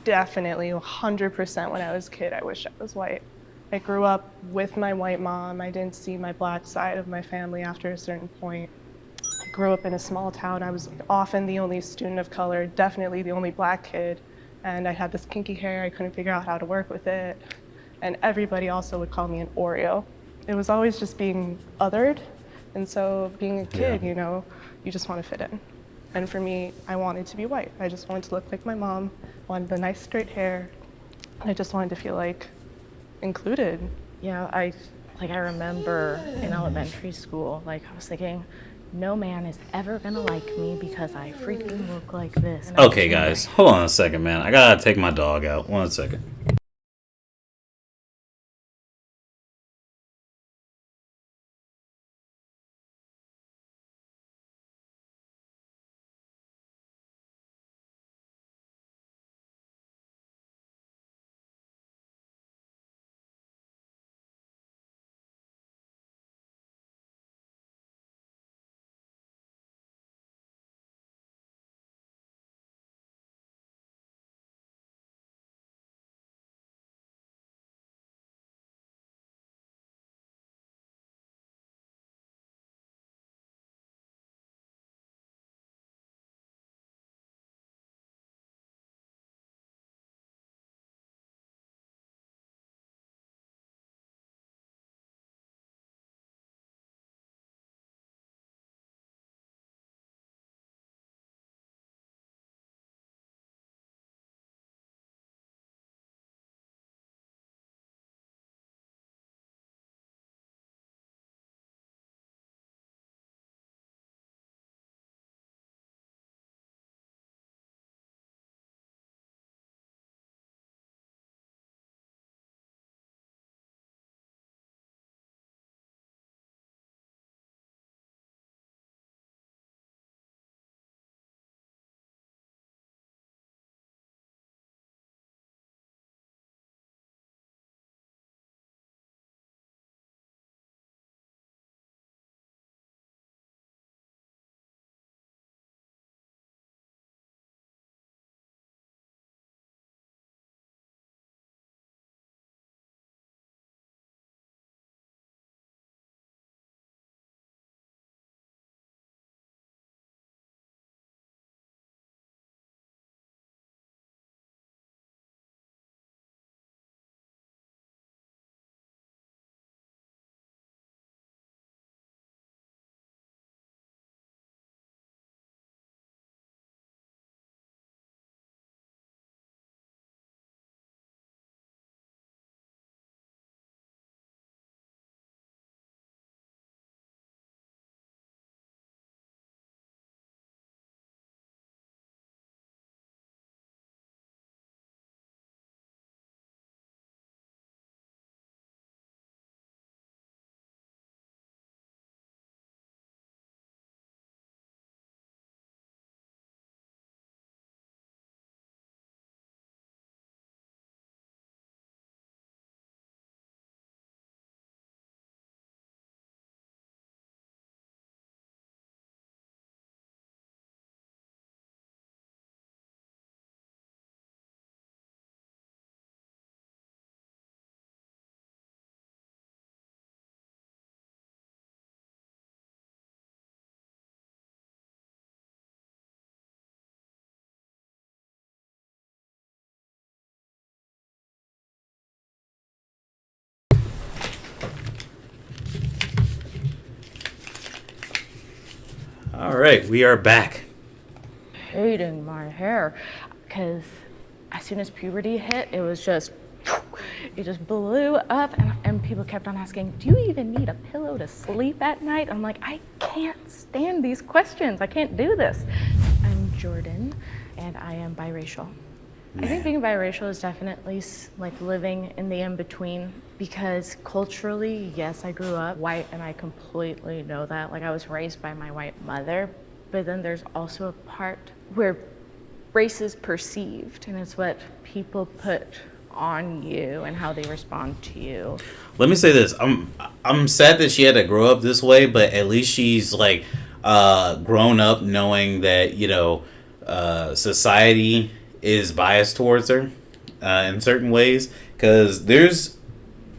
definitely 100% when I was a kid, I wish I was white. I grew up with my white mom. I didn't see my black side of my family after a certain point. I grew up in a small town. I was often the only student of color, definitely the only black kid. And I had this kinky hair. I couldn't figure out how to work with it. And everybody also would call me an Oreo. It was always just being othered. And so being a kid, Yeah. You just want to fit in. And for me, I wanted to be white. I just wanted to look like my mom, wanted the nice straight hair. I just wanted to feel like included. Yeah, I remember in elementary school, I was thinking, no man is ever gonna like me because I freaking look like this. And I was Okay, thinking, guys, hold on a second, man. I gotta take my dog out. 1 second. All right, we are back. Hating my hair because as soon as puberty hit, it was just, it just blew up, and people kept on asking, do you even need a pillow to sleep at night? I'm like, I can't stand these questions. I can't do this. I'm Jordan, and I am biracial. I think being biracial is definitely like living in the in-between, because culturally, yes, I grew up white and I completely know that. Like, I was raised by my white mother, but then there's also a part where race is perceived, and it's what people put on you and how they respond to you. Let me say this. I'm sad that she had to grow up this way, but at least she's like grown up knowing that, you know, society is biased towards her in certain ways. Because there's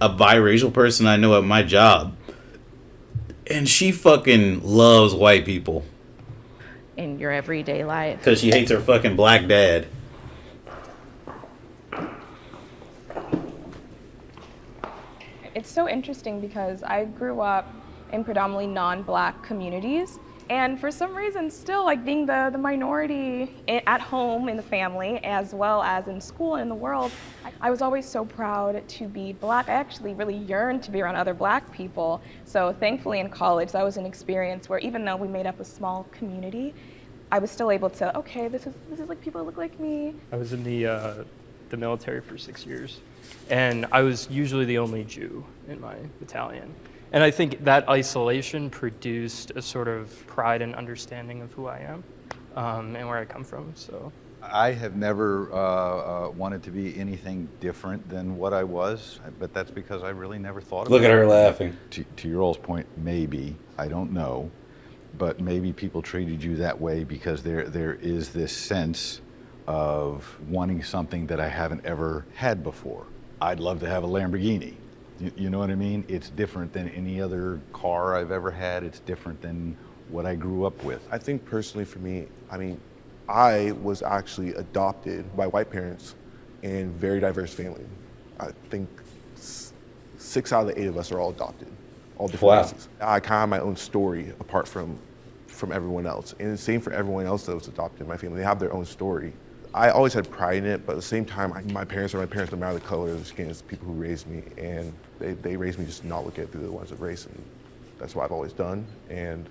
a biracial person I know at my job, and she fucking loves white people. In your everyday life. Because she hates her fucking black dad. It's so interesting because I grew up in predominantly non-Black communities, and for some reason still, like, being the minority at home in the family as well as in school and in the world, I was always so proud to be Black. I actually really yearned to be around other Black people. So thankfully in college that was an experience where even though we made up a small community, I was still able to, okay, this is like people that look like me. I was in the military for 6 years, and I was usually the only Jew in my battalion. And I think that isolation produced a sort of pride and understanding of who I am and where I come from. So I have never wanted to be anything different than what I was, but that's because I really never thought about it. Look at her laughing. To your all's point, maybe, I don't know, but maybe people treated you that way because there is this sense of wanting something that I haven't ever had before. I'd love to have a Lamborghini. You know what I mean? It's different than any other car I've ever had. It's different than what I grew up with. I think personally for me, I mean, I was actually adopted by white parents in very diverse family. I think 6 out of the 8 of us are all adopted, all different races. I kind of have my own story apart from everyone else. And the same for everyone else that was adopted in my family. They have their own story. I always had pride in it, but at the same time, my parents are my parents no matter the color of their skin. It's the people who raised me, and they raised me just to not look at it through the lens of race, and that's what I've always done, and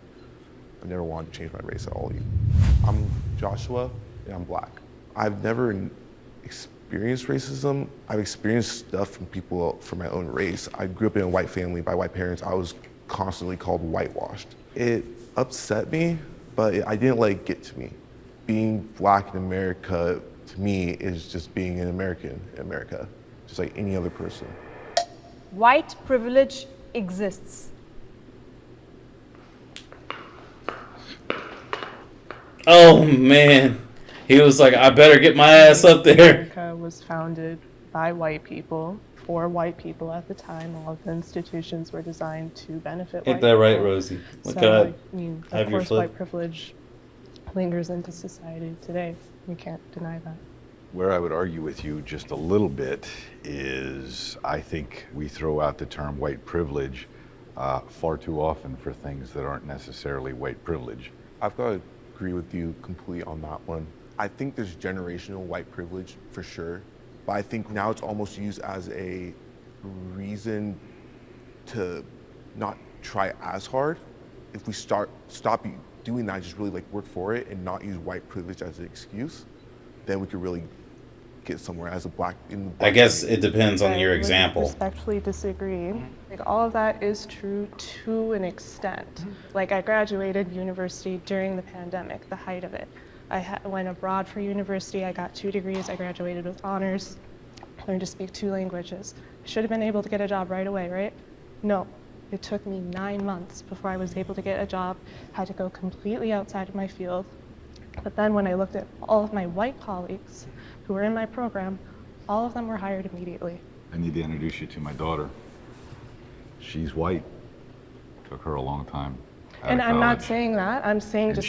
I've never wanted to change my race at all. I'm Joshua, and I'm Black. I've never experienced racism. I've experienced stuff from people from my own race. I grew up in a white family by white parents. I was constantly called whitewashed. It upset me, but I didn't let it get to me. Being Black in America, to me, is just being an American in America, just like any other person. White privilege exists. Oh man, he was like, I better get my ass up there. America was founded by white people, for white people at the time. All of the institutions were designed to benefit white Ain't that right, people. Rosie? So, God. I mean, Have of your course, flip. white privilege lingers into society today. We can't deny that. Where I would argue with you just a little bit is I think we throw out the term white privilege far too often for things that aren't necessarily white privilege. I've got to agree with you completely on that one. I think there's generational white privilege for sure, but I think now it's almost used as a reason to not try as hard. If we stop doing that, just really like work for it and not use white privilege as an excuse, then we could really get somewhere as a Black. I guess it depends on your I would example. respectfully disagree. Like, all of that is true to an extent. Like, I graduated university during the pandemic, the height of it. I went abroad for university. I got 2 degrees. I graduated with honors. I learned to speak 2 languages. I should have been able to get a job right away, right? No. It took me 9 months before I was able to get a job. Had to go completely outside of my field. But then when I looked at all of my white colleagues who were in my program, all of them were hired immediately. I need to introduce you to my daughter. She's white. Took her a long time. And I'm not saying that. I'm saying just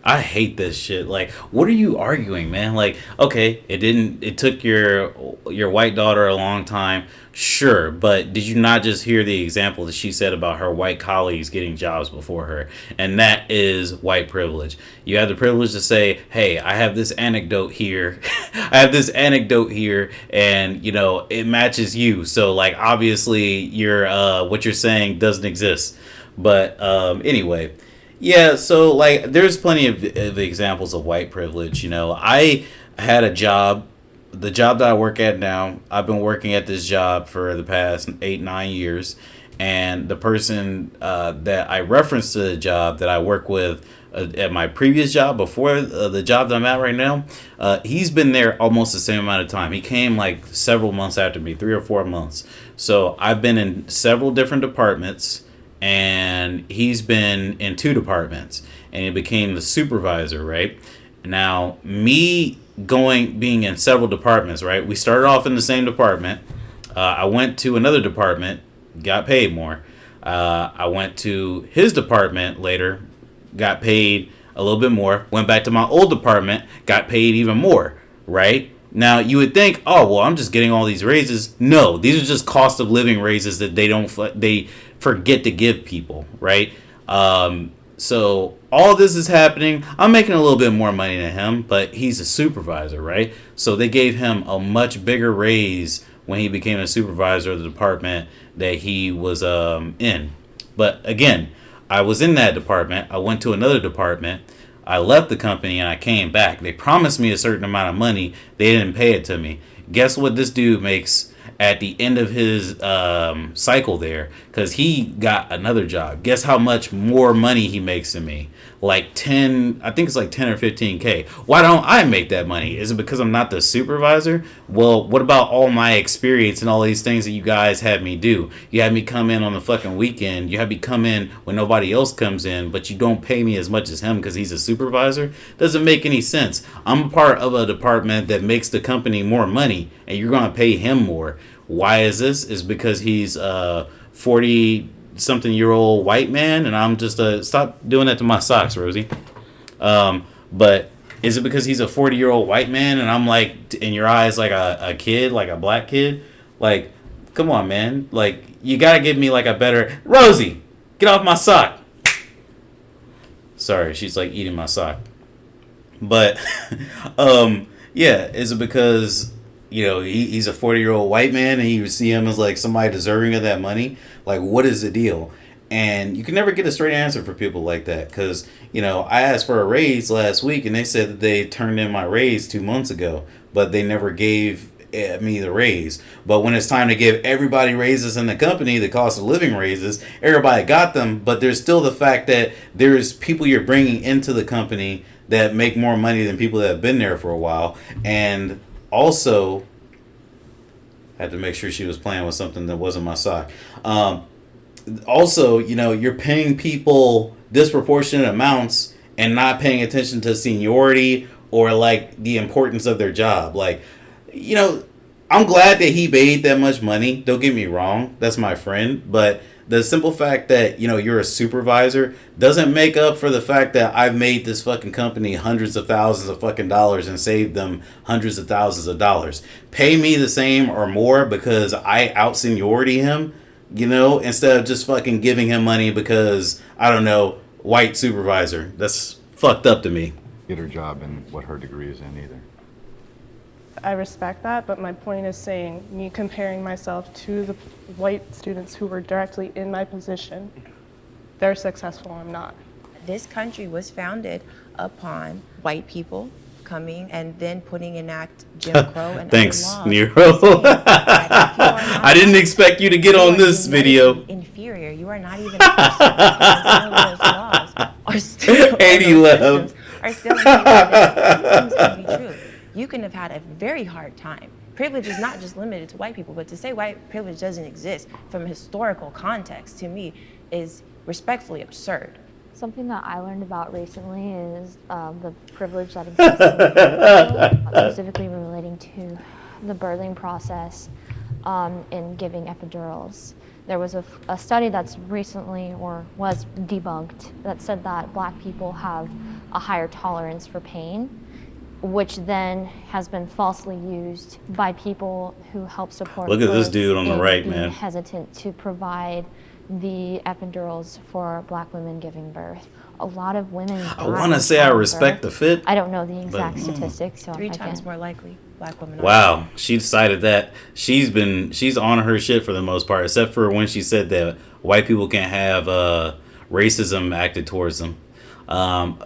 I hate this shit. Like, what are you arguing, man? Like, okay, it took your white daughter a long time, sure, but did you not just hear the example that she said about her white colleagues getting jobs before her? And that is white privilege. You have the privilege to say, hey, I have this anecdote here. I have this anecdote here, and you know, it matches you. So like, obviously your what you're saying doesn't exist. But anyway, yeah, so like there's plenty of examples of white privilege. You know, I had a job, the job that I work at now. I've been working at this job for the past 8-9 years, and the person that I referenced to the job that I work with at my previous job before the job that I'm at right now, he's been there almost the same amount of time. He came like several months after me, 3 or 4 months. So I've been in several different departments, and he's been in 2 departments, and he became the supervisor, right? Now, me being in several departments, right? We started off in the same department. I went to another department, got paid more. I went to his department later, got paid a little bit more. Went back to my old department, got paid even more, right? Now, you would think, oh, well, I'm just getting all these raises. No, these are just cost of living raises that they forget to give people, right? So all this is happening. I'm making a little bit more money than him, but he's a supervisor, right? So they gave him a much bigger raise when he became a supervisor of the department that he was in. But again, I was in that department. I went to another department. I left the company and I came back. They promised me a certain amount of money. They didn't pay it to me. Guess what this dude makes at the end of his cycle there? Because he got another job. Guess how much more money he makes than me? Like I think it's like 10 or 15K. Why don't I make that money? Is it because I'm not the supervisor? Well, what about all my experience and all these things that you guys had me do? You had me come in on the fucking weekend. You had me come in when nobody else comes in, but you don't pay me as much as him because he's a supervisor? Doesn't make any sense. I'm a part of a department that makes the company more money, and you're going to pay him more. Why is this? Is because he's 40-something-year-old white man, and I'm just stop doing that to my socks, Rosie. But is it because he's a 40-year-old white man, and I'm like in your eyes like a kid, like a black kid? Like, come on, man. Like, you gotta give me like a better Rosie. Get off my sock. Sorry, she's like eating my sock. But yeah, is it because, you know, he's a 40-year-old white man and you see him as like somebody deserving of that money? Like, what is the deal? And you can never get a straight answer for people like that, because, you know, I asked for a raise last week and they said that they turned in my raise 2 months ago, but they never gave me the raise. But when it's time to give everybody raises in the company, the cost of living raises, everybody got them, but there's still the fact that there's people you're bringing into the company that make more money than people that have been there for a while. And also, had to make sure she was playing with something that wasn't my sock. Also, you know, you're paying people disproportionate amounts and not paying attention to seniority or like the importance of their job. Like, you know, I'm glad that he made that much money. Don't get me wrong. That's my friend. But the simple fact that, you know, you're a supervisor doesn't make up for the fact that I've made this fucking company hundreds of thousands of fucking dollars and saved them hundreds of thousands of dollars. Pay me the same or more because I out seniority him, you know, instead of just fucking giving him money because, I don't know, white supervisor. That's fucked up to me. Get her job in what her degree is in either. I respect that, but my point is saying me comparing myself to the white students who were directly in my position, they're successful, I'm not. This country was founded upon white people coming and then putting in act Jim Crow and Thanks, other laws. Nero. I didn't expect you to get on this video. Inferior. You are not even some of those laws are still Katie left. Are still in things can be true. You can have had a very hard time. Privilege is not just limited to white people, but to say white privilege doesn't exist from a historical context, to me, is respectfully absurd. Something that I learned about recently is the privilege that exists in the hospital, specifically relating to the birthing process. in giving epidurals. There was a study that's recently, or was debunked, that said that Black people have a higher tolerance for pain, which then has been falsely used by people who help support. Look at this dude on the right, being man. Hesitant to provide the epidurals for Black women giving birth. A lot of women. I want to say I respect the fit. I don't know the exact statistics, so 3 I times can't. more likely Black women are. Wow, she decided that she's on her shit for the most part, except for when she said that white people can't have racism acted towards them.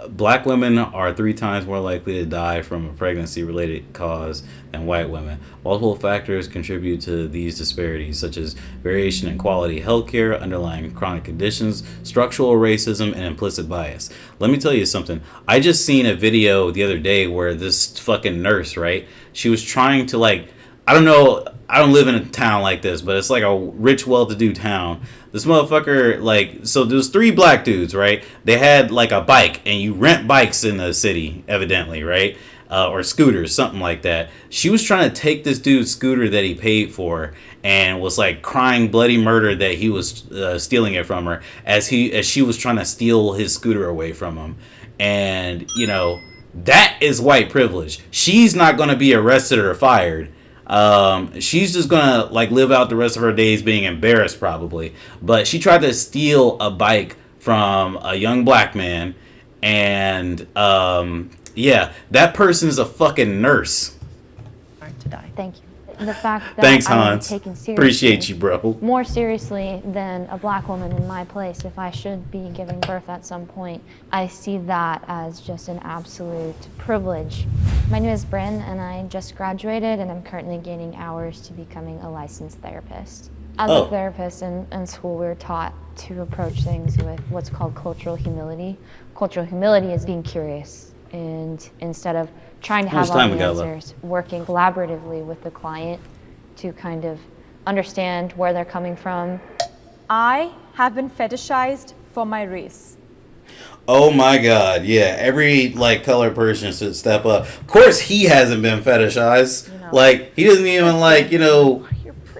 Black women are 3 times more likely to die from a pregnancy-related cause than white women. Multiple factors contribute to these disparities, such as variation in quality healthcare, underlying chronic conditions, structural racism, and implicit bias. Let me tell you something. I just seen a video the other day where this fucking nurse, right? She was trying to, like, I don't know, I don't live in a town like this, but it's like a rich, well-to-do town. This motherfucker, like, so there's 3 black dudes, right? They had, like, a bike, and you rent bikes in the city, evidently, right? Or scooters, something like that. She was trying to take this dude's scooter that he paid for and was, like, crying bloody murder that he was stealing it from her as she was trying to steal his scooter away from him. And, you know, that is white privilege. She's not going to be arrested or fired. She's just gonna like live out the rest of her days being embarrassed probably, but she tried to steal a bike from a young black man, and yeah, that person's a fucking nurse. To die. Thank you. The fact that Thanks, I am Hans. taken seriously, Appreciate you, bro. more seriously than a Black woman in my place, if I should be giving birth at some point, I see that as just an absolute privilege. My name is Bryn, and I just graduated, and I'm currently gaining hours to becoming a licensed therapist. As a therapist in school, we were taught to approach things with what's called cultural humility. Cultural humility is being curious, and instead of trying to have all the answers, working collaboratively with the client to kind of understand where they're coming from. I have been fetishized for my race. Oh my god, yeah, every like colored person should step up. Of course he hasn't been fetishized. You know, like he doesn't even like, you know,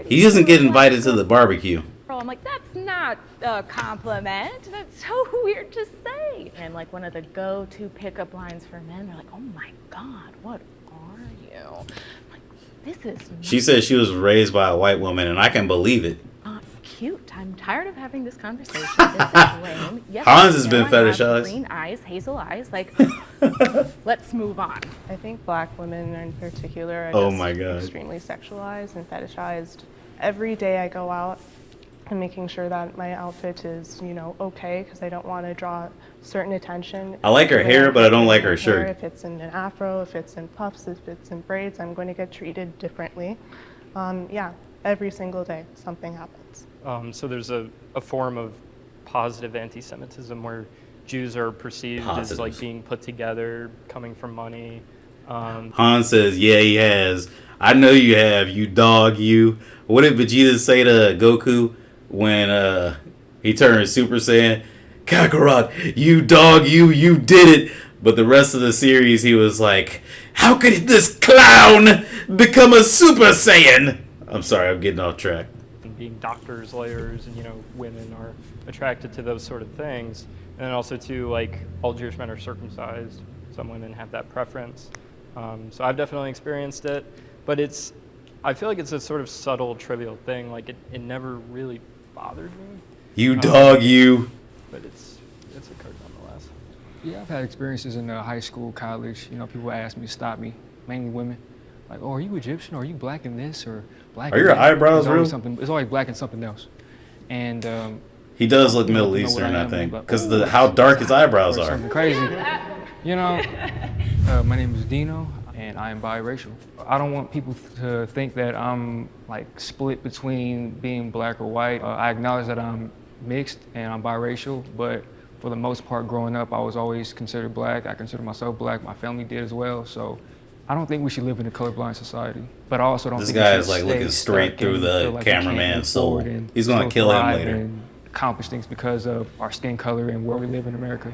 he doesn't get invited to the barbecue. I'm like, that's not a compliment. That's so weird to say. And like one of the go-to pickup lines for men, they're like, oh my God, what are you? I'm like, this is She said she was raised by a white woman, and I can believe it. cute. I'm tired of having this conversation. This is lame. Yes, Hans has been I have fetishized. Green eyes, hazel eyes. Like, let's move on. I think Black women in particular are Oh just my God. extremely sexualized and fetishized. Every day I go out, I'm making sure that my outfit is, you know, okay, because I don't want to draw certain attention. I like her hair, but I don't like her shirt. If it's in an afro, if it's in puffs, if it's in braids, I'm going to get treated differently. Yeah, every single day something happens. So there's a form of positive anti-Semitism where Jews are perceived as like being put together, coming from money. Hans says, yeah, he has. I know you have, you dog, you. What did Vegeta say to Goku when he turned Super Saiyan? Kakarot, you dog, you did it. But the rest of the series, he was like, how could this clown become a Super Saiyan? I'm sorry, I'm getting off track. And being doctors, lawyers, and, you know, women are attracted to those sort of things. And then also, too, like, all Jewish men are circumcised. Some women have that preference. So I've definitely experienced it. But I feel like it's a sort of subtle, trivial thing. Like, it never really bothered me. You dog, you. But it's occurred nonetheless. Yeah, I've had experiences in high school, college. You know, people ask me to stop me, mainly women. Like, oh, are you Egyptian? Or are you black in this? Or black Are in your that? eyebrows real? It's always black and something else. And He does look Middle Eastern, I think, because how dark his eyebrows are. Something crazy. You know, my name is Dino, and I am biracial. I don't want people to think that I'm like split between being black or white. I acknowledge that I'm mixed and I'm biracial, but for the most part, growing up, I was always considered black. I consider myself black. My family did as well. So I don't think we should live in a colorblind society. But I also don't This think guy we is should like stay looking straight stuck through and the feel like we can't cameraman's move soul. forward and He's gonna still kill him thrive later. and accomplish things because of our skin color and where we live in America.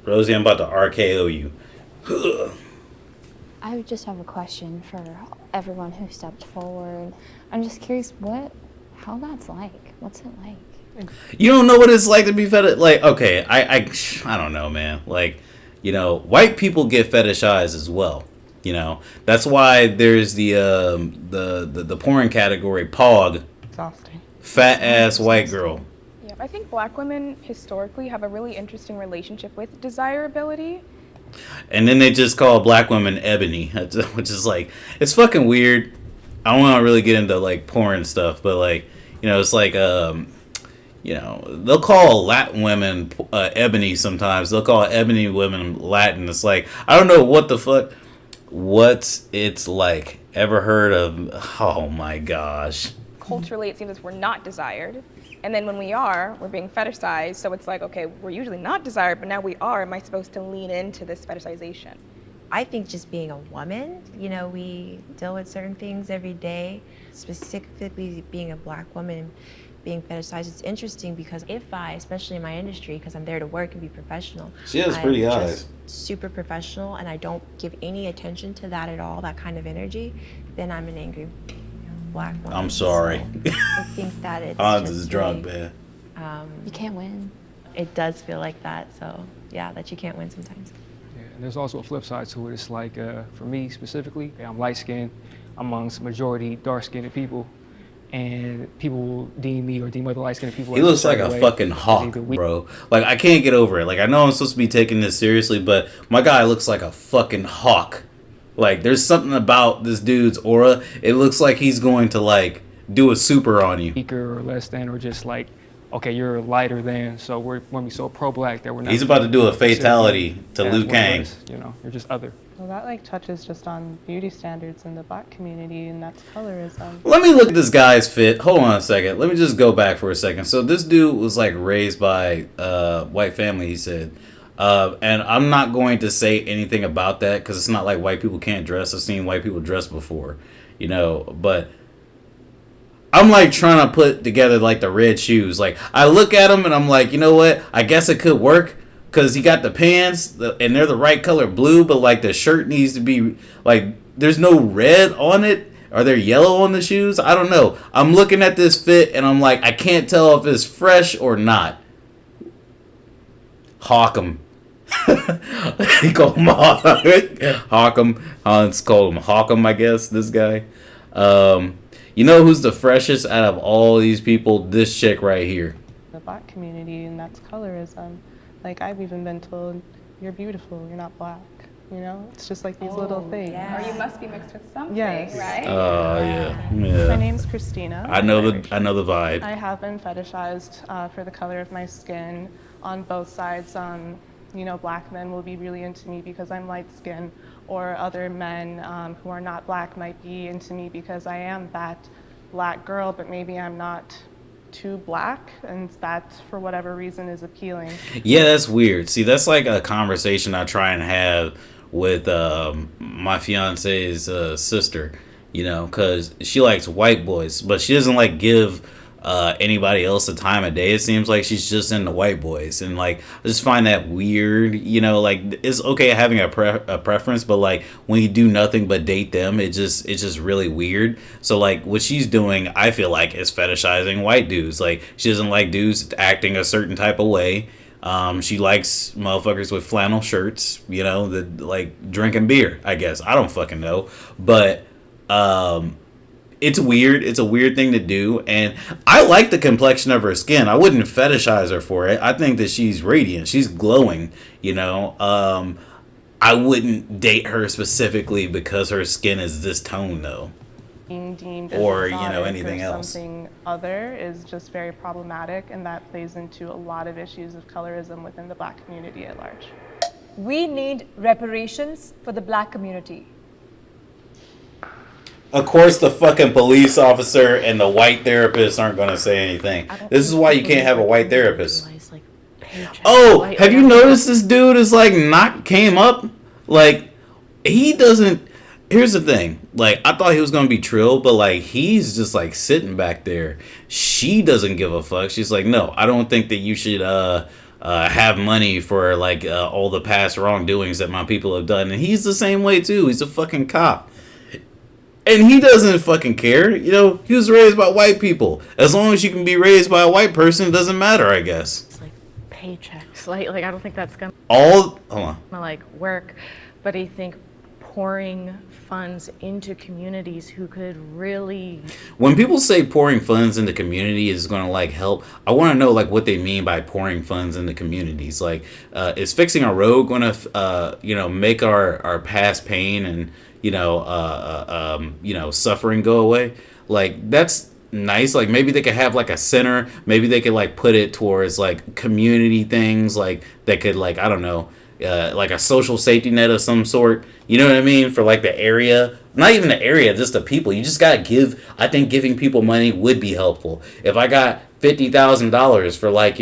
Rosie, I'm about to RKO you. I just have a question for everyone who stepped forward. I'm just curious how that's like. What's it like? You don't know what it's like to be fetish. Like, okay, I don't know, man. Like, you know, white people get fetishized as well. You know, that's why there's the porn category POG. Exhausting. Fat ass white girl. Yeah, I think black women historically have a really interesting relationship with desirability. And then they just call black women ebony, which is like, it's fucking weird. I don't want to really get into like porn stuff, but like, you know, it's like, you know, they'll call Latin women ebony sometimes. They'll call ebony women Latin. It's like, I don't know what the fuck. What's it's like? Ever heard of? Oh my gosh. Culturally, it seems as we're not desired. And then when we are, we're being fetishized. So it's like, okay, we're usually not desired, but now we are. Am I supposed to lean into this fetishization? I think just being a woman, you know, we deal with certain things every day. Specifically being a black woman, being fetishized, it's interesting because if I, especially in my industry, because I'm there to work and be professional. She has pretty I'm eyes. just super professional and I don't give any attention to that at all, that kind of energy, then I'm an angry black woman. I'm sorry. So I think that it's Hans just is drunk, really, man. You can't win. It does feel like that, so yeah, that you can't win sometimes. Yeah, and there's also a flip side to it. It's like, for me specifically, I'm light-skinned amongst majority dark-skinned people, and people will deem me or deem other light-skinned people. He looks like a fucking hawk, bro. Like, I can't get over it. Like, I know I'm supposed to be taking this seriously, but my guy looks like a fucking hawk. Like, there's something about this dude's aura. It looks like he's going to, like, do a super on you. Weaker or less than, or just like, okay, you're lighter than, so when we so pro-black that we're not. He's about to do a fatality to Liu Kang. You know, you're just other. Well, that like touches just on beauty standards in the black community, and that's colorism. Let me look at this guy's fit. Hold on a second. Let me just go back for a second. So this dude was like raised by white family, he said. And I'm not going to say anything about that because it's not like white people can't dress. I've seen white people dress before, you know, but I'm like trying to put together like the red shoes. Like I look at him and I'm like, you know what? I guess it could work because he got the pants and they're the right color blue, but like the shirt needs to be like, there's no red on it. Are there yellow on the shoes? I don't know. I'm looking at this fit and I'm like, I can't tell if it's fresh or not. Hawk 'em. He called him Hawk 'em. Hans called him Hawk 'em, I guess, this guy. You know who's the freshest out of all these people? This chick right here. The black community, and that's colorism. Like I've even been told, you're beautiful, you're not black. You know, it's just like these little things. Or you must be mixed with something, Yes. right? Oh yeah. My name's Christina. I know the vibe. I have been fetishized for the color of my skin on both sides. You know, black men will be really into me because I'm light skinned, or other men who are not black might be into me because I am that black girl, but maybe I'm not too black, and that for whatever reason is appealing. Yeah, that's weird. See, that's like a conversation I try and have with my fiance's sister, you know, because she likes white boys, but she doesn't like give anybody else the time of day. It seems like she's just into white boys, and like I just find that weird, you know. Like it's okay having a preference, but like when you do nothing but date them, it's just really weird. So like what she's doing, I feel like, is fetishizing white dudes. Like she doesn't like dudes acting a certain type of way. She likes motherfuckers with flannel shirts, you know, that like drinking beer, I guess. I don't fucking know, but it's weird. It's a weird thing to do, and I like the complexion of her skin. I wouldn't fetishize her for it. I think that she's radiant. She's glowing, you know. I wouldn't date her specifically because her skin is this tone, though. Being deemed as Or, exotic you know, anything or else. something other is just very problematic, and that plays into a lot of issues of colorism within the black community at large. We need reparations for the black community. Of course, the fucking police officer and the white therapist aren't going to say anything. This is why you can't have a white therapist. Oh, have you noticed this dude is like not came up? Like, he doesn't. Here's the thing. Like, I thought he was going to be Trill, but like, he's just like sitting back there. She doesn't give a fuck. She's like, no, I don't think that you should have money for like all the past wrongdoings that my people have done. And he's the same way too. He's a fucking cop. And he doesn't fucking care. You know, he was raised by white people. As long as you can be raised by a white person, it doesn't matter, I guess. It's like paychecks. Like I don't think that's gonna Hold on. like work. But I think pouring funds into communities who could really When people say pouring funds into community is going to like help, I want to know like what they mean by pouring funds into communities. Like, is fixing a road going to, make our past pain and suffering go away? Like, that's nice. Like, maybe they could have like a center. Maybe they could like put it towards like community things. Like, that could like, I don't know, like a social safety net of some sort. You know what I mean? For like the area, not even the area, just the people. You just gotta give. I think giving people money would be helpful. If I got $50,000 for like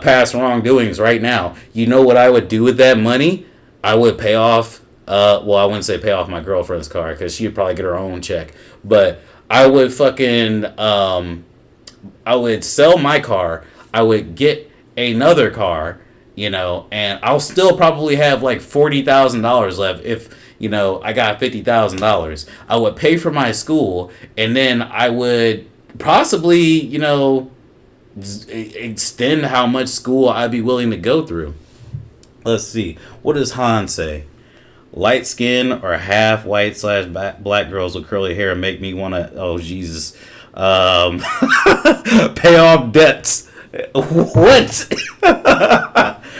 past wrongdoings right now, you know what I would do with that money? I would pay off. Well, I wouldn't say pay off my girlfriend's car because she'd probably get her own check. But I would fucking I would sell my car. I would get another car. And I'll still probably have like $40,000 left if, I got $50,000. I would pay for my school, and then I would possibly, extend how much school I'd be willing to go through. Let's see. What does Han say? Light skin or half white / black girls with curly hair make me want to, oh, Jesus. Pay off debts. What?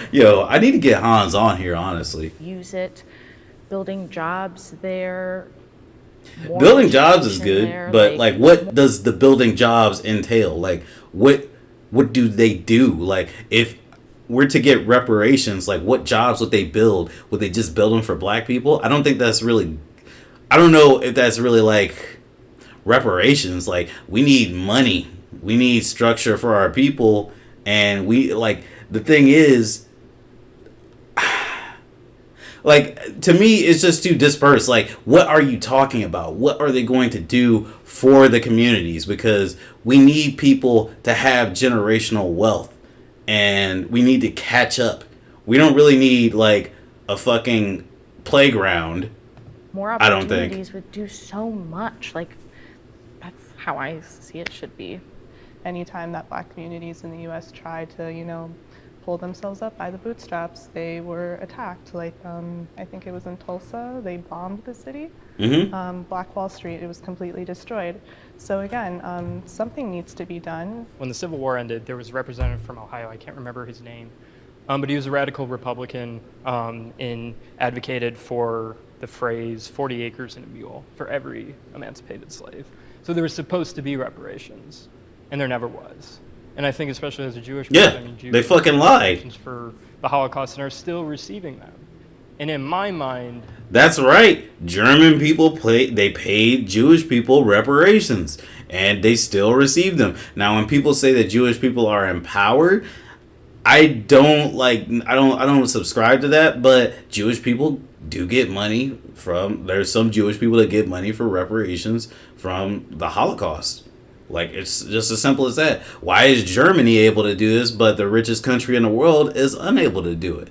Yo, I need to get Hans on here, honestly. use it, building jobs there. Building jobs is good, there, but like what does the building jobs entail? Like what do they do? Like if we're to get reparations, like what jobs would they build? Would they just build them for black people? I don't think that's really, I don't know if that's really like reparations. Like we need money. We need structure for our people. And we like, the thing is, like, to me, it's just too dispersed. Like, what are you talking about? What are they going to do for the communities? Because we need people to have generational wealth. And we need to catch up. We don't really need, like, a fucking playground. More opportunities would do so much. Like, that's how I see it should be. Anytime that black communities in the U.S. tried to, pull themselves up by the bootstraps, they were attacked. Like, I think it was in Tulsa, they bombed the city. Mm-hmm. Black Wall Street, it was completely destroyed. So again, something needs to be done. When the Civil War ended, there was a representative from Ohio, I can't remember his name, but he was a radical Republican and advocated for the phrase 40 acres and a mule for every emancipated slave. So there was supposed to be reparations, and there never was. And I think especially as a Jewish person, Jews they fucking lied for the Holocaust and are still receiving them. And in my mind, that's right. German people they paid Jewish people reparations, and they still receive them. Now, when people say that Jewish people are empowered, I don't subscribe to that. But Jewish people do get money there's some Jewish people that get money for reparations from the Holocaust. Like, it's just as simple as that. Why is Germany able to do this, but the richest country in the world is unable to do it?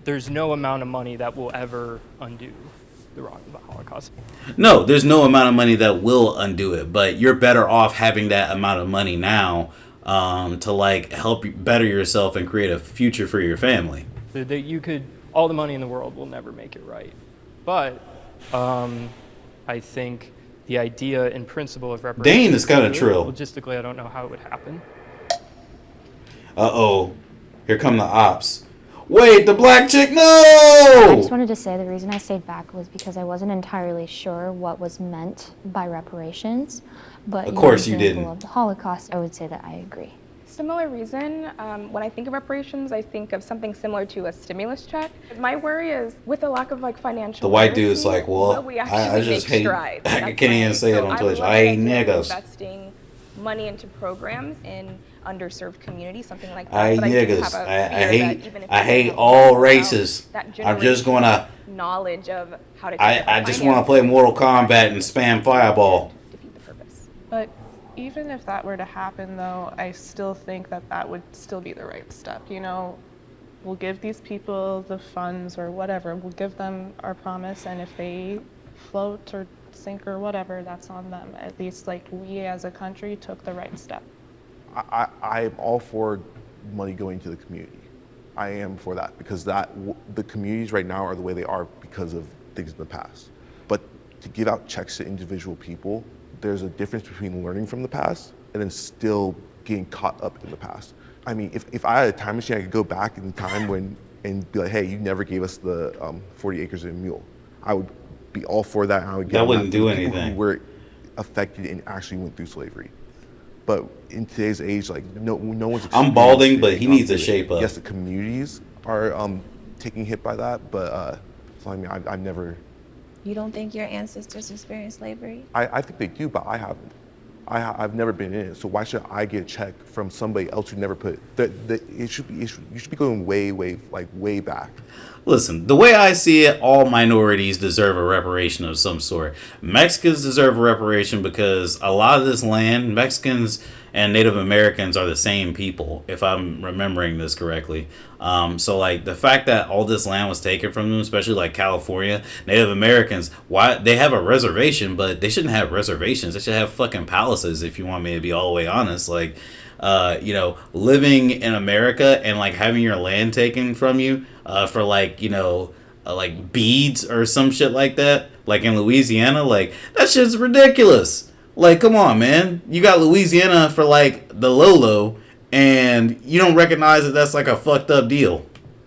There's no amount of money that will ever undo the Holocaust. No, there's no amount of money that will undo it, but you're better off having that amount of money now to, like, help you better yourself and create a future for your family. All the money in the world will never make it right. But I think the idea and principle of reparations. Dane is kind of trill. Logistically, I don't know how it would happen. Uh-oh. Here come the ops. Wait, the black chick, no! I just wanted to say the reason I stayed back was because I wasn't entirely sure what was meant by reparations. But of course you didn't. Of the Holocaust, I would say that I agree. Similar reason, when I think of reparations, I think of something similar to a stimulus check. My worry is with the lack of financial. The white dude's like, well, I just hate. I can't even say it on Twitch. I hate niggas. Investing money into programs in underserved communities, something like that. I hate niggas. I hate all races. I'm just gonna knowledge of how to. I just want to play Mortal Kombat and spam Fireball. But Even if that were to happen, though, I still think that that would still be the right step. You know, we'll give these people the funds or whatever. We'll give them our promise, and if they float or sink or whatever, that's on them. At least, like, we as a country took the right step. I'm all for money going to the community. I am for that because the communities right now are the way they are because of things in the past. But to give out checks to individual people, there's a difference between learning from the past and then still getting caught up in the past. I mean, if I had a time machine, I could go back in time and be like, hey, you never gave us the 40 acres and a mule. I would be all for that. And I would get That wouldn't do people anything. who were affected and actually went through slavery. But in today's age, like no one's. I'm balding, but he needs to shape up. Yes, the communities are taking hit by that, but so I mean, I've never. You don't think your ancestors experienced slavery? I think they do, but I haven't. I've never been in it, so why should I get a check from somebody else who never put? You should be going way back. Listen, the way I see it, all minorities deserve a reparation of some sort. Mexicans deserve a reparation because a lot of this land, Mexicans and Native Americans are the same people, if I'm remembering this correctly. So like the fact that all this land was taken from them, especially like California, Native Americans, why they have a reservation, but they shouldn't have reservations. They should have fucking palaces, if you want me to be all the way honest. Like, you know, living in America and like having your land taken from you for like, you know, like beads or some shit like that, like in Louisiana, like that shit's ridiculous. Like, come on, man. You got Louisiana for like the Lolo, and you don't recognize that that's like a fucked up deal.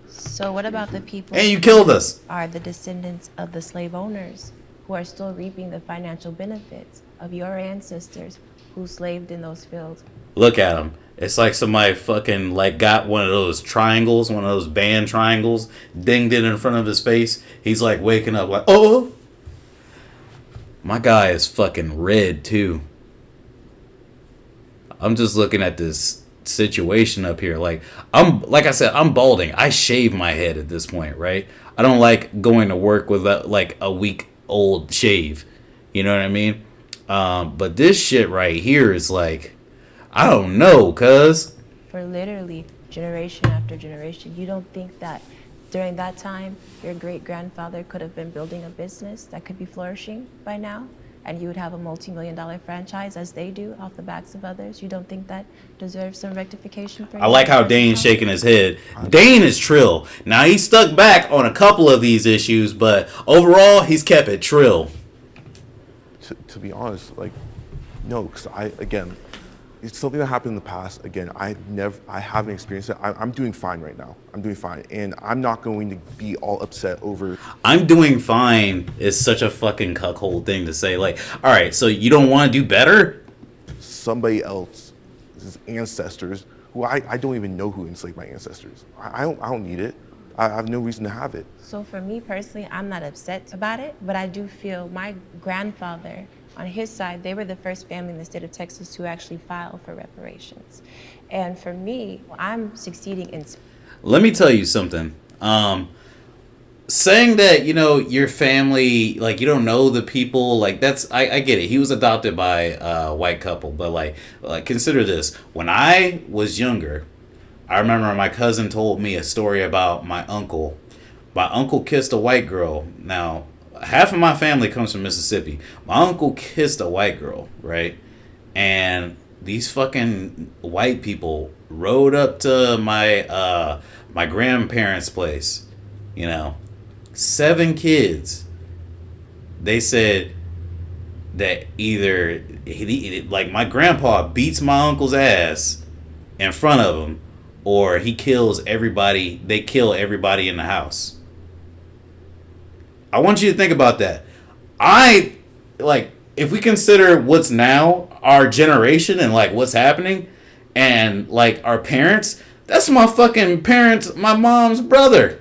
So what about the people? And you killed us. Are the descendants of the slave owners who are still reaping the financial benefits of your ancestors who slaved in those fields? Look at him. It's like somebody fucking like got one of those triangles, one of those band triangles, dinged it in front of his face. He's like waking up like, oh. My guy is fucking red too. I'm just looking at this situation up here. Like I said, I'm balding. I shave my head at this point, right? I don't like going to work with like a week old shave. You know what I mean? But this shit right here is like, I don't know, cuz. For literally generation after generation, you don't think that during that time, your great-grandfather could have been building a business that could be flourishing by now, and you would have a multi-million-dollar franchise as they do off the backs of others? You don't think that deserves some rectification for you? I like how Dane's shaking his head. Dane is trill. Now, he's stuck back on a couple of these issues, but overall, he's kept it trill. To be honest, like, no, because again, it's something that happened in the past. Again, I haven't experienced it. I'm doing fine right now. I'm doing fine. And I'm not going to be all upset over... I'm doing fine is such a fucking cuckold thing to say. Like, all right, so you don't want to do better? Somebody else's ancestors, who I don't even know who enslaved my ancestors. I don't need it. I have no reason to have it. So for me personally, I'm not upset about it, but I do feel my grandfather, on his side, they were the first family in the state of Texas to actually file for reparations. And for me, I'm succeeding in... Let me tell you something. Saying that, you know, your family, like, you don't know the people, like, that's... I get it. He was adopted by a white couple, but, like, consider this. When I was younger, I remember my cousin told me a story about my uncle. My uncle kissed a white girl. Now... half of my family comes from Mississippi. My uncle kissed a white girl, right? And these fucking white people rode up to my my grandparents' place. You know, 7 kids. They said that either like my grandpa beats my uncle's ass in front of him, or he kills everybody. They kill everybody in the house. I want you to think about that. If we consider what's now, our generation and, like, what's happening, and, like, our parents, that's my fucking parents, my mom's brother.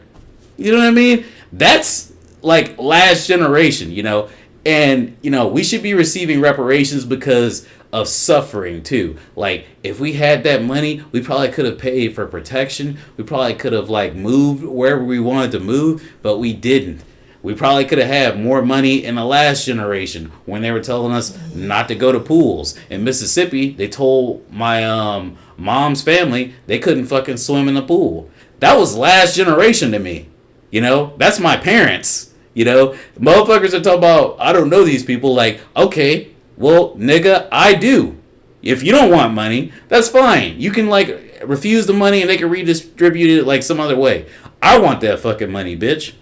You know what I mean? That's, like, last generation, you know? And, you know, we should be receiving reparations because of suffering, too. Like, if we had that money, we probably could have paid for protection. We probably could have, like, moved wherever we wanted to move, but we didn't. We probably could have had more money in the last generation when they were telling us not to go to pools. In Mississippi, they told my mom's family they couldn't fucking swim in the pool. That was last generation to me. You know, that's my parents. You know, motherfuckers are talking about, I don't know these people. Like, okay, well, nigga, I do. If you don't want money, that's fine. You can, like, refuse the money and they can redistribute it, like, some other way. I want that fucking money, bitch.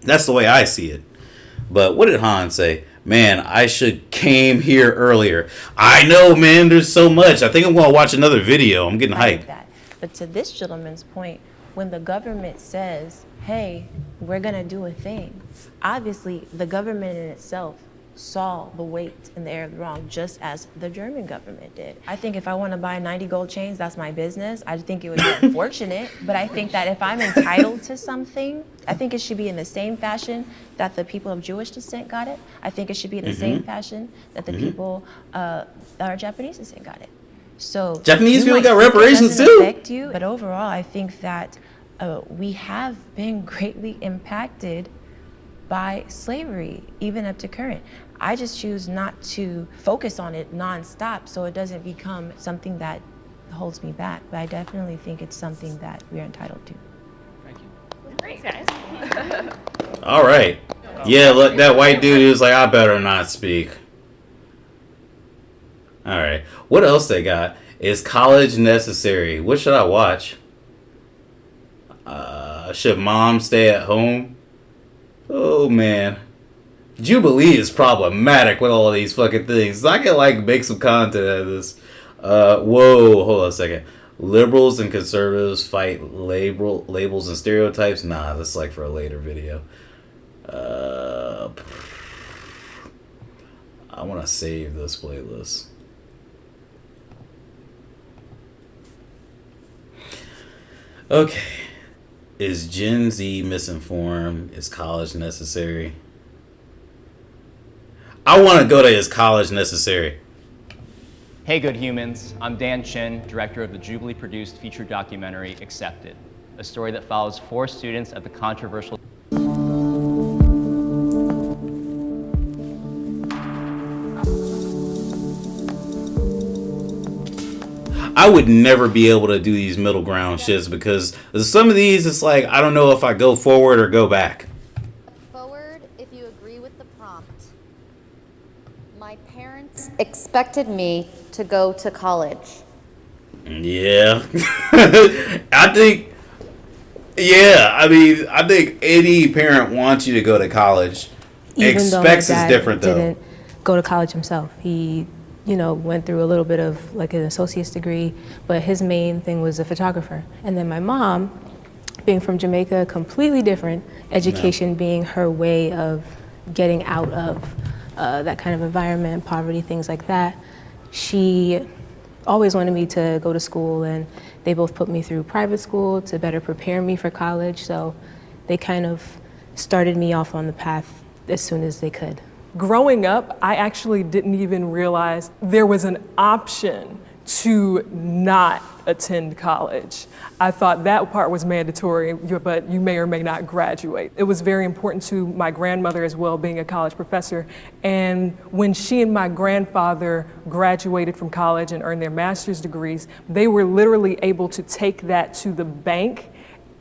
That's the way I see it. But what did Han say? Man, I should came here earlier. I know, man, there's so much. I think I'm going to watch another video. I'm getting hyped. But to this gentleman's point, when the government says, hey, we're going to do a thing, obviously the government in itself saw the weight in the air of the wrong, just as the German government did. I think if I want to buy 90 gold chains, that's my business. I think it would be unfortunate, but I think that if I'm entitled to something, I think it should be in the same fashion that the people of Jewish descent got it. I think it should be in the same fashion that the people that are Japanese descent got it. So Japanese people got think it reparations doesn't too. affect you, but overall, I think that we have been greatly impacted by slavery, even up to current. I just choose not to focus on it nonstop so it doesn't become something that holds me back. But I definitely think it's something that we're entitled to. Great, guys. All right. Yeah, look, that white dude was like, I better not speak. All right. What else they got? Is college necessary? What should I watch? Should mom stay at home? Oh, man. Jubilee is problematic with all these fucking things. I can, like, make some content out of this. Whoa, hold on a second. Liberals and conservatives fight labels and stereotypes? Nah, that's like for a later video. I want to save this playlist. Okay. Is Gen Z misinformed? Is college necessary? I want to go to Is College Necessary? Hey, good humans. I'm Dan Chin, director of the Jubilee produced feature documentary Accepted, a story that follows 4 students at the controversial. I would never be able to do these middle ground shits because some of these, it's like, I don't know if I go forward or go back. Forward, if you agree with the prompt. My parents expected me to go to college. Yeah. I think any parent wants you to go to college. Expects is different though. Didn't go to college himself. He went through a little bit of like an associate's degree, but his main thing was a photographer. And then my mom, being from Jamaica, completely different, education being her way of getting out of that kind of environment, poverty, things like that. She always wanted me to go to school, and they both put me through private school to better prepare me for college. So they kind of started me off on the path as soon as they could. Growing up, I actually didn't even realize there was an option to not attend college. I thought that part was mandatory, but you may or may not graduate. It was very important to my grandmother as well, being a college professor. And when she and my grandfather graduated from college and earned their master's degrees, they were literally able to take that to the bank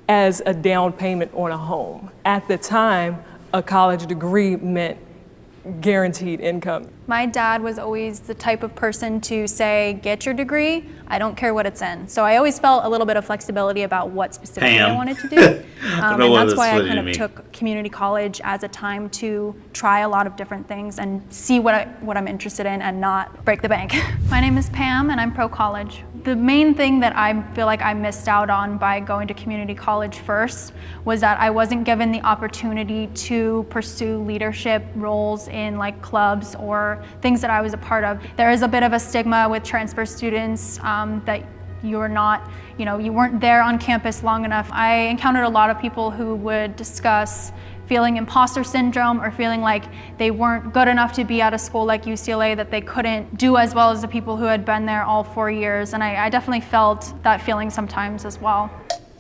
as a down payment on a home. At the time, a college degree meant guaranteed income. My dad was always the type of person to say, get your degree, I don't care what it's in. So I always felt a little bit of flexibility about what specifically I wanted to do. And that's why I kind of took community college as a time to try a lot of different things and see what I'm interested in and not break the bank. My name is Pam and I'm pro-college. The main thing that I feel like I missed out on by going to community college first was that I wasn't given the opportunity to pursue leadership roles in like clubs or things that I was a part of. There is a bit of a stigma with transfer students that you're not, you weren't there on campus long enough. I encountered a lot of people who would discuss feeling imposter syndrome or feeling like they weren't good enough to be at a school like UCLA, that they couldn't do as well as the people who had been there all 4 years. And I definitely felt that feeling sometimes as well.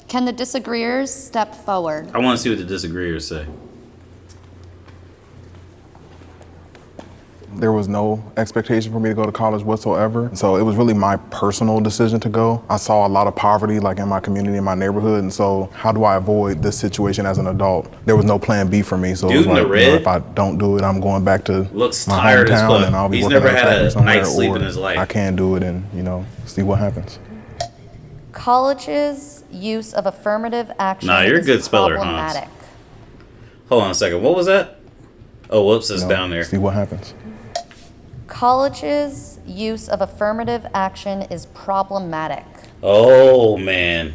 Can the disagreeers step forward? I want to see what the disagreeers say. There was no expectation for me to go to college whatsoever. So it was really my personal decision to go. I saw a lot of poverty like in my community, in my neighborhood. And so how do I avoid this situation as an adult? There was no plan B for me. So Dude it was like, in the red if I don't do it, I'm going back to looks my tired as hometown fuck. and I'll be He's working never at a had factory a somewhere, night's sleep or in his life. I can do it and, see what happens. College's use of affirmative action Nah, you're a is good speller, Hans. problematic. Hold on a second. What was that? Oh, whoops, it's down there. See what happens. College's use of affirmative action is problematic. Oh, man.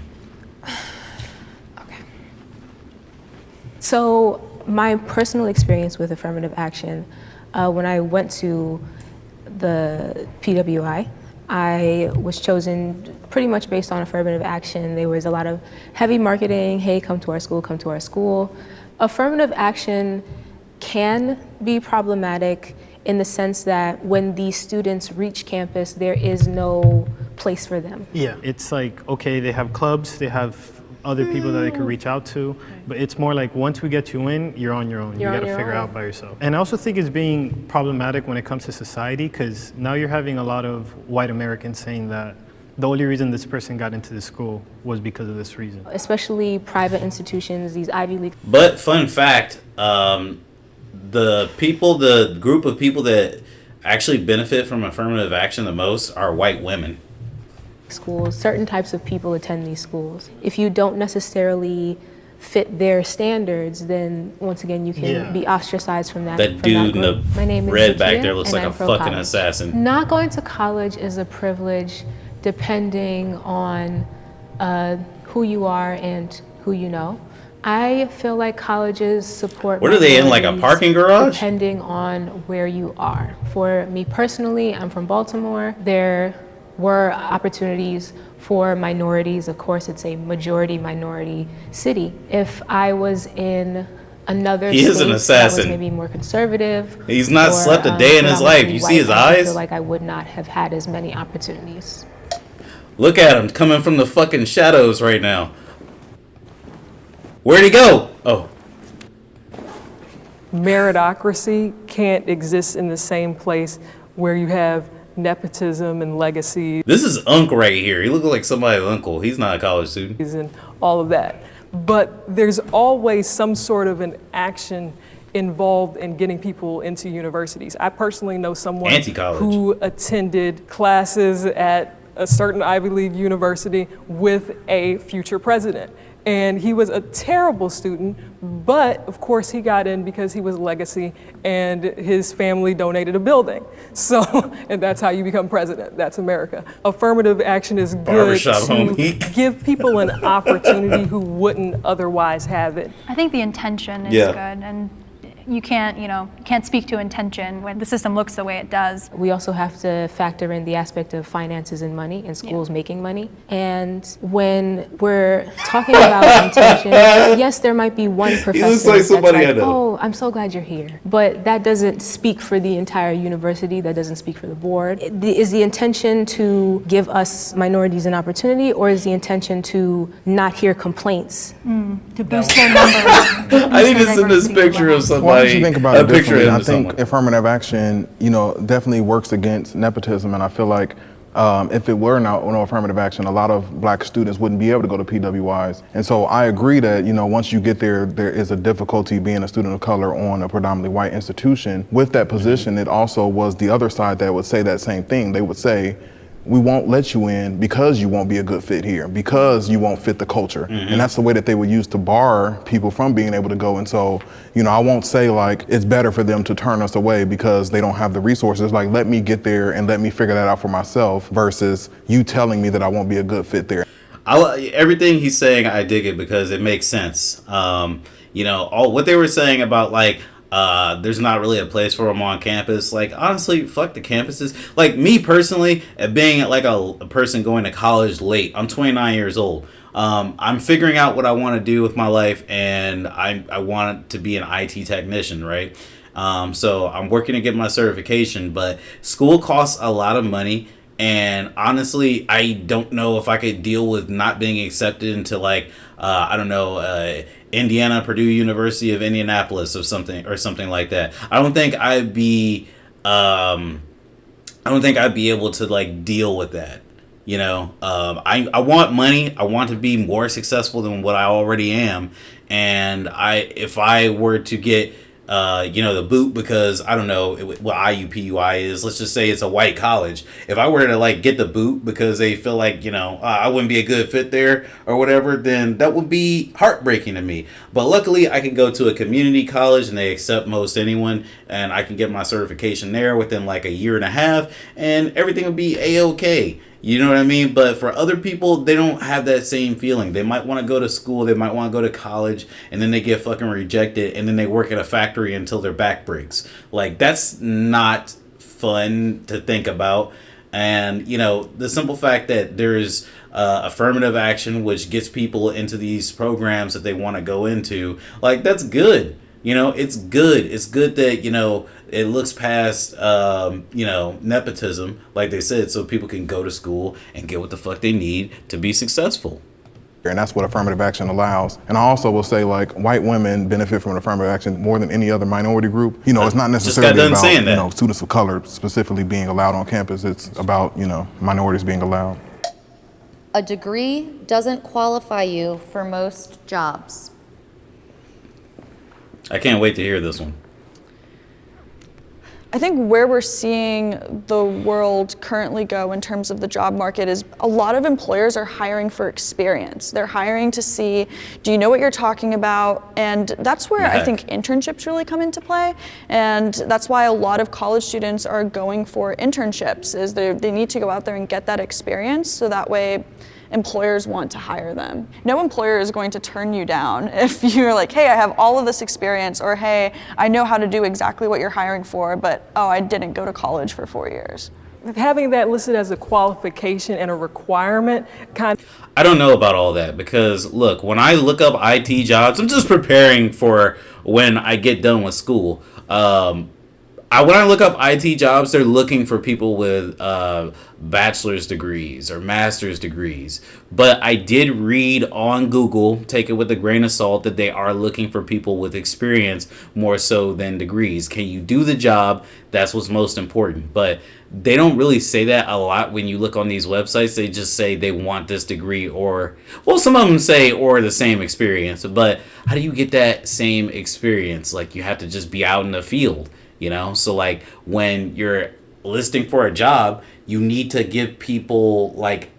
So my personal experience with affirmative action, when I went to the PWI, I was chosen pretty much based on affirmative action. There was a lot of heavy marketing, hey, come to our school, come to our school. Affirmative action can be problematic in the sense that when these students reach campus, there is no place for them. Yeah, it's like, okay, they have clubs, they have other people that they could reach out to, but it's more like once we get you in, you're on your own. You gotta figure it out by yourself. And I also think it's being problematic when it comes to society, because now you're having a lot of white Americans saying that the only reason this person got into the school was because of this reason. Especially private institutions, these Ivy League. But fun fact, the group of people that actually benefit from affirmative action the most are white women. Schools, certain types of people attend these schools. If you don't necessarily fit their standards, then once again you can be ostracized from that. That dude in the My name is red back Zakia, there looks and like I'm a from fucking college. assassin. Not going to college is a privilege depending on who you are and who you know. I feel like colleges support. What are they in, like a parking garage? Depending on where you are. For me personally, I'm from Baltimore. There were opportunities for minorities. Of course, it's a majority minority city. If I was in another He is state an that was assassin. maybe more conservative, He's not or, slept a day in his life. You predominantly see his white, I eyes? feel like I would not have had as many opportunities. Look at him coming from the fucking shadows right now. Where'd he go? Oh. Meritocracy can't exist in the same place where you have nepotism and legacy. This is Unc right here. He looks like somebody's uncle. He's not a college student. And all of that. But there's always some sort of an action involved in getting people into universities. I personally know someone Anti-college. who attended classes at a certain Ivy League university with a future president. And he was a terrible student, but of course he got in because he was legacy and his family donated a building. So, and that's how you become president. That's America. Affirmative action is good Barbershop to homie. give people an opportunity who wouldn't otherwise have it. I think the intention is good, and you can't speak to intention when the system looks the way it does. We also have to factor in the aspect of finances and money and schools making money. And when we're talking about intention, yes, there might be one professor like somebody I that's like, know. oh, I'm so glad you're here. But that doesn't speak for the entire university. That doesn't speak for the board. Is the intention to give us minorities an opportunity, or is the intention to not hear complaints? To boost their numbers. I need to send this picture of somebody. Well, I think about a it picture differently. of I think someone. affirmative action, definitely works against nepotism, and I feel like if it were no affirmative action, a lot of black students wouldn't be able to go to PWIs. And so I agree that, once you get there, there is a difficulty being a student of color on a predominantly white institution. With that position, it also was the other side that would say that same thing. They would say, we won't let you in because you won't be a good fit here, because you won't fit the culture. And that's the way that they would use to bar people from being able to go. And so, I won't say like it's better for them to turn us away because they don't have the resources. Like, let me get there and let me figure that out for myself versus you telling me that I won't be a good fit there. Everything he's saying, I dig it because it makes sense. All what they were saying about like, there's not really a place for them on campus. Like, honestly, fuck the campuses. Like, me personally, being like a person going to college late, I'm 29 years old. I'm figuring out what I want to do with my life, and I want to be an IT technician, right? So I'm working to get my certification, but school costs a lot of money. And honestly, I don't know if I could deal with not being accepted into like, Indiana, Purdue University of Indianapolis or something like that. I don't think I'd be I don't think I'd be able to like deal with that. You know, I want money. I want to be more successful than what I already am. And if I were to get, the boot because I don't know what IUPUI is. Let's just say it's a white college. If I were to like get the boot because they feel like, I wouldn't be a good fit there or whatever, then that would be heartbreaking to me. But luckily I can go to a community college and they accept most anyone, and I can get my certification there within like a year and a half, and everything would be A-okay. You know what I mean? But for other people, they don't have that same feeling. They might want to go to school, they might want to go to college, and then they get fucking rejected, and then they work at a factory until their back breaks. Like, that's not fun to think about. And, the simple fact that there's affirmative action, which gets people into these programs that they want to go into, like, that's good. It's good. It's good that, it looks past, nepotism, like they said, so people can go to school and get what the fuck they need to be successful. And that's what affirmative action allows. And I also will say, like, white women benefit from affirmative action more than any other minority group. It's not necessarily about, students of color specifically being allowed on campus. It's about, minorities being allowed. A degree doesn't qualify you for most jobs. I can't wait to hear this one. I think where we're seeing the world currently go in terms of the job market is a lot of employers are hiring for experience. They're hiring to see, do you know what you're talking about? And that's where I think internships really come into play. And that's why a lot of college students are going for internships, is they need to go out there and get that experience, so that way employers want to hire them. No employer is going to turn you down if you're like, hey, I have all of this experience, or hey, I know how to do exactly what you're hiring for, but I didn't go to college for 4 years. Having that listed as a qualification and a requirement I don't know about all that, because look, when I look up IT jobs, I'm just preparing for when I get done with school. When I look up IT jobs, they're looking for people with bachelor's degrees or master's degrees. But I did read on Google, take it with a grain of salt, that they are looking for people with experience more so than degrees. Can you do the job? That's what's most important. But they don't really say that a lot when you look on these websites. They just say they want this degree, or, well, some of them say, or the same experience. But how do you get that same experience? Like, you have to just be out in the field. So like when you're listing for a job, you need to give people like,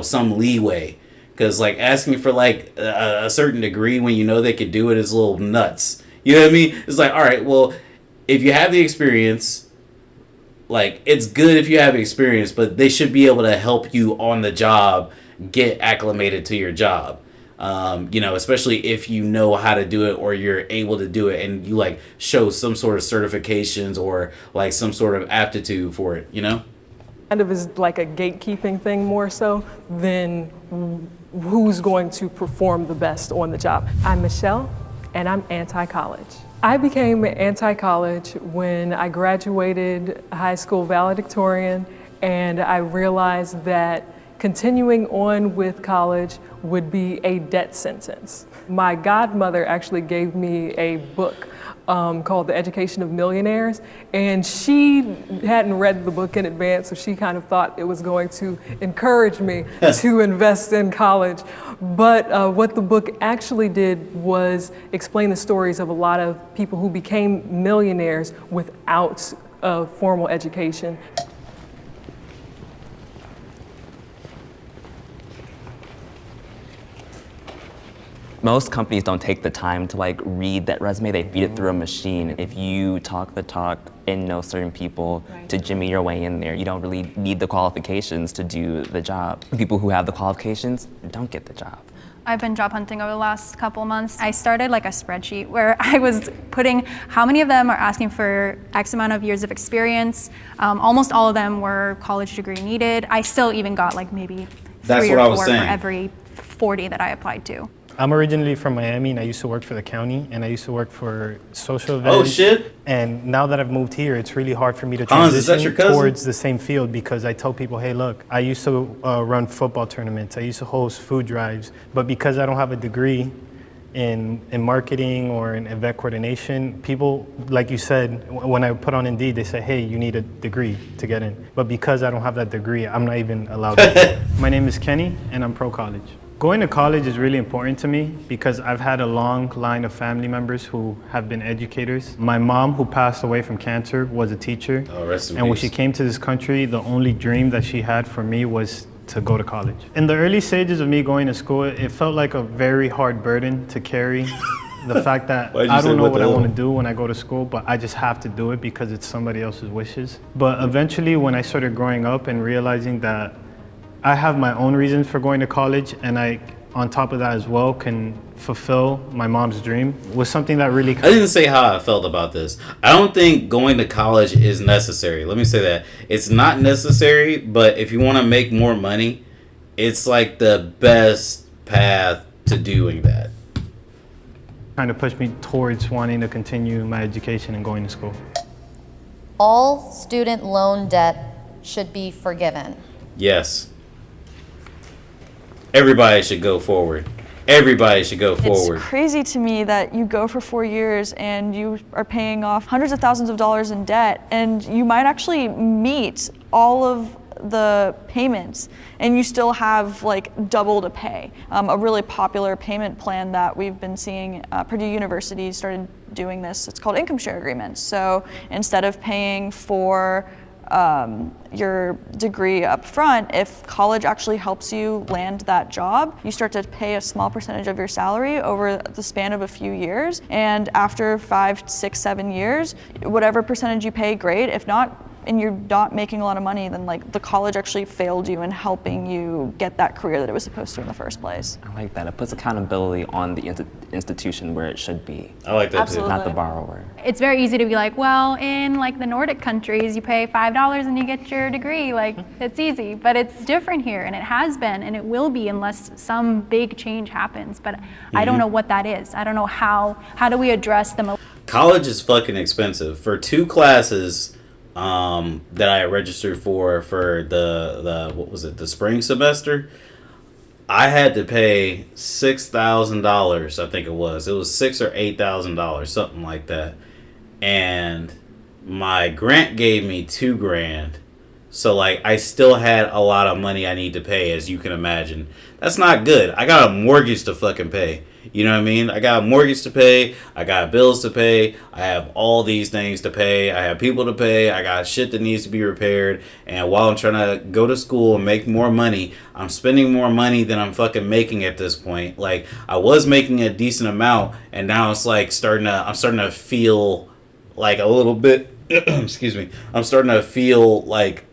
some leeway, because like asking for like a certain degree when they could do it is a little nuts. You know what I mean? It's like, all right, well, if you have the experience, like, it's good if you have experience, but they should be able to help you on the job get acclimated to your job. Especially if you know how to do it, or you're able to do it, and you like show some sort of certifications or like some sort of aptitude for it, Kind of is like a gatekeeping thing more so than who's going to perform the best on the job. I'm Michelle, and I'm anti-college. I became anti-college when I graduated high school valedictorian, and I realized that continuing on with college would be a death sentence. My godmother actually gave me a book called The Education of Millionaires, and she hadn't read the book in advance, so she kind of thought it was going to encourage me to invest in college. But what the book actually did was explain the stories of a lot of people who became millionaires without a formal education. Most companies don't take the time to like read that resume, they feed it through a machine. If you talk the talk and know certain people to jimmy your way in there, you don't really need the qualifications to do the job. People who have the qualifications don't get the job. I've been job hunting over the last couple months. I started like a spreadsheet where I was putting how many of them are asking for X amount of years of experience. Almost all of them were college degree needed. I still even got like maybe 3 or 4 for every 40 that I applied to. I'm originally from Miami, and I used to work for the county, and I used to work for social events. Oh, shit. And now that I've moved here, it's really hard for me to transition towards the same field, because I tell people, hey, look, I used to run football tournaments. I used to host food drives. But because I don't have a degree, in marketing or in event coordination, people, like you said, when I put on Indeed, they say, hey, you need a degree to get in. But because I don't have that degree, I'm not even allowed to. My name is Kenny, and I'm pro-college. Going to college is really important to me because I've had a long line of family members who have been educators. My mom, who passed away from cancer, was a teacher. Oh, rest in and when peace. she came to this country, the only dream that she had for me was to go to college. In the early stages of me going to school, it felt like a very hard burden to carry. The fact that I don't know what I want to do when I go to school, but I just have to do it because it's somebody else's wishes. But eventually, when I started growing up and realizing that I have my own reasons for going to college, and I, on top of that as well, can fulfill my mom's dream, was something that really... I didn't say how I felt about this. I don't think going to college is necessary. Let me say that. It's not necessary, but if you want to make more money, it's like the best path to doing that. Kind of pushed me towards wanting to continue my education and going to school. All student loan debt should be forgiven. Yes. Everybody should go forward. Everybody should go forward. It's crazy to me that you go for 4 years and you are paying off hundreds of thousands of dollars in debt, and you might actually meet all of the payments and you still have like double to pay. A really popular payment plan that we've been seeing, Purdue University started doing this, it's called income share agreements. So instead of paying for your degree up front, if college actually helps you land that job, you start to pay a small percentage of your salary over the span of a few years. And after 5, 6, 7 years, whatever percentage you pay, great. If not, and you're not making a lot of money, then like the college actually failed you in helping you get that career that it was supposed to in the first place. I like that. It puts accountability on the institution where it should be. I like that Absolutely. Not the borrower. It's very easy to be like, well, in like the Nordic countries, you pay $5 and you get your degree. Like, it's easy, but it's different here, and it has been, and it will be unless some big change happens. But I don't know what that is. I don't know how do we address them. College is fucking expensive. For 2 classes that I registered for the what was it, the spring semester, I had to pay $6,000. I think it was $6,000 or $8,000, something like that. And my grant gave me $2,000. So like I still had a lot of money I need to pay, as you can imagine. That's not good. I got a mortgage to fucking pay. You know what I mean? I got a mortgage to pay. I got bills to pay. I have all these things to pay. I have people to pay. I got shit that needs to be repaired. And while I'm trying to go to school and make more money, I'm spending more money than I'm fucking making at this point. Like, I was making a decent amount, and now it's like I'm starting to feel like a little bit, excuse me. I'm starting to feel like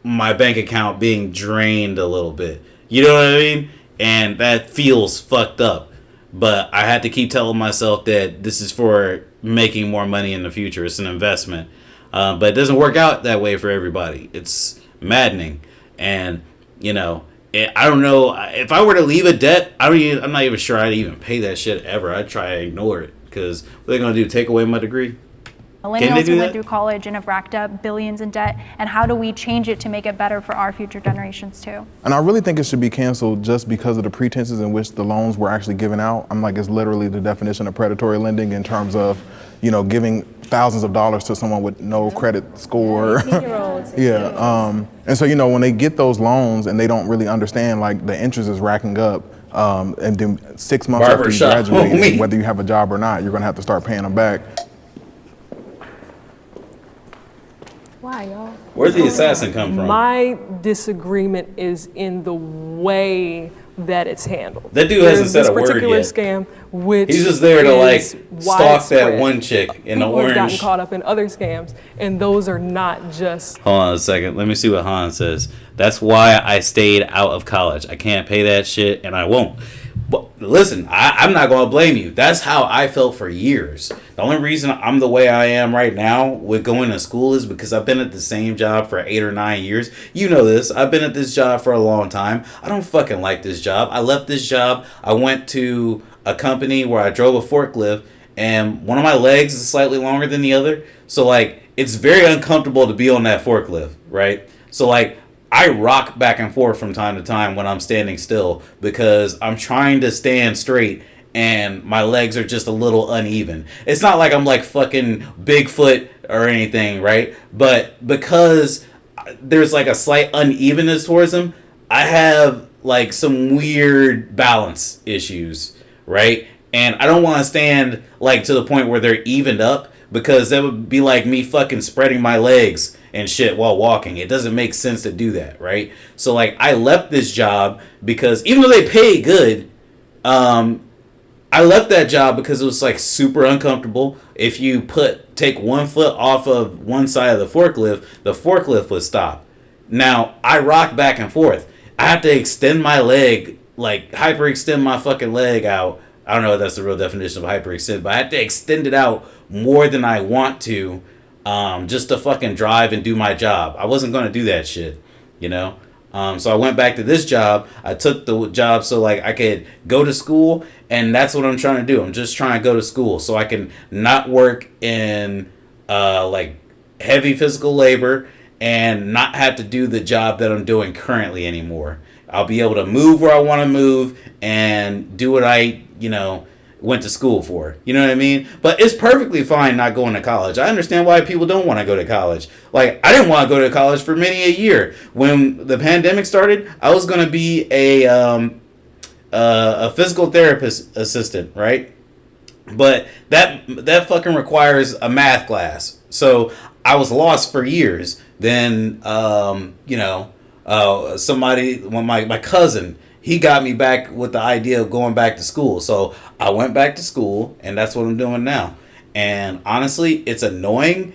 my bank account being drained a little bit. You know what I mean? And that feels fucked up. But I had to keep telling myself that this is for making more money in the future. It's an investment. But it doesn't work out that way for everybody. It's maddening. And, you know, I don't know. If I were to leave a debt, I'm not even sure I'd even pay that shit ever. I'd try to ignore it. Because what are they going to do? Take away my degree? Millennials who went through college and have racked up billions in debt, and how do we change it to make it better for our future generations too? And I really think it should be canceled just because of the pretenses in which the loans were actually given out. I'm like, it's literally the definition of predatory lending in terms of, you know, giving thousands of dollars to someone with no credit score. Yeah. And so, you know, when they get those loans and they don't really understand, like, the interest is racking up, and then 6 months after you graduate, whether you have a job or not, you're going to have to start paying them back. Why, y'all? Where's the assassin come from? My disagreement is in the way that it's handled. That dude hasn't said a word yet. This particular scam, which he's just there to like stalk that widespread. one chick in the People have gotten orange. caught up in other scams, and those are not just. Hold on a second. Let me see what Han says. That's why I stayed out of college. I can't pay that shit, and I won't. But listen, I'm not going to blame you. That's how I felt for years. The only reason I'm the way I am right now with going to school is because I've been at the same job for 8 or 9 years. You know this. I've been at this job for a long time. I don't fucking like this job. I left this job. I went to a company where I drove a forklift, and one of my legs is slightly longer than the other. So, like, it's very uncomfortable to be on that forklift, right? So, like, I rock back and forth from time to time when I'm standing still because I'm trying to stand straight and my legs are just a little uneven. It's not like I'm like fucking Bigfoot or anything, right? But because there's like a slight unevenness towards them, I have like some weird balance issues, right? And I don't want to stand like to the point where they're evened up, because that would be like me fucking spreading my legs and shit while walking. It doesn't make sense to do that, right? So like I left this job because even though they pay good, I left that job because it was like super uncomfortable. If you take 1 foot off of one side of the forklift would stop. Now I rock back and forth. I have to extend my leg, like hyperextend my fucking leg out. I don't know if that's the real definition of hyperextend, but I have to extend it out more than I want to, just to fucking drive and do my job. I wasn't going to do that shit, you know? So I went back to this job. I took the job so like I could go to school, and that's what I'm trying to do. I'm just trying to go to school so I can not work in like heavy physical labor and not have to do the job that I'm doing currently anymore. I'll be able to move where I want to move and do what I, went to school for. You know what I mean? But it's perfectly fine not going to college. I understand why people don't want to go to college. Like, I didn't want to go to college for many a year. When the pandemic started, I was going to be a physical therapist assistant, right? But that fucking requires a math class. So I was lost for years. Then, somebody, when my cousin, he got me back with the idea of going back to school. So I went back to school, and that's what I'm doing now. And honestly, it's annoying.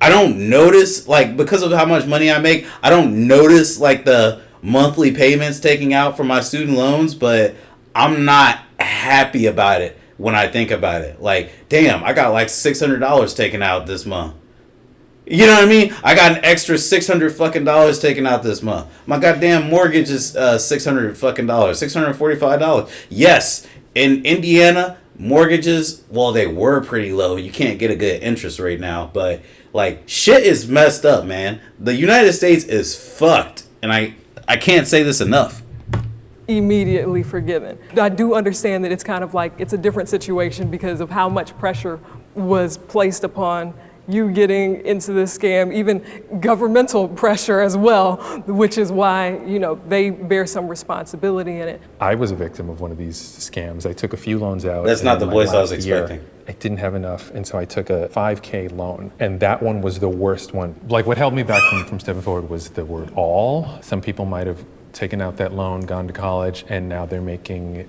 I don't notice, like, because of how much money I make, I don't notice, like, the monthly payments taking out for my student loans, but I'm not happy about it when I think about it. Like, damn, I got like $600 taken out this month. You know what I mean? I got an extra $600 fucking dollars taken out this month. My goddamn mortgage is $600 fucking dollars, $645. Yes, in Indiana, mortgages, well, they were pretty low. You can't get a good interest rate now, but like shit is messed up, man. The United States is fucked, and I can't say this enough. Immediately forgiven. I do understand that it's kind of like it's a different situation because of how much pressure was placed upon you getting into this scam, even governmental pressure as well, which is why, they bear some responsibility in it. I was a victim of one of these scams. I took a few loans out. That's not the voice I was expecting. I didn't have enough, and so I took a $5K loan, and that one was the worst one. Like, what held me back from stepping forward was the word all. Some people might have taken out that loan, gone to college, and now they're making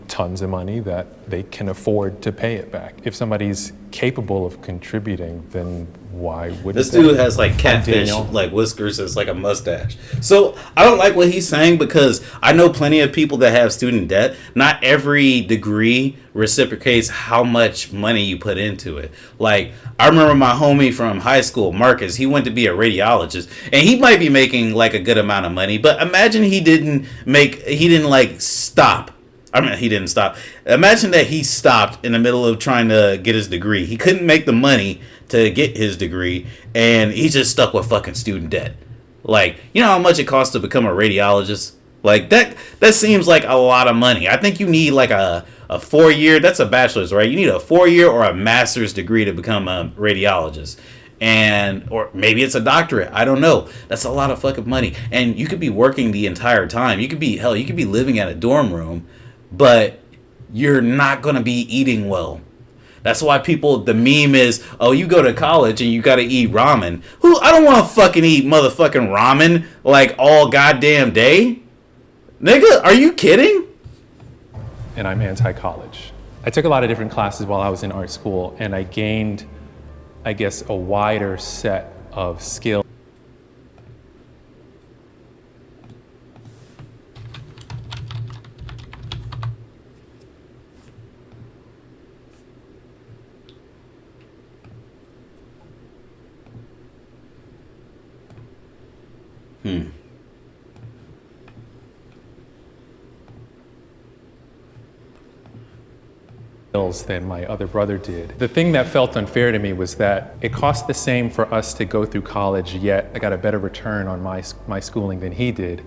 tons of money that they can afford to pay it back. If somebody's capable of contributing, then why wouldn't this dude has like catfish, like whiskers, as like a mustache. So I don't like what he's saying, because I know plenty of people that have student debt. Not every degree reciprocates how much money you put into it. Like, I remember my homie from high school, Marcus, he went to be a radiologist, and he might be making like a good amount of money, but imagine he didn't stop. I mean, he didn't stop. Imagine that he stopped in the middle of trying to get his degree. He couldn't make the money to get his degree, and he's just stuck with fucking student debt. Like, you know how much it costs to become a radiologist? Like, that seems like a lot of money. I think you need like a 4-year, that's a bachelor's, right? You need a 4-year or a master's degree to become a radiologist. Or maybe it's a doctorate. I don't know. That's a lot of fucking money. And you could be working the entire time. You could be living at a dorm room, but you're not going to be eating well. That's why the meme is, oh, you go to college and you got to eat ramen. I don't want to fucking eat motherfucking ramen like all goddamn day. Nigga, are you kidding? And I'm anti-college. I took a lot of different classes while I was in art school, and I gained, I guess, a wider set of skills. Than my other brother did. The thing that felt unfair to me was that it cost the same for us to go through college, yet I got a better return on my schooling than he did,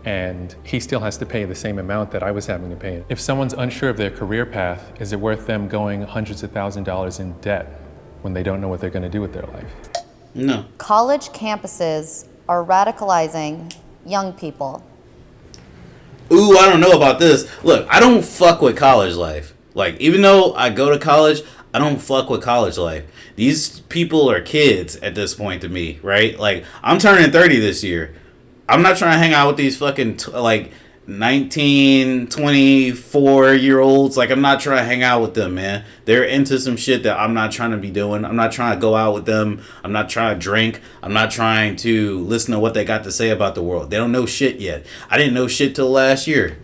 and he still has to pay the same amount that I was having to pay. If someone's unsure of their career path, is it worth them going hundreds of thousands of dollars in debt when they don't know what they're going to do with their life? No. College campuses are radicalizing young people. Ooh, I don't know about this. Look, I don't fuck with college life. Like, even though I go to college, I don't fuck with college life. These people are kids at this point to me, right? Like, I'm turning 30 this year. I'm not trying to hang out with these fucking, 19, 24-year-olds. Like, I'm not trying to hang out with them, man. They're into some shit that I'm not trying to be doing. I'm not trying to go out with them. I'm not trying to drink. I'm not trying to listen to what they got to say about the world. They don't know shit yet. I didn't know shit till last year.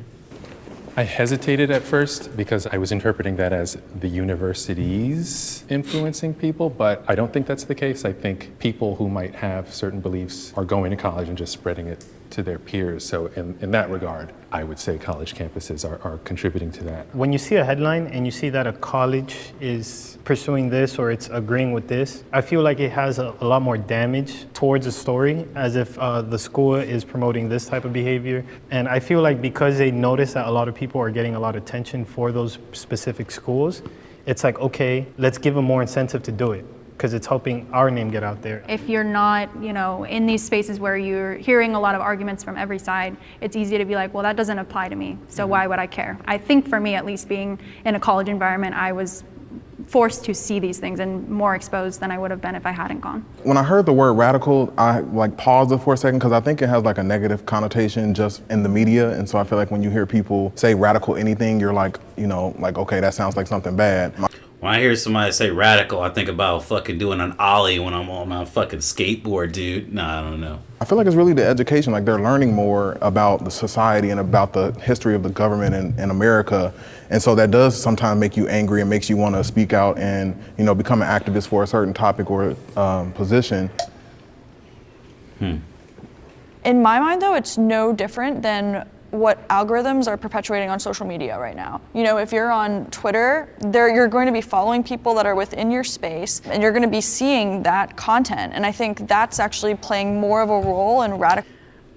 I hesitated at first because I was interpreting that as the universities influencing people, but I don't think that's the case. I think people who might have certain beliefs are going to college and just spreading it to their peers. So in that regard, I would say college campuses are contributing to that. When you see a headline and you see that a college is pursuing this or it's agreeing with this, I feel like it has a lot more damage towards the story, as if the school is promoting this type of behavior. And I feel like because they notice that a lot of people are getting a lot of attention for those specific schools, it's like, okay, let's give them more incentive to do it, because it's helping our name get out there. If you're not, in these spaces where you're hearing a lot of arguments from every side, it's easy to be like, well, that doesn't apply to me, so why would I care? I think for me, at least being in a college environment, I was forced to see these things and more exposed than I would have been if I hadn't gone. When I heard the word radical, I paused it for a second because I think it has a negative connotation just in the media. And so I feel like when you hear people say radical anything, you're like, okay, that sounds like something bad. When I hear somebody say radical, I think about fucking doing an ollie when I'm on my fucking skateboard, dude. Nah, I don't know. I feel like it's really the education. Like, they're learning more about the society and about the history of the government in America. And so that does sometimes make you angry and makes you want to speak out and, become an activist for a certain topic or position. In my mind, though, it's no different than what algorithms are perpetuating on social media right now. If you're on Twitter, you're going to be following people that are within your space, and you're going to be seeing that content. And I think that's actually playing more of a role in radical.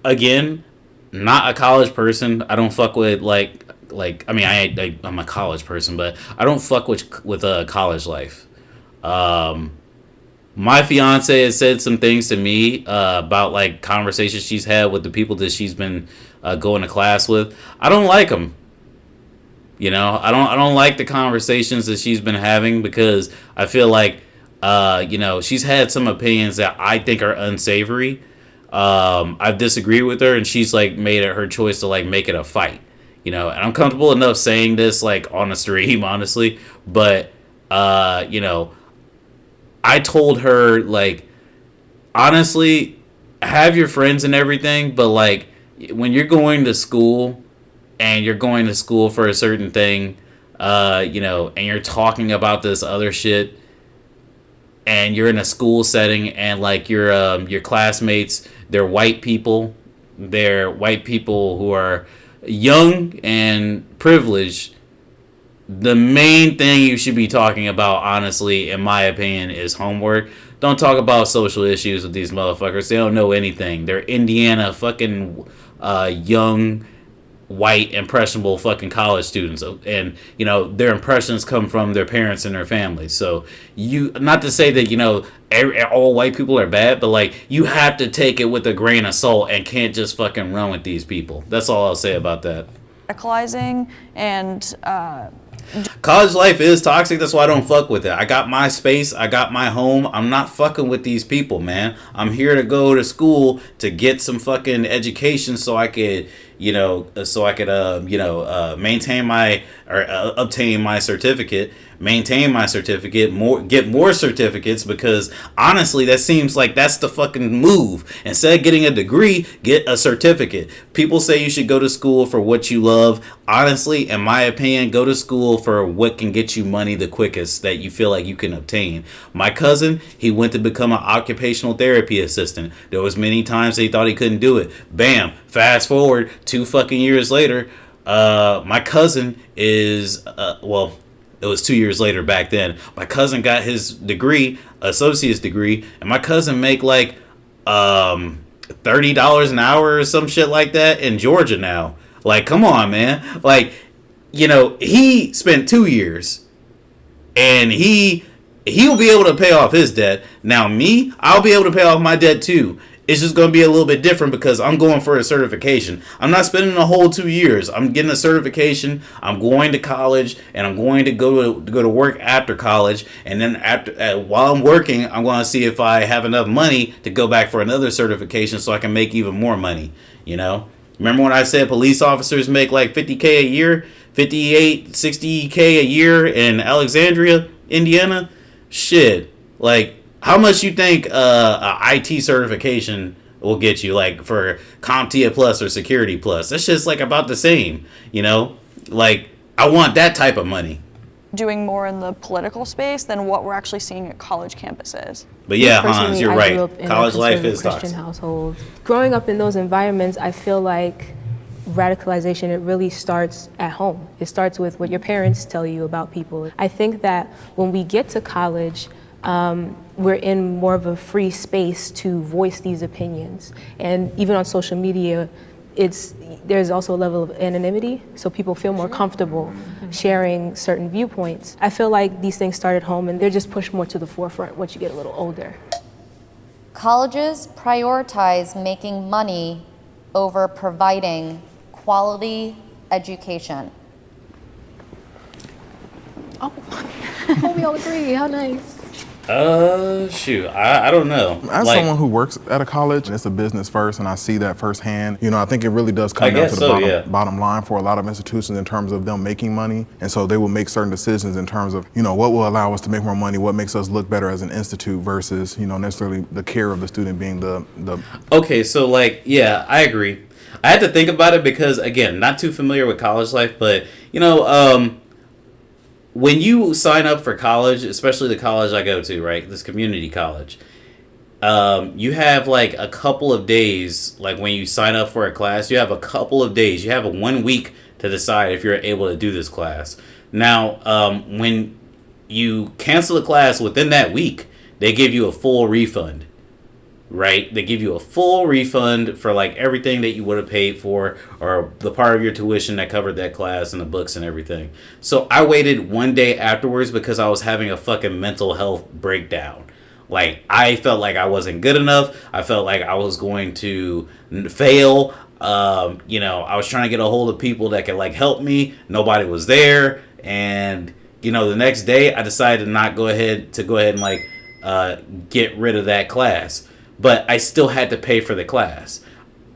Again, not a college person. I don't fuck with I'm a college person, but I don't fuck with college life. My fiance has said some things to me about conversations she's had with the people that she's been going to class with. I don't like them. I don't like the conversations that she's been having, because I feel like she's had some opinions that I think are unsavory. I've disagreed with her, and she's made it her choice to make it a fight. And I'm comfortable enough saying this on a stream, honestly, but I told her, honestly, have your friends and everything, but when you're going to school and you're going to school for a certain thing, and you're talking about this other shit, and you're in a school setting, and your classmates, they're white people who are young and privileged. The main thing you should be talking about, honestly, in my opinion, is homework. Don't talk about social issues with these motherfuckers. They don't know anything. They're Indiana fucking young, white, impressionable fucking college students. And, their impressions come from their parents and their families. So, not to say that, all white people are bad, but, you have to take it with a grain of salt and can't just fucking run with these people. That's all I'll say about that. Radicalizing and college life is toxic. That's why I don't fuck with it. I got my space. I got my home. I'm not fucking with these people, man. I'm here to go to school to get some fucking education so I could, maintain my or obtain my certificate, get more certificates, because honestly, that seems like that's the fucking move. Instead of getting a degree, get a certificate. People say you should go to school for what you love. Honestly, in my opinion, go to school for what can get you money the quickest that you feel like you can obtain. My cousin, he went to become an occupational therapy assistant. There was many times he thought he couldn't do it. Bam, fast forward 2 fucking years later, my cousin is, it was 2 years later back then. My cousin got his degree, associate's degree, and my cousin make $30 an hour or some shit like that in Georgia now. Like, come on, man. Like, you know, he spent 2 years and he'll be able to pay off his debt. Now me, I'll be able to pay off my debt too. It's just going to be a little bit different because I'm going for a certification. I'm not spending a whole 2 years. I'm getting a certification. I'm going to college, and I'm going to go to work after college. And then while I'm working, I'm going to see if I have enough money to go back for another certification so I can make even more money. You know, remember when I said police officers make like $50K a year, 58, 60K a year in Alexandria, Indiana? Shit, like. How much you think a IT certification will get you, like for CompTIA Plus or Security Plus? That's just like about the same, you know? Like, I want that type of money. Doing more in the political space than what we're actually seeing at college campuses. But yeah, Hans, you're right. College life is toxic. Christian household. Growing up in those environments, I feel like radicalization, it really starts at home. It starts with what your parents tell you about people. I think that when we get to college, we're in more of a free space to voice these opinions. And even on social media, there's also a level of anonymity, so people feel more comfortable sharing certain viewpoints. I feel like these things start at home and they're just pushed more to the forefront once you get a little older. Colleges prioritize making money over providing quality education. Oh, we all agree, how nice. Shoot, I don't know. As someone who works at a college, it's a business first, and I see that firsthand. You know, I think it really does come down to the bottom line for a lot of institutions in terms of them making money. And so they will make certain decisions in terms of, you know, what will allow us to make more money, what makes us look better as an institute versus, you know, necessarily the care of the student being the. Okay, so like, yeah, I agree. I had to think about it because, again, not too familiar with college life, but, you know, when you sign up for college, especially the college I go to, right, this community college, you have like a couple of days, like when you sign up for a class, you have a couple of days. You have 1 week to decide if you're able to do this class. Now, when you cancel the class within that week, they give you a full refund. Right? They give you a full refund for like everything that you would have paid for or the part of your tuition that covered that class and the books and everything. So I waited 1 day afterwards because I was having a fucking mental health breakdown. Like, I felt like I wasn't good enough. I felt like I was going to fail. You know, I was trying to get a hold of people that could like help me. Nobody was there. And, you know, the next day I decided to not go ahead and like get rid of that class. But I still had to pay for the class.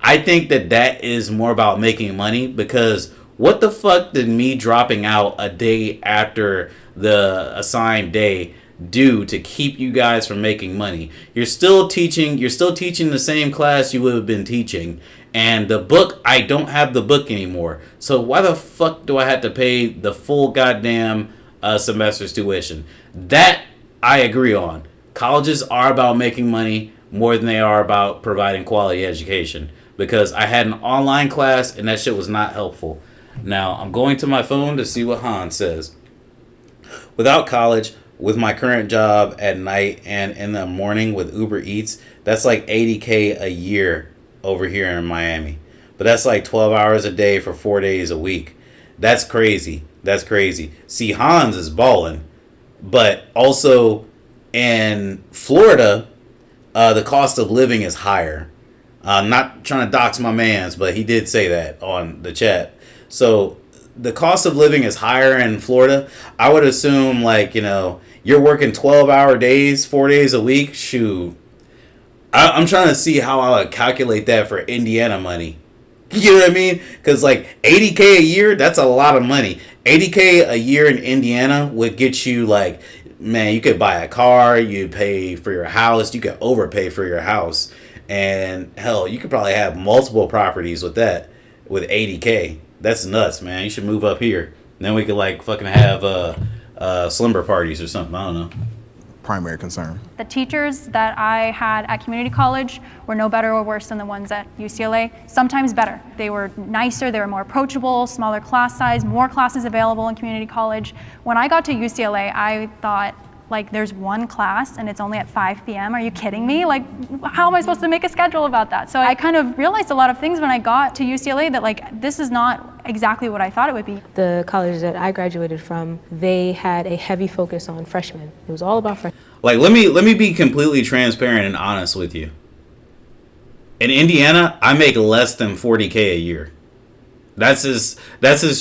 I think that is more about making money because what the fuck did me dropping out a day after the assigned day do to keep you guys from making money? You're still teaching the same class you would have been teaching. And the book, I don't have the book anymore. So why the fuck do I have to pay the full goddamn semester's tuition? That I agree on. Colleges are about making money more than they are about providing quality education. Because I had an online class and that shit was not helpful. Now, I'm going to my phone to see what Hans says. Without college, with my current job at night and in the morning with Uber Eats, that's like $80K a year over here in Miami. But that's like 12 hours a day for 4 days a week. That's crazy. That's crazy. See, Hans is balling. But also in Florida, the cost of living is higher. I'm not trying to dox my mans, but he did say that on the chat. So the cost of living is higher in Florida. I would assume, like, you know, you're working 12-hour days, 4 days a week. Shoot. I'm trying to see how I would calculate that for Indiana money. You know what I mean? Because, like, $80K a year, that's a lot of money. $80K a year in Indiana would get you, like, man, you could buy a car, you pay for your house, you could overpay for your house. And hell, you could probably have multiple properties with that, with $80K. That's nuts, man. You should move up here. And then we could like fucking have slumber parties or something. I don't know. Primary concern. The teachers that I had at community college were no better or worse than the ones at UCLA. Sometimes better. They were nicer, they were more approachable, smaller class size, more classes available in community college. When I got to UCLA, I thought, Like, there's one class and it's only at 5 p.m. Are you kidding me? Like, how am I supposed to make a schedule about that? So I kind of realized a lot of things when I got to UCLA that, like, this is not exactly what I thought it would be. The college that I graduated from, they had a heavy focus on freshmen. It was all about freshmen. Like, let me be completely transparent and honest with you. In Indiana, I make less than $40K a year. That's as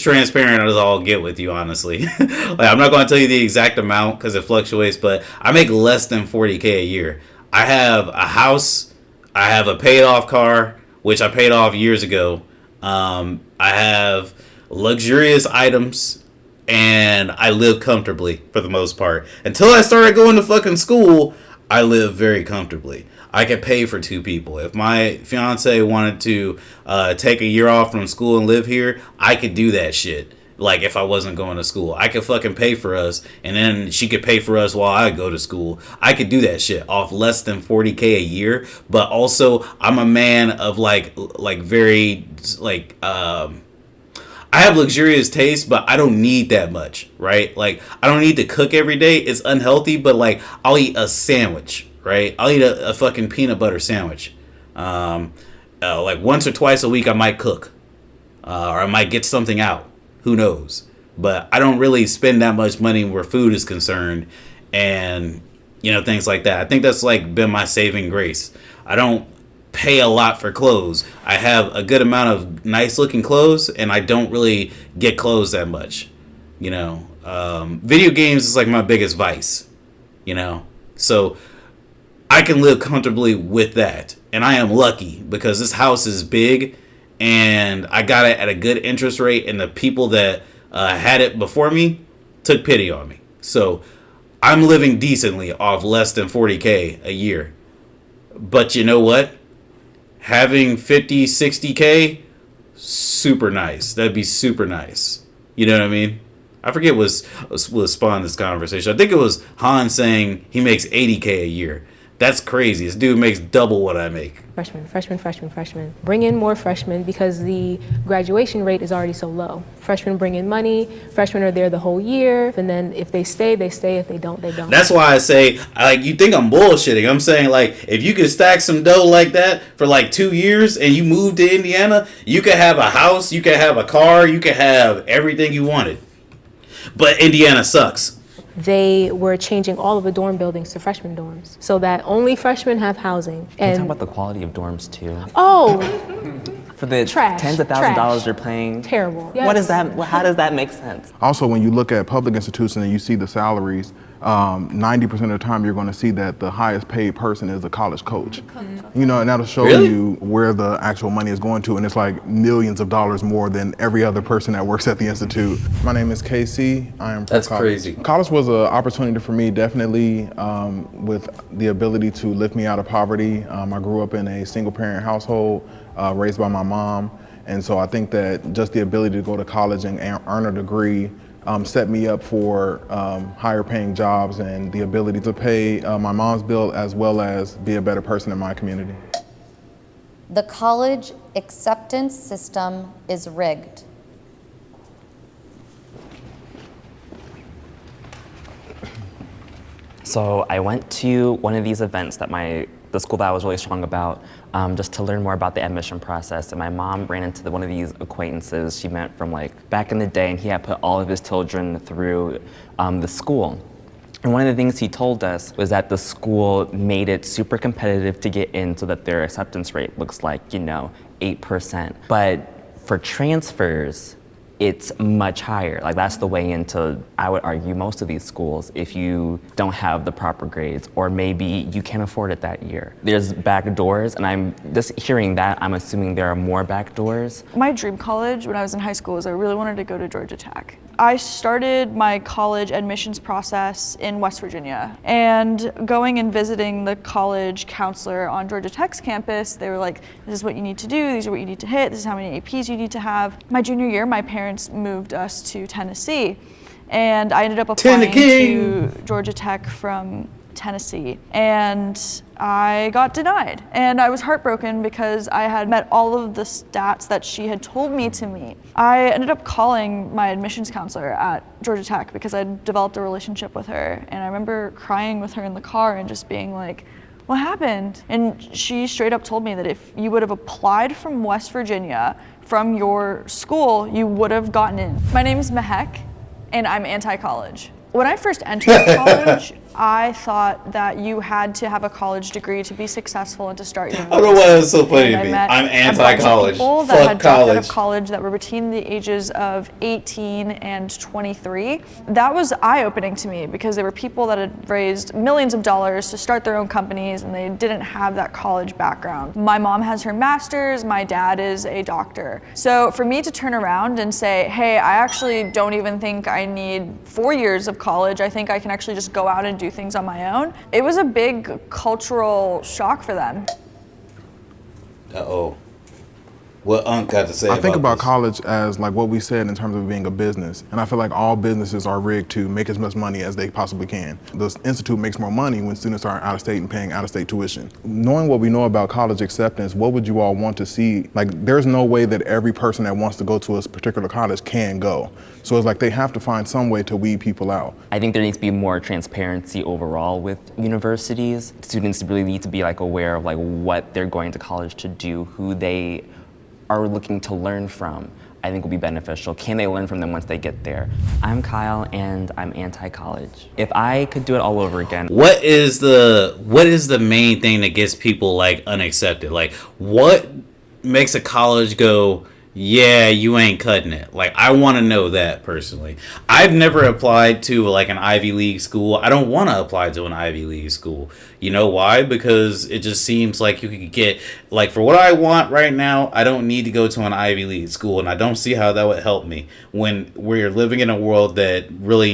transparent as I'll get with you, honestly. Like, I'm not going to tell you the exact amount because it fluctuates, but I make less than $40K a year. I have a house. I have a paid off car, which I paid off years ago. I have luxurious items, and I live comfortably for the most part. Until I started going to fucking school, I live very comfortably. I could pay for 2 people. If my fiance wanted to take a year off from school and live here, I could do that shit. Like, if I wasn't going to school, I could fucking pay for us, and then she could pay for us while I go to school. I could do that shit off less than $40K a year. But also, I'm a man of like very like I have luxurious taste, but I don't need that much, right? Like, I don't need to cook every day. It's unhealthy, but like, I'll eat a sandwich, right? I'll eat a fucking peanut butter sandwich. Like, once or twice a week, I might cook, or I might get something out. Who knows? But I don't really spend that much money where food is concerned, and things like that. I think that's like been my saving grace. I don't pay a lot for clothes. I have a good amount of nice looking clothes, and I don't really get clothes that much. Video games is like my biggest vice. So I can live comfortably with that, and I am lucky because this house is big, and I got it at a good interest rate, and the people that had it before me took pity on me. So I'm living decently off less than $40K a year. But you know what? Having 50, 60K, super nice. That'd be super nice. You know what I mean? I forget what spawned this conversation. I think it was Han saying he makes 80K a year. That's crazy. This dude makes double what I make. Freshmen. Bring in more freshmen because the graduation rate is already so low. Freshmen bring in money. Freshmen are there the whole year. And then if they stay, they stay. If they don't, they don't. That's why I say, like, you think I'm bullshitting. I'm saying, like, if you could stack some dough like that for like 2 years and you moved to Indiana, you could have a house, you could have a car, you could have everything you wanted. But Indiana sucks. They were changing all of the dorm buildings to freshman dorms so that only freshmen have housing. Can you talk about the quality of dorms too? Oh, for the tens of thousands of dollars you're paying. Terrible. Yes. What is that? How does that make sense? Also, when you look at public institutions and you see the salaries, 90% of the time you're going to see that the highest paid person is a college coach. And that'll show you where the actual money is going to, and it's like millions of dollars more than every other person that works at the institute. My name is KC. I am pro-college. That's crazy. College was an opportunity for me, definitely, with the ability to lift me out of poverty. I grew up in a single parent household, raised by my mom, and so I think that just the ability to go to college and earn a degree set me up for higher paying jobs and the ability to pay my mom's bill as well as be a better person in my community. The college acceptance system is rigged. So I went to one of these events that the school that I was really strong about, just to learn more about the admission process. And my mom ran into one of these acquaintances she met from like back in the day, and he had put all of his children through the school. And one of the things he told us was that the school made it super competitive to get in so that their acceptance rate looks like, 8%. But for transfers, it's much higher. Like, that's the way into, I would argue, most of these schools if you don't have the proper grades, or maybe you can't afford it that year. There's back doors, and I'm just hearing that, I'm assuming there are more back doors. My dream college when I was in high school was I really wanted to go to Georgia Tech. I started my college admissions process in West Virginia, and going and visiting the college counselor on Georgia Tech's campus, they were like, this is what you need to do, these are what you need to hit, this is how many APs you need to have. My junior year, my parents moved us to Tennessee, and I ended up applying to Georgia Tech from Tennessee, and I got denied. And I was heartbroken because I had met all of the stats that she had told me to meet. I ended up calling my admissions counselor at Georgia Tech because I developed a relationship with her, and I remember crying with her in the car and just being like, what happened? And she straight up told me that if you would have applied from West Virginia from your school, you would have gotten in. My name is Mehek, and I'm anti-college. When I first entered college, I thought that you had to have a college degree to be successful and to start your I don't know why that's so funny to me. I'm anti-college. People that Fuck had dropped out college. of college that were between the ages of 18 and 23. That was eye-opening to me because there were people that had raised millions of dollars to start their own companies and they didn't have that college background. My mom has her master's, my dad is a doctor. So for me to turn around and say, hey, I actually don't even think I need 4 years of college. I think I can actually just go out and do things on my own. It was a big cultural shock for them. Uh-oh. What Unc got to say I think about this? college as like what we said in terms of being a business. And I feel like all businesses are rigged to make as much money as they possibly can. The institute makes more money when students are out of state and paying out of state tuition. Knowing what we know about college acceptance, what would you all want to see? Like, there's no way that every person that wants to go to a particular college can go. So it's like they have to find some way to weed people out. I think there needs to be more transparency overall with universities. Students really need to be like aware of like what they're going to college to do, who they are looking to learn from. I think will be beneficial. Can they learn from them once they get there? I'm Kyle and I'm anti-college. If I could do it all over again. What is the main thing that gets people like unaccepted? Like, what makes a college go, yeah, you ain't cutting it? Like, I want to know that personally. I've never applied to like an Ivy League school. I don't want to apply to an Ivy League school. You know why? Because it just seems like you could get, like, for what I want right now, I don't need to go to an Ivy League school, and I don't see how that would help me when we're living in a world that really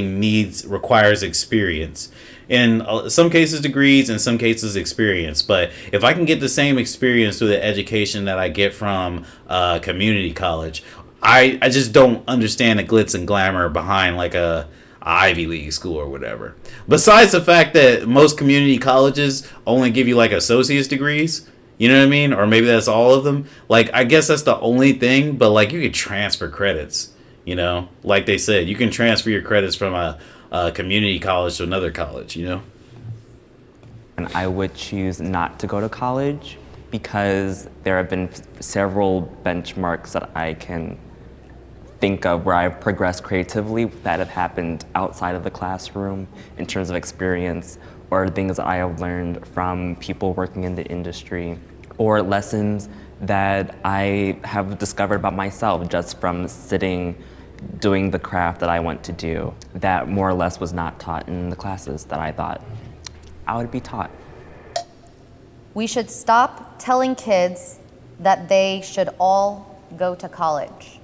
requires experience. In some cases degrees, in some cases experience. But if I can get the same experience through the education that I get from community college, I just don't understand the glitz and glamour behind like a Ivy League school or whatever. Besides the fact that most community colleges only give you like associate's degrees, you know what I mean? Or maybe that's all of them. Like, I guess that's the only thing, but like you could transfer credits, you know? Like they said, you can transfer your credits from a community college to another college, you know? And I would choose not to go to college because there have been several benchmarks that I can think of where I've progressed creatively that have happened outside of the classroom in terms of experience or things that I have learned from people working in the industry or lessons that I have discovered about myself just from sitting doing the craft that I want to do that more or less was not taught in the classes that I thought I would be taught. We should stop telling kids that they should all go to college.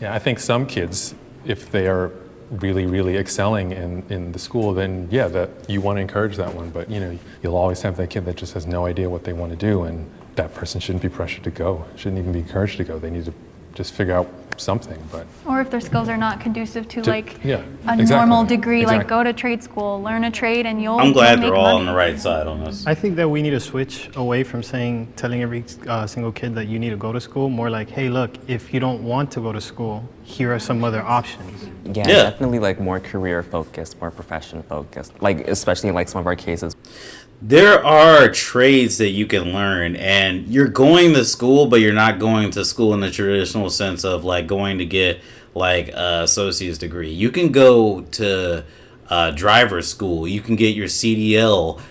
Yeah, I think some kids, if they are really, really excelling in the school, then yeah, that you want to encourage that one. But you know, you'll always have that kid that just has no idea what they want to do, and that person shouldn't be pressured to go. Shouldn't even be encouraged to go. They need to just figure out something. But or if their skills are not conducive to like yeah, a exactly. normal degree, Exactly. like go to trade school, learn a trade, and you'll. I'm glad you'll they're make all money. on the right side on this. I think that we need to switch away from telling every single kid that you need to go to school. More like, hey, look, if you don't want to go to school, here are some other options. Yeah, definitely like more career focused, more profession focused. Like especially in like some of our cases. There are trades that you can learn, and you're going to school, but you're not going to school in the traditional sense of like going to get like a associate's degree. You can go to driver's school. You can get your CDL,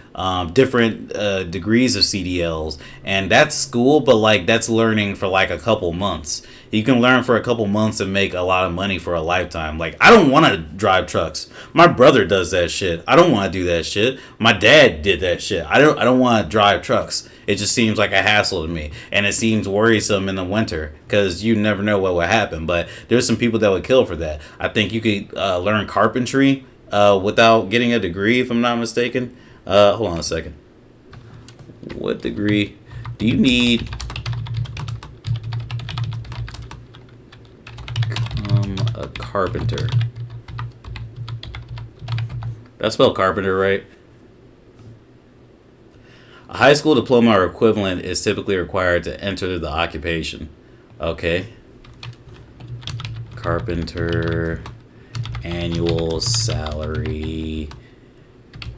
different degrees of CDLs, and that's school, but like that's learning for like a couple months. You can learn for a couple months and make a lot of money for a lifetime. Like, I don't want to drive trucks. My brother does that shit. I don't want to do that shit. My dad did that shit. I don't want to drive trucks. It just seems like a hassle to me, and it seems worrisome in the winter because you never know what will happen. But there's some people that would kill for that. I think you could learn carpentry without getting a degree, if I'm not mistaken. Hold on a second. What degree do you need? A carpenter. Did I spell carpenter right? A high school diploma or equivalent is typically required to enter the occupation. Okay. Carpenter, annual salary,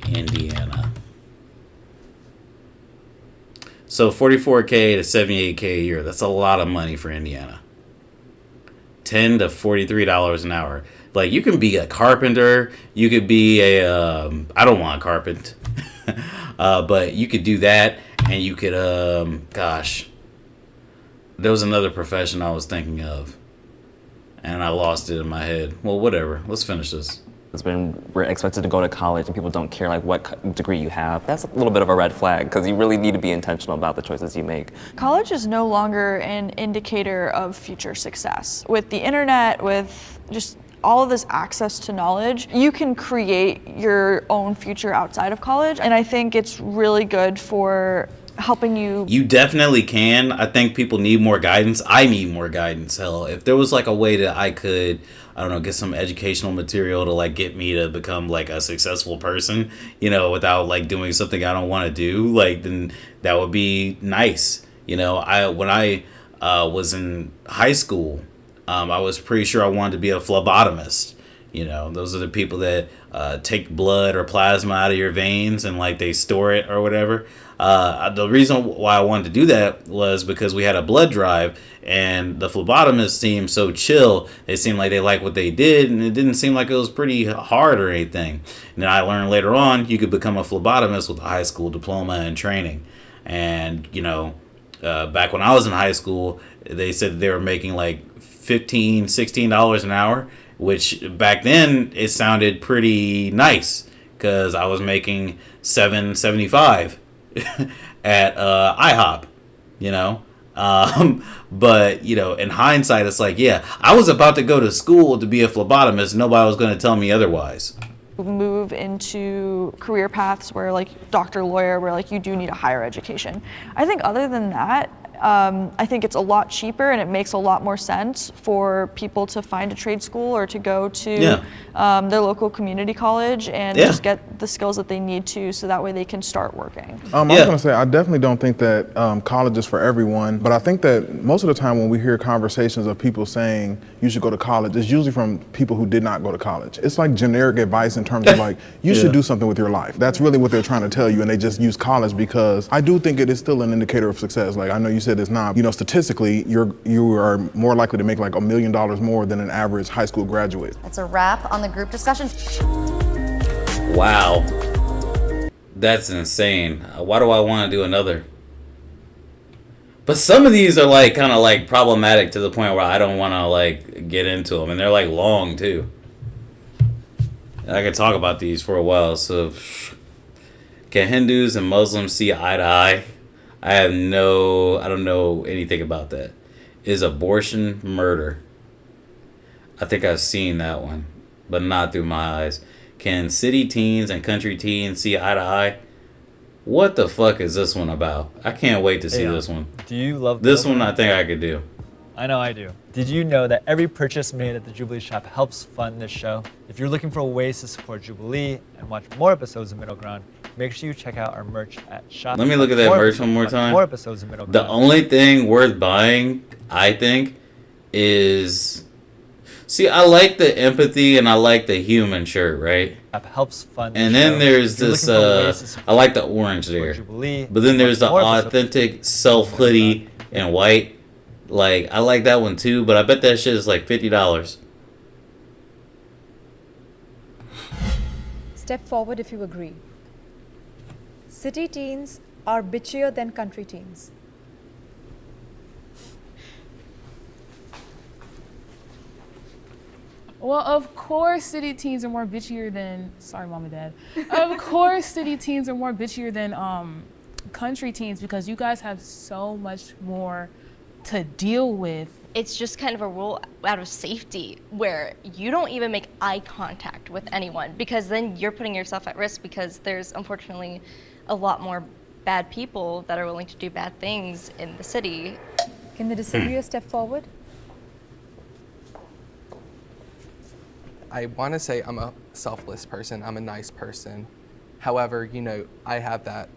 Indiana. So 44K to 78K a year. That's a lot of money for Indiana. $10 to $43 an hour. Like, you can be a carpenter. You could be a, I don't want a carpenter. But you could do that. And you could, gosh. There was another profession I was thinking of. And I lost it in my head. Well, whatever. Let's finish this. We're expected to go to college and people don't care like what degree you have. That's a little bit of a red flag because you really need to be intentional about the choices you make. College is no longer an indicator of future success. With the internet, with just all of this access to knowledge, you can create your own future outside of college. And I think it's really good for helping you. You definitely can. I think people need more guidance. I need more guidance. Hell, if there was like a way that I could, I don't know, get some educational material to like get me to become like a successful person, you know, without like doing something I don't want to do, like, then that would be nice. You know, when I was in high school, I was pretty sure I wanted to be a phlebotomist. You know, those are the people that take blood or plasma out of your veins and like they store it or whatever. The reason why I wanted to do that was because we had a blood drive and the phlebotomists seemed so chill. They seemed like they liked what they did and it didn't seem like it was pretty hard or anything. And then I learned later on you could become a phlebotomist with a high school diploma and training. And, you know, back when I was in high school, they said they were making like $15, $16 an hour, which back then it sounded pretty nice because I was making $7.75 at IHOP, you know. But, you know, in hindsight, it's like, yeah, I was about to go to school to be a phlebotomist. Nobody was going to tell me otherwise. Move into career paths where like doctor, lawyer, where like you do need a higher education. I think other than that, I think it's a lot cheaper and it makes a lot more sense for people to find a trade school or to go to their local community college and just get the skills that they need to, so that way they can start working. I was going to say, I definitely don't think that college is for everyone, but I think that most of the time when we hear conversations of people saying you should go to college, it's usually from people who did not go to college. It's like generic advice in terms of like, you should do something with your life. That's really what they're trying to tell you, and they just use college because I do think it is still an indicator of success. Like, I know you said it's not, you know, statistically, you are more likely to make like $1 million more than an average high school graduate. That's a wrap on the group discussion. Wow. That's insane. Why do I want to do another? But some of these are like kind of like problematic to the point where I don't want to like get into them, and they're like long too. I could talk about these for a while. So, can Hindus and Muslims see eye to eye? I don't know anything about that. Is abortion murder? I think I've seen that one, but not through my eyes. Can city teens and country teens see eye to eye? What the fuck is this one about? I can't wait to see this one. Do you love this one? I think I could do. I know I do. Did you know that every purchase made at the Jubilee shop helps fund this show? If you're looking for ways to support Jubilee and watch more episodes of Middle Ground, make sure you check out our merch at shop. Let me look at that merch one more time. More episodes of Middle Ground. The only thing worth buying, I think, is... See, I like the empathy and I like the human shirt, right? Helps fund and then there's this, I like the orange there. But then there's the authentic self hoodie in white. Like, I like that one too, but I bet that shit is like $50. Step forward if you agree. City teens are bitchier than country teens. Well, of course city teens are more bitchier than, sorry mom and dad. Of course city teens are more bitchier than country teens because you guys have so much more to deal with. It's just kind of a rule out of safety where you don't even make eye contact with anyone because then you're putting yourself at risk because there's unfortunately a lot more bad people that are willing to do bad things in the city. Can the disagreeer step forward? I want to say I'm a selfless person. I'm a nice person. However, you know, I have that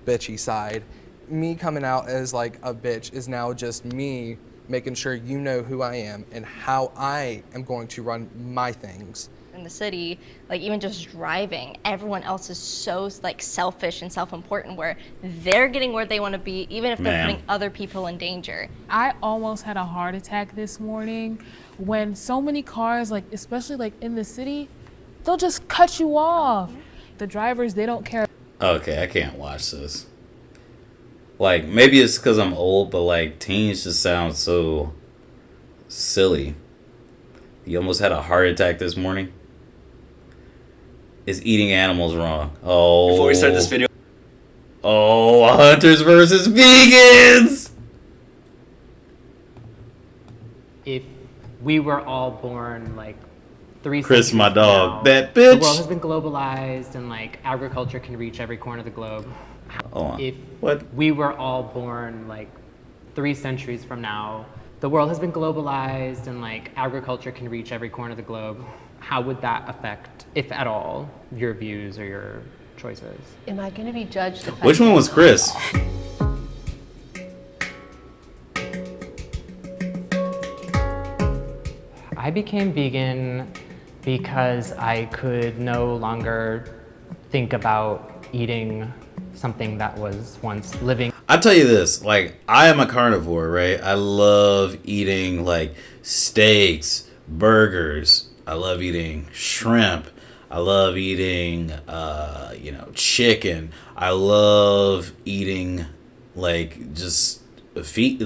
bitchy side. Me coming out as like a bitch is now just me making sure you know who I am and how I am going to run my things. In the city, like even just driving, everyone else is so like selfish and self-important where they're getting where they want to be, even if they're putting other people in danger. I almost had a heart attack this morning when so many cars, like especially like in the city, they'll just cut you off. The drivers, they don't care. Okay, I can't watch this. Like, maybe it's because I'm old, but like teens just sound so silly. You almost had a heart attack this morning. Is eating animals wrong? Oh. Before we start this video. Oh, hunters versus vegans! If we were all born like Chris, my dog. now, That the bitch. world has been globalized and like agriculture can reach every corner of the globe. If we were all born like 3 centuries from now, the world has been globalized and like agriculture can reach every corner of the globe. How would that affect, if at all, your views or your choices? Am I going to be judged? If Which one was Chris? I became vegan because I could no longer think about eating something that was once living. I'll tell you this, like, I am a carnivore, right? I love eating, like, steaks, burgers. I love eating shrimp. I love eating, chicken. I love eating, like, just feet.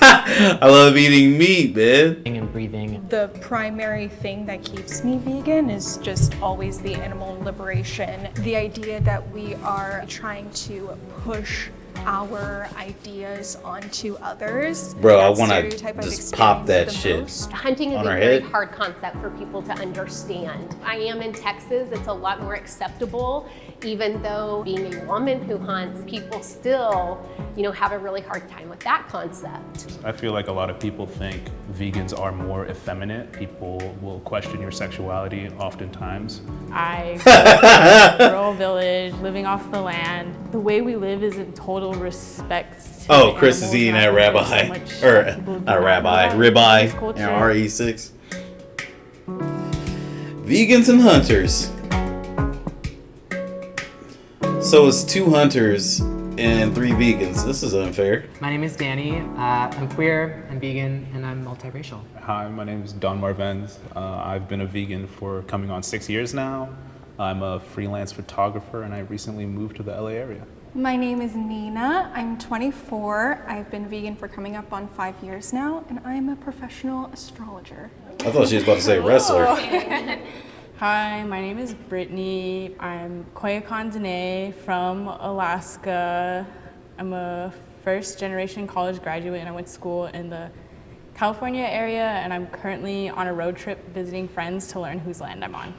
I love eating meat, man. And breathing. The primary thing that keeps me vegan is just always the animal liberation. The idea that we are trying to push our ideas onto others. Bro, I want to just pop that shit Hunting is on a our very head. hard concept for people to understand. I am in Texas, it's a lot more acceptable, even though being a woman who hunts, people still, have a really hard time with that concept. I feel like a lot of people think vegans are more effeminate. People will question your sexuality oftentimes. I grew up in a rural village, living off the land. The way we live is in total respect. Oh, Chris is eating that ribeye. Or, not rabbi, ribeye. RE6. Vegans and hunters. So it's 2 hunters and 3 vegans. This is unfair. My name is Danny. I'm queer, I'm vegan, and I'm multiracial. Hi, my name is Don Marvens. I've been a vegan for coming on 6 years now. I'm a freelance photographer and I recently moved to the LA area. My name is Nina. I'm 24. I've been vegan for coming up on 5 years now, and I'm a professional astrologer. I thought she was about to say wrestler. Hi, my name is Brittany. I'm Koyukon Dene from Alaska. I'm a first-generation college graduate, and I went to school in the California area, and I'm currently on a road trip visiting friends to learn whose land I'm on.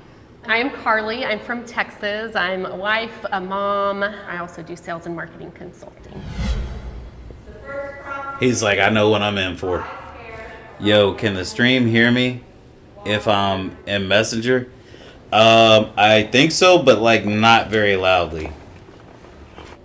I am Carly, I'm from Texas. I'm a wife, a mom. I also do sales and marketing consulting. He's like, I know what I'm in for. Yo, can the stream hear me if I'm in Messenger? I think so, but like not very loudly.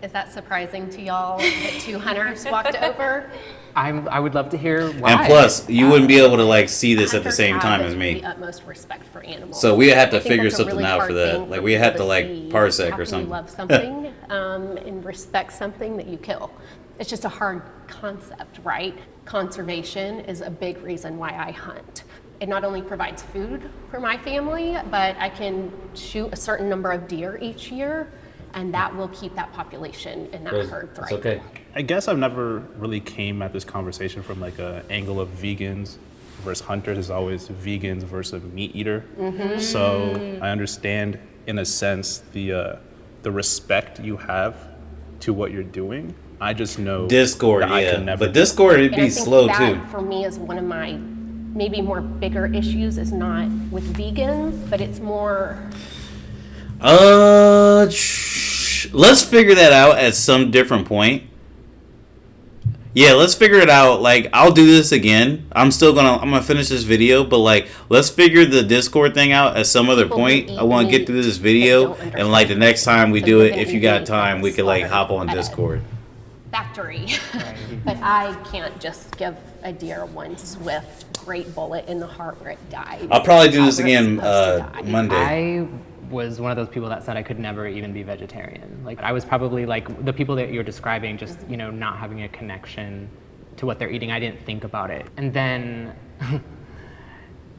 Is that surprising to y'all that 2 hunters walked over? I would love to hear why. And plus, you wouldn't be able to like see this at the same Hunters time have as me. The utmost respect for animals. So we had to I think figure that's a something really out hard for that. thing Like for we had people to like see. parsec How or can something. you love something and respect something that you kill? It's just a hard concept, right? Conservation is a big reason why I hunt. It not only provides food for my family, but I can shoot a certain number of deer each year, and that will keep that population and that herd thriving. I guess I've never really came at this conversation from like an angle of vegans versus hunters. It's always vegans versus a meat eater. Mhm. So I understand in a sense the respect you have to what you're doing. I just know Discord, that I yeah. can never But Discord, it'd And I be think slow that, too. For me, is one of my maybe more bigger issues. Is not with vegans, but it's more. Let's figure that out at some different point. Yeah, let's figure it out. Like, I'll do this again. I'm gonna finish this video, but like, let's figure the Discord thing out at some other point. I want to get through this video, and like the next time we do it, if you got time, we could like hop on Discord. Factory. But I can't just give a deer one swift, great bullet in the heart where it dies. I'll probably do this again Monday. I was one of those people that said I could never even be vegetarian. Like, I was probably like the people that you're describing, just, you know, not having a connection to what they're eating. I didn't think about it. And then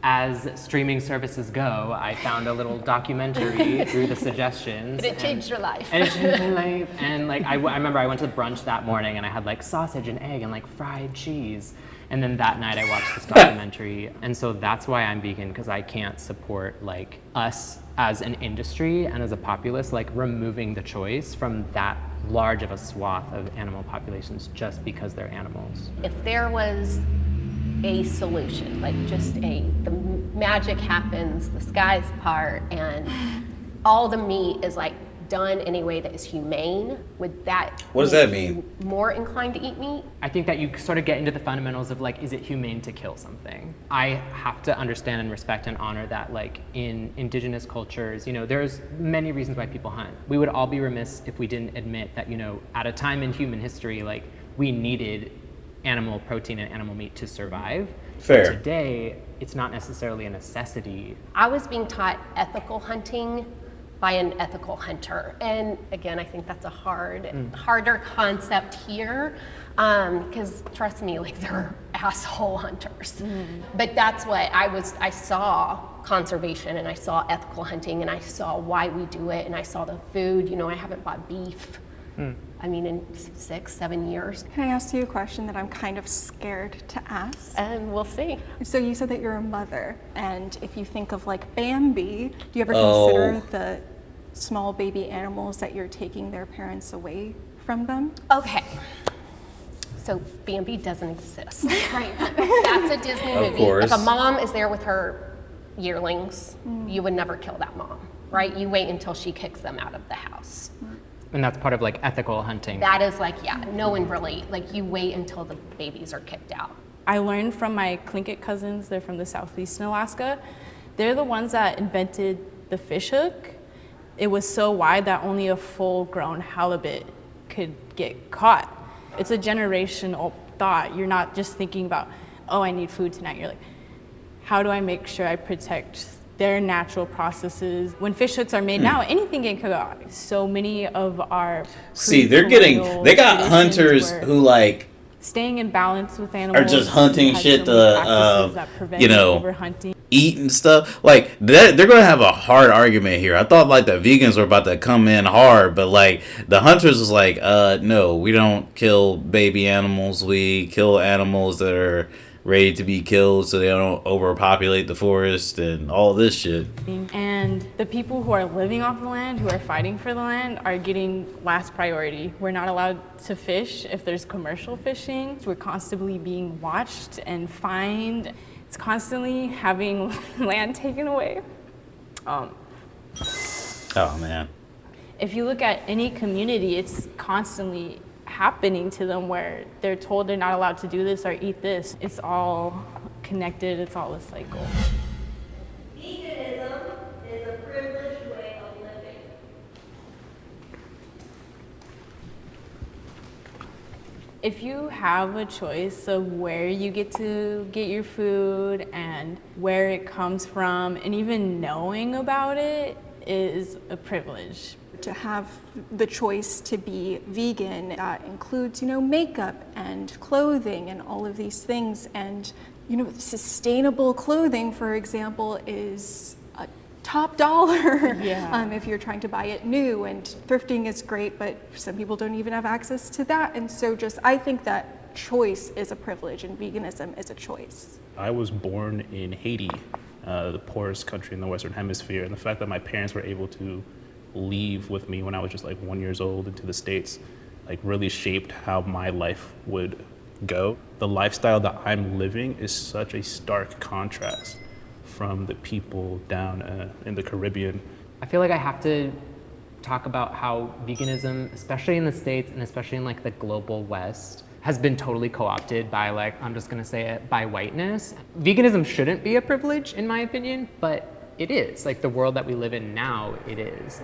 as streaming services go, I found a little documentary through the suggestions. But it changed your life. And it changed my life. And like, I remember I went to brunch that morning and I had like sausage and egg and like fried cheese. And then that night I watched this documentary. And so that's why I'm vegan, because I can't support like us as an industry and as a populace, like removing the choice from that large of a swath of animal populations just because they're animals. If there was a solution, like just the magic happens, the skies part, and all the meat is like done in a way that is humane, would that What does that mean? More inclined to eat meat? I think that you sort of get into the fundamentals of like, is it humane to kill something? I have to understand and respect and honor that, like in indigenous cultures, you know, there's many reasons why people hunt. We would all be remiss if we didn't admit that, you know, at a time in human history, like we needed animal protein and animal meat to survive. Fair. But today, it's not necessarily a necessity. I was being taught ethical hunting by an ethical hunter. And again, I think that's a harder concept here, because trust me, like there are asshole hunters. But that's what I saw conservation, and I saw ethical hunting, and I saw why we do it, and I saw the food. You know, I haven't bought beef. I mean, in 6-7 years. Can I ask you a question that I'm kind of scared to ask? And we'll see. So you said that you're a mother, and if you think of like Bambi, do you ever consider the small baby animals that you're taking their parents away from them? Okay. So Bambi doesn't exist. Right. That's a Disney movie. Course. If a mom is there with her yearlings, you would never kill that mom, right? You wait until she kicks them out of the house. And that's part of like ethical hunting. That is like, yeah, no one really, like you wait until the babies are kicked out. I learned from my Tlingit cousins, they're from the southeastern Alaska. They're the ones that invented the fish hook. It was so wide that only a full-grown halibut could get caught. It's a generational thought. You're not just thinking about, oh, I need food tonight. You're like, how do I make sure I protect their natural processes? When fish hooks are made now, anything can go out. So many of our they got hunters who like staying in balance with animals, are just hunting shit to you know, overhunting, eat and stuff. Like they're gonna have a hard argument here. I thought like the vegans were about to come in hard, but like the hunters was like, no, we don't kill baby animals. We kill animals that are ready to be killed so they don't overpopulate the forest and all this shit. And the people who are living off the land, who are fighting for the land, are getting last priority. We're not allowed to fish if there's commercial fishing. We're constantly being watched and fined. It's constantly having land taken away. Oh man. If you look at any community, it's constantly happening to them where they're told they're not allowed to do this or eat this. It's all connected, it's all a cycle. Veganism is a privileged way of living. If you have a choice of where you get to get your food and where it comes from, and even knowing about it is a privilege. To have the choice to be vegan includes, you know, makeup and clothing and all of these things. And, you know, sustainable clothing, for example, is a top dollar if you're trying to buy it new. And thrifting is great, but some people don't even have access to that. And so I think that choice is a privilege and veganism is a choice. I was born in Haiti, the poorest country in the Western Hemisphere, and the fact that my parents were able to leave with me when I was just like 1 year old into the States, like really shaped how my life would go. The lifestyle that I'm living is such a stark contrast from the people down in the Caribbean. I feel like I have to talk about how veganism, especially in the States and especially in like the global West, has been totally co-opted by, like, I'm just gonna say it, by whiteness. Veganism shouldn't be a privilege, in my opinion, but it is. Like, the world that we live in now, it is.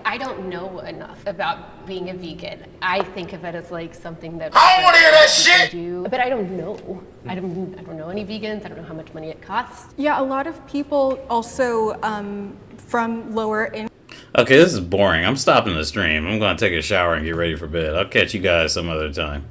I don't know enough about being a vegan. I think of it as like something that I don't wanna hear that shit! do, but I don't know. I don't know any vegans. I don't know how much money it costs. Yeah, a lot of people also from lower income. Okay, this is boring. I'm stopping the stream. I'm going to take a shower and get ready for bed. I'll catch you guys some other time.